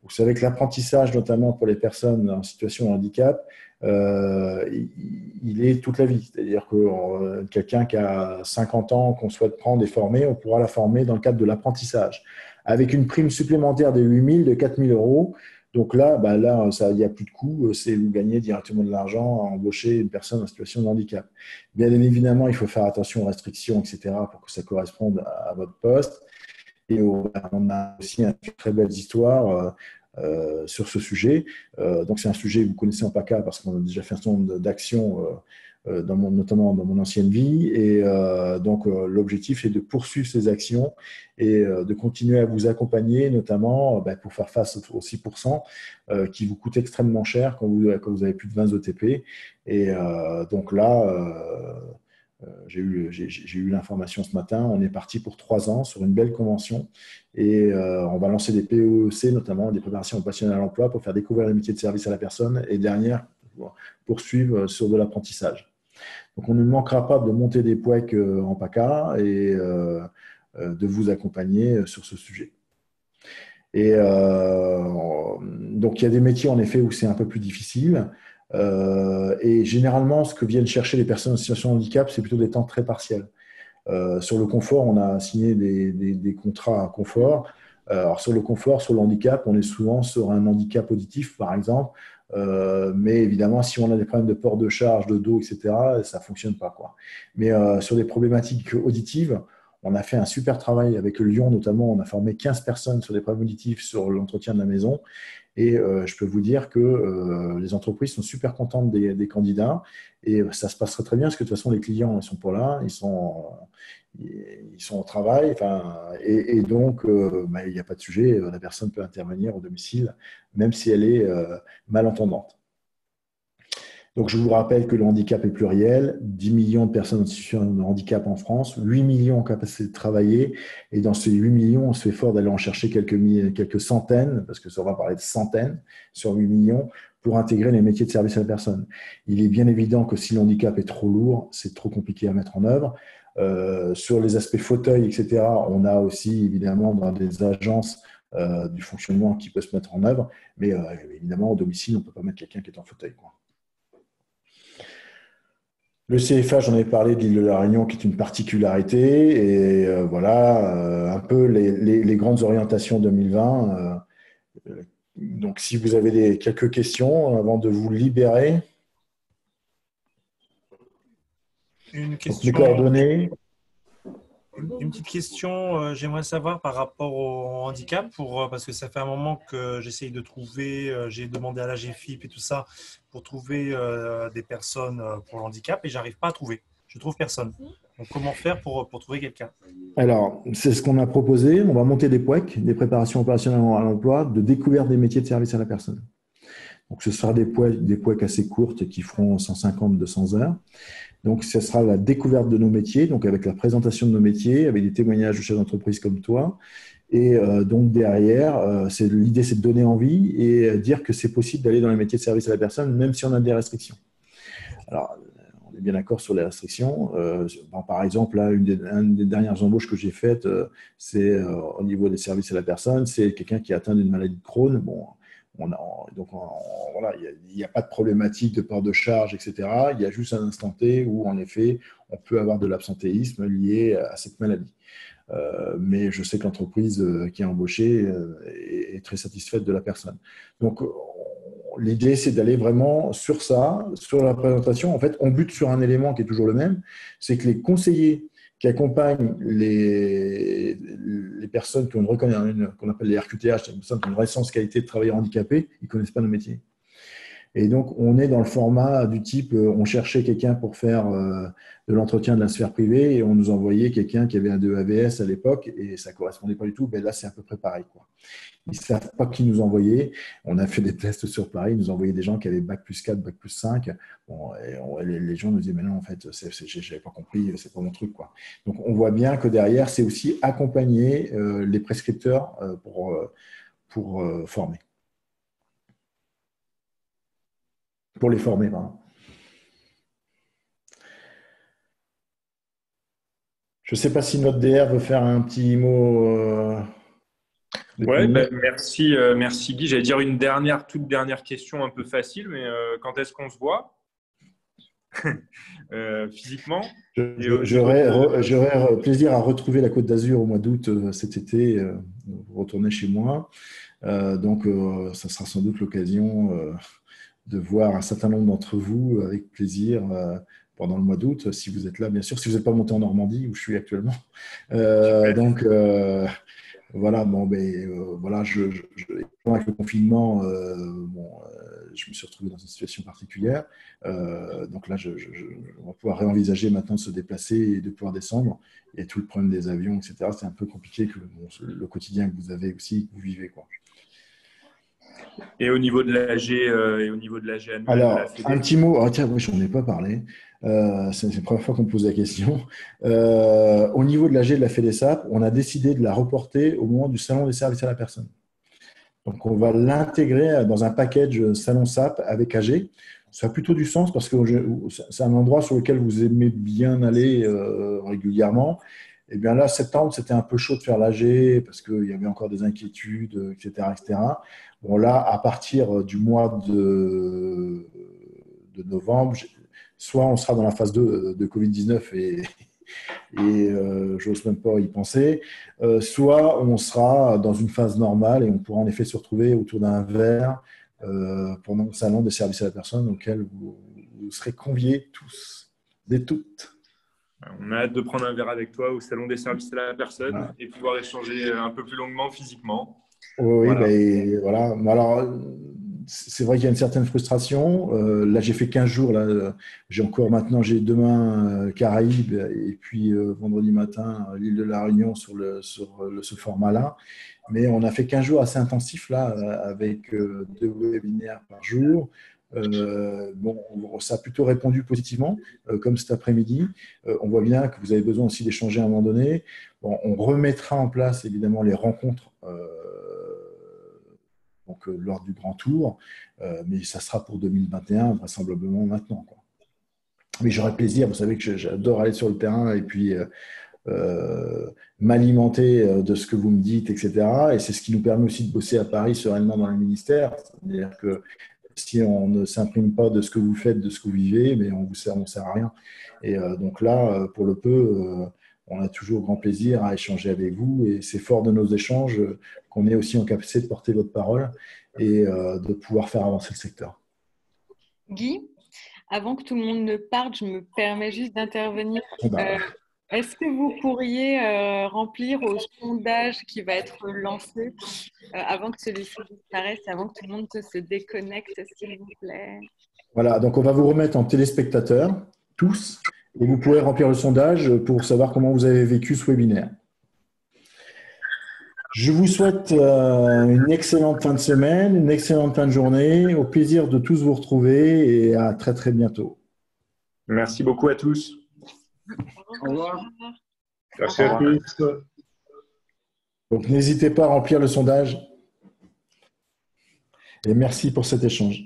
Vous savez que l'apprentissage, notamment pour les personnes en situation de handicap, il est toute la vie. C'est-à-dire que quelqu'un qui a 50 ans, qu'on souhaite prendre et former, on pourra la former dans le cadre de l'apprentissage, avec une prime supplémentaire de 8 000, de 4 000 euros. Donc là, il n'y a plus de coût, c'est vous gagnez directement de l'argent à embaucher une personne en situation de handicap. Bien évidemment, il faut faire attention aux restrictions, etc., pour que ça corresponde à votre poste. Et on a aussi une très belle histoire sur ce sujet. Donc, c'est un sujet que vous connaissez en PACA parce qu'on a déjà fait un certain nombre d'actions, notamment dans mon ancienne vie. Et donc, l'objectif est de poursuivre ces actions et de continuer à vous accompagner, notamment pour faire face aux 6% qui vous coûtent extrêmement cher quand vous avez plus de 20 ETP. Et donc là, j'ai eu l'information ce matin, on est parti pour 3 ans sur une belle convention et on va lancer des PEC, notamment des préparations professionnelles à l'emploi pour faire découvrir les métiers de service à la personne et derrière poursuivre sur de l'apprentissage. Donc on ne manquera pas de monter des POEC en PACA et de vous accompagner sur ce sujet. Et donc il y a des métiers en effet où c'est un peu plus difficile. Et généralement, ce que viennent chercher les personnes en situation de handicap, c'est plutôt des temps très partiels. Sur le confort, on a signé des contrats à confort. Alors sur le confort, sur le handicap, on est souvent sur un handicap auditif, par exemple. Mais évidemment, si on a des problèmes de port de charge, de dos, etc., ça ne fonctionne pas, quoi. Mais sur des problématiques auditives, on a fait un super travail avec Lyon, notamment. On a formé 15 personnes sur des problèmes auditifs sur l'entretien de la maison. Et je peux vous dire que les entreprises sont super contentes des candidats et ça se passerait très bien parce que de toute façon, les clients ils sont pas là, ils sont au travail. Et donc, il n'y a pas de sujet, la personne peut intervenir au domicile, même si elle est malentendante. Donc, je vous rappelle que le handicap est pluriel, 10 millions de personnes en situation de handicap en France, 8 millions en capacité de travailler, et dans ces 8 millions, on se fait fort d'aller en chercher quelques centaines, parce que ça va parler de centaines sur 8 millions, pour intégrer les métiers de service à la personne. Il est bien évident que si le handicap est trop lourd, c'est trop compliqué à mettre en œuvre. Sur les aspects fauteuil, etc., on a aussi évidemment dans des agences du fonctionnement qui peut se mettre en œuvre, mais évidemment, au domicile, on ne peut pas mettre quelqu'un qui est en fauteuil, quoi. Le CFA, j'en ai parlé de l'île de la Réunion, qui est une particularité. Et voilà, un peu les grandes orientations 2020. Donc, si vous avez quelques questions avant de vous libérer. Une question. Donc, les coordonnées. Une petite question, j'aimerais savoir par rapport au handicap, parce que ça fait un moment que j'essaye de trouver, j'ai demandé à l'AGFIP et tout ça, pour trouver des personnes pour le handicap et j'arrive pas à trouver. Je trouve personne. Donc, comment faire pour trouver quelqu'un? Alors, c'est ce qu'on a proposé. On va monter des POEC, des préparations opérationnelles à l'emploi, de découverte des métiers de service à la personne. Donc, ce sera des POEC assez courtes qui feront 150-200 heures. Donc, ce sera la découverte de nos métiers, donc avec la présentation de nos métiers, avec des témoignages de chefs d'entreprise comme toi. Et donc, derrière, l'idée, c'est de donner envie et dire que c'est possible d'aller dans les métiers de service à la personne, même si on a des restrictions. Alors, on est bien d'accord sur les restrictions. Par exemple, là, une des dernières embauches que j'ai faites, c'est au niveau des services à la personne, c'est quelqu'un qui est atteint d'une maladie de Crohn. Bon, voilà, il n'y a pas de problématique de port de charge, etc. Il y a juste un instant T où, en effet, on peut avoir de l'absentéisme lié à cette maladie. Mais je sais que l'entreprise qui a embauché est très satisfaite de la personne. Donc, l'idée, c'est d'aller vraiment sur ça, sur la présentation. En fait, on bute sur un élément qui est toujours le même, c'est que les conseillers qui accompagnent les personnes qui ont qu'on appelle les RQTH, les personnes qui ont une vraie sens qualité de travailleurs handicapés, ils ne connaissent pas nos métiers. Et donc, on est dans le format du type, on cherchait quelqu'un pour faire de l'entretien de la sphère privée et on nous envoyait quelqu'un qui avait un 2 AVS à l'époque et ça ne correspondait pas du tout. Ben là, c'est à peu près pareil, quoi. Ils ne savent pas qui nous envoyer. On a fait des tests sur Paris, ils nous envoyaient des gens qui avaient Bac+4, Bac+5. Bon, les gens nous disaient, mais non, en fait, je n'avais pas compris, c'est pas mon truc, quoi. Donc, on voit bien que derrière, c'est aussi accompagner les prescripteurs pour former. Pour les former, pardon. Je ne sais pas si notre DR veut faire un petit mot. Ouais, merci, merci Guy. J'allais dire une toute dernière question un peu facile, mais quand est-ce qu'on se voit physiquement? J'aurais plaisir à retrouver la Côte d'Azur au mois d'août cet été, retourner chez moi. Donc, ça sera sans doute l'occasion de voir un certain nombre d'entre vous avec plaisir pendant le mois d'août, si vous êtes là, bien sûr, si vous n'êtes pas monté en Normandie, où je suis actuellement. Donc, voilà, bon, voilà, avec le confinement, je me suis retrouvé dans une situation particulière. Donc là, on va pouvoir réenvisager maintenant de se déplacer et de pouvoir descendre. Et tout le problème des avions, etc., c'est un peu compliqué que le quotidien que vous avez aussi, que vous vivez, quoi. Et au niveau de l'AG annuel Alors, de la Fédé. un petit mot. Oh, tiens, oui, je n'en ai pas parlé. C'est la première fois qu'on me pose la question. Au niveau de l'AG de la FEDESAP, on a décidé de la reporter au moment du Salon des services à la personne. Donc, on va l'intégrer dans un package Salon SAP avec AG. Ça a plutôt du sens parce que c'est un endroit sur lequel vous aimez bien aller régulièrement. Et bien là, septembre, c'était un peu chaud de faire l'AG parce qu'il y avait encore des inquiétudes, etc., etc. Bon, là, à partir du mois de novembre, soit on sera dans la phase 2 de Covid-19 et j'ose même pas y penser, soit on sera dans une phase normale et on pourra en effet se retrouver autour d'un verre pendant le salon des services à la personne auquel vous serez conviés tous et toutes. On a hâte de prendre un verre avec toi au salon des services à la personne et pouvoir échanger un peu plus longuement physiquement. Oui, voilà. Voilà. Alors, c'est vrai qu'il y a une certaine frustration. Là, j'ai fait 15 jours. Là, j'ai demain Caraïbes et puis vendredi matin l'île de la Réunion sur ce format-là. Mais on a fait 15 jours assez intensifs là, avec 2 webinaires par jour. Ça a plutôt répondu positivement, comme cet après-midi. On voit bien que vous avez besoin aussi d'échanger à un moment donné. Bon, on remettra en place évidemment les rencontres lors du grand tour, mais ça sera pour 2021, vraisemblablement maintenant, quoi. Mais j'aurai plaisir, vous savez que j'adore aller sur le terrain et puis m'alimenter de ce que vous me dites, etc. Et c'est ce qui nous permet aussi de bosser à Paris sereinement dans le ministère. C'est-à-dire que si on ne s'imprime pas de ce que vous faites, de ce que vous vivez, mais on ne sert à rien. Et donc là, pour le peu, on a toujours grand plaisir à échanger avec vous et c'est fort de nos échanges qu'on est aussi en capacité de porter votre parole et de pouvoir faire avancer le secteur. Guy, avant que tout le monde ne parte, je me permets juste d'intervenir. Est-ce que vous pourriez remplir au sondage qui va être lancé avant que celui-ci disparaisse, avant que tout le monde se déconnecte, s'il vous plaît? Voilà, donc on va vous remettre en téléspectateurs, tous, et vous pourrez remplir le sondage pour savoir comment vous avez vécu ce webinaire. Je vous souhaite une excellente fin de semaine, une excellente fin de journée. Au plaisir de tous vous retrouver et à très très bientôt. Merci beaucoup à tous. Au revoir. Merci à tous. Donc n'hésitez pas à remplir le sondage. Et merci pour cet échange.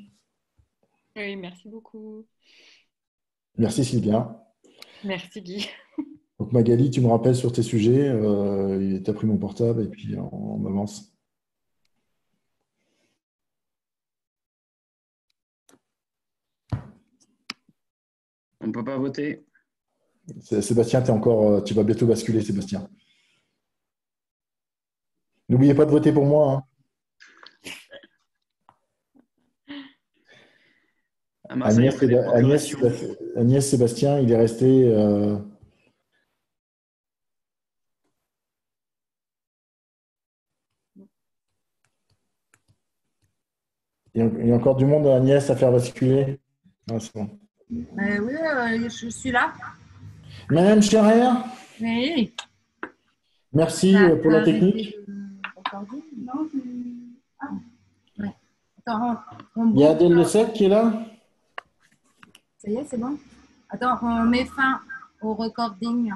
Oui, merci beaucoup. Merci Sylvia. Merci Guy. Donc Magali, tu me rappelles sur tes sujets. Tu as pris mon portable et puis on avance. On ne peut pas voter. Sébastien, tu vas bientôt basculer, Sébastien. N'oubliez pas de voter pour moi. Hein. À Marseille, Agnès Sébastien, il est resté. Il y a encore du monde, Agnès, à faire basculer. Ah, c'est bon. Oui, je suis là. Madame Scherer, Oui. merci pour la technique. Ouais. Attends, Il y a Adèle Le Sec qui est là. Ça y est, c'est bon. Attends, on met fin au recording.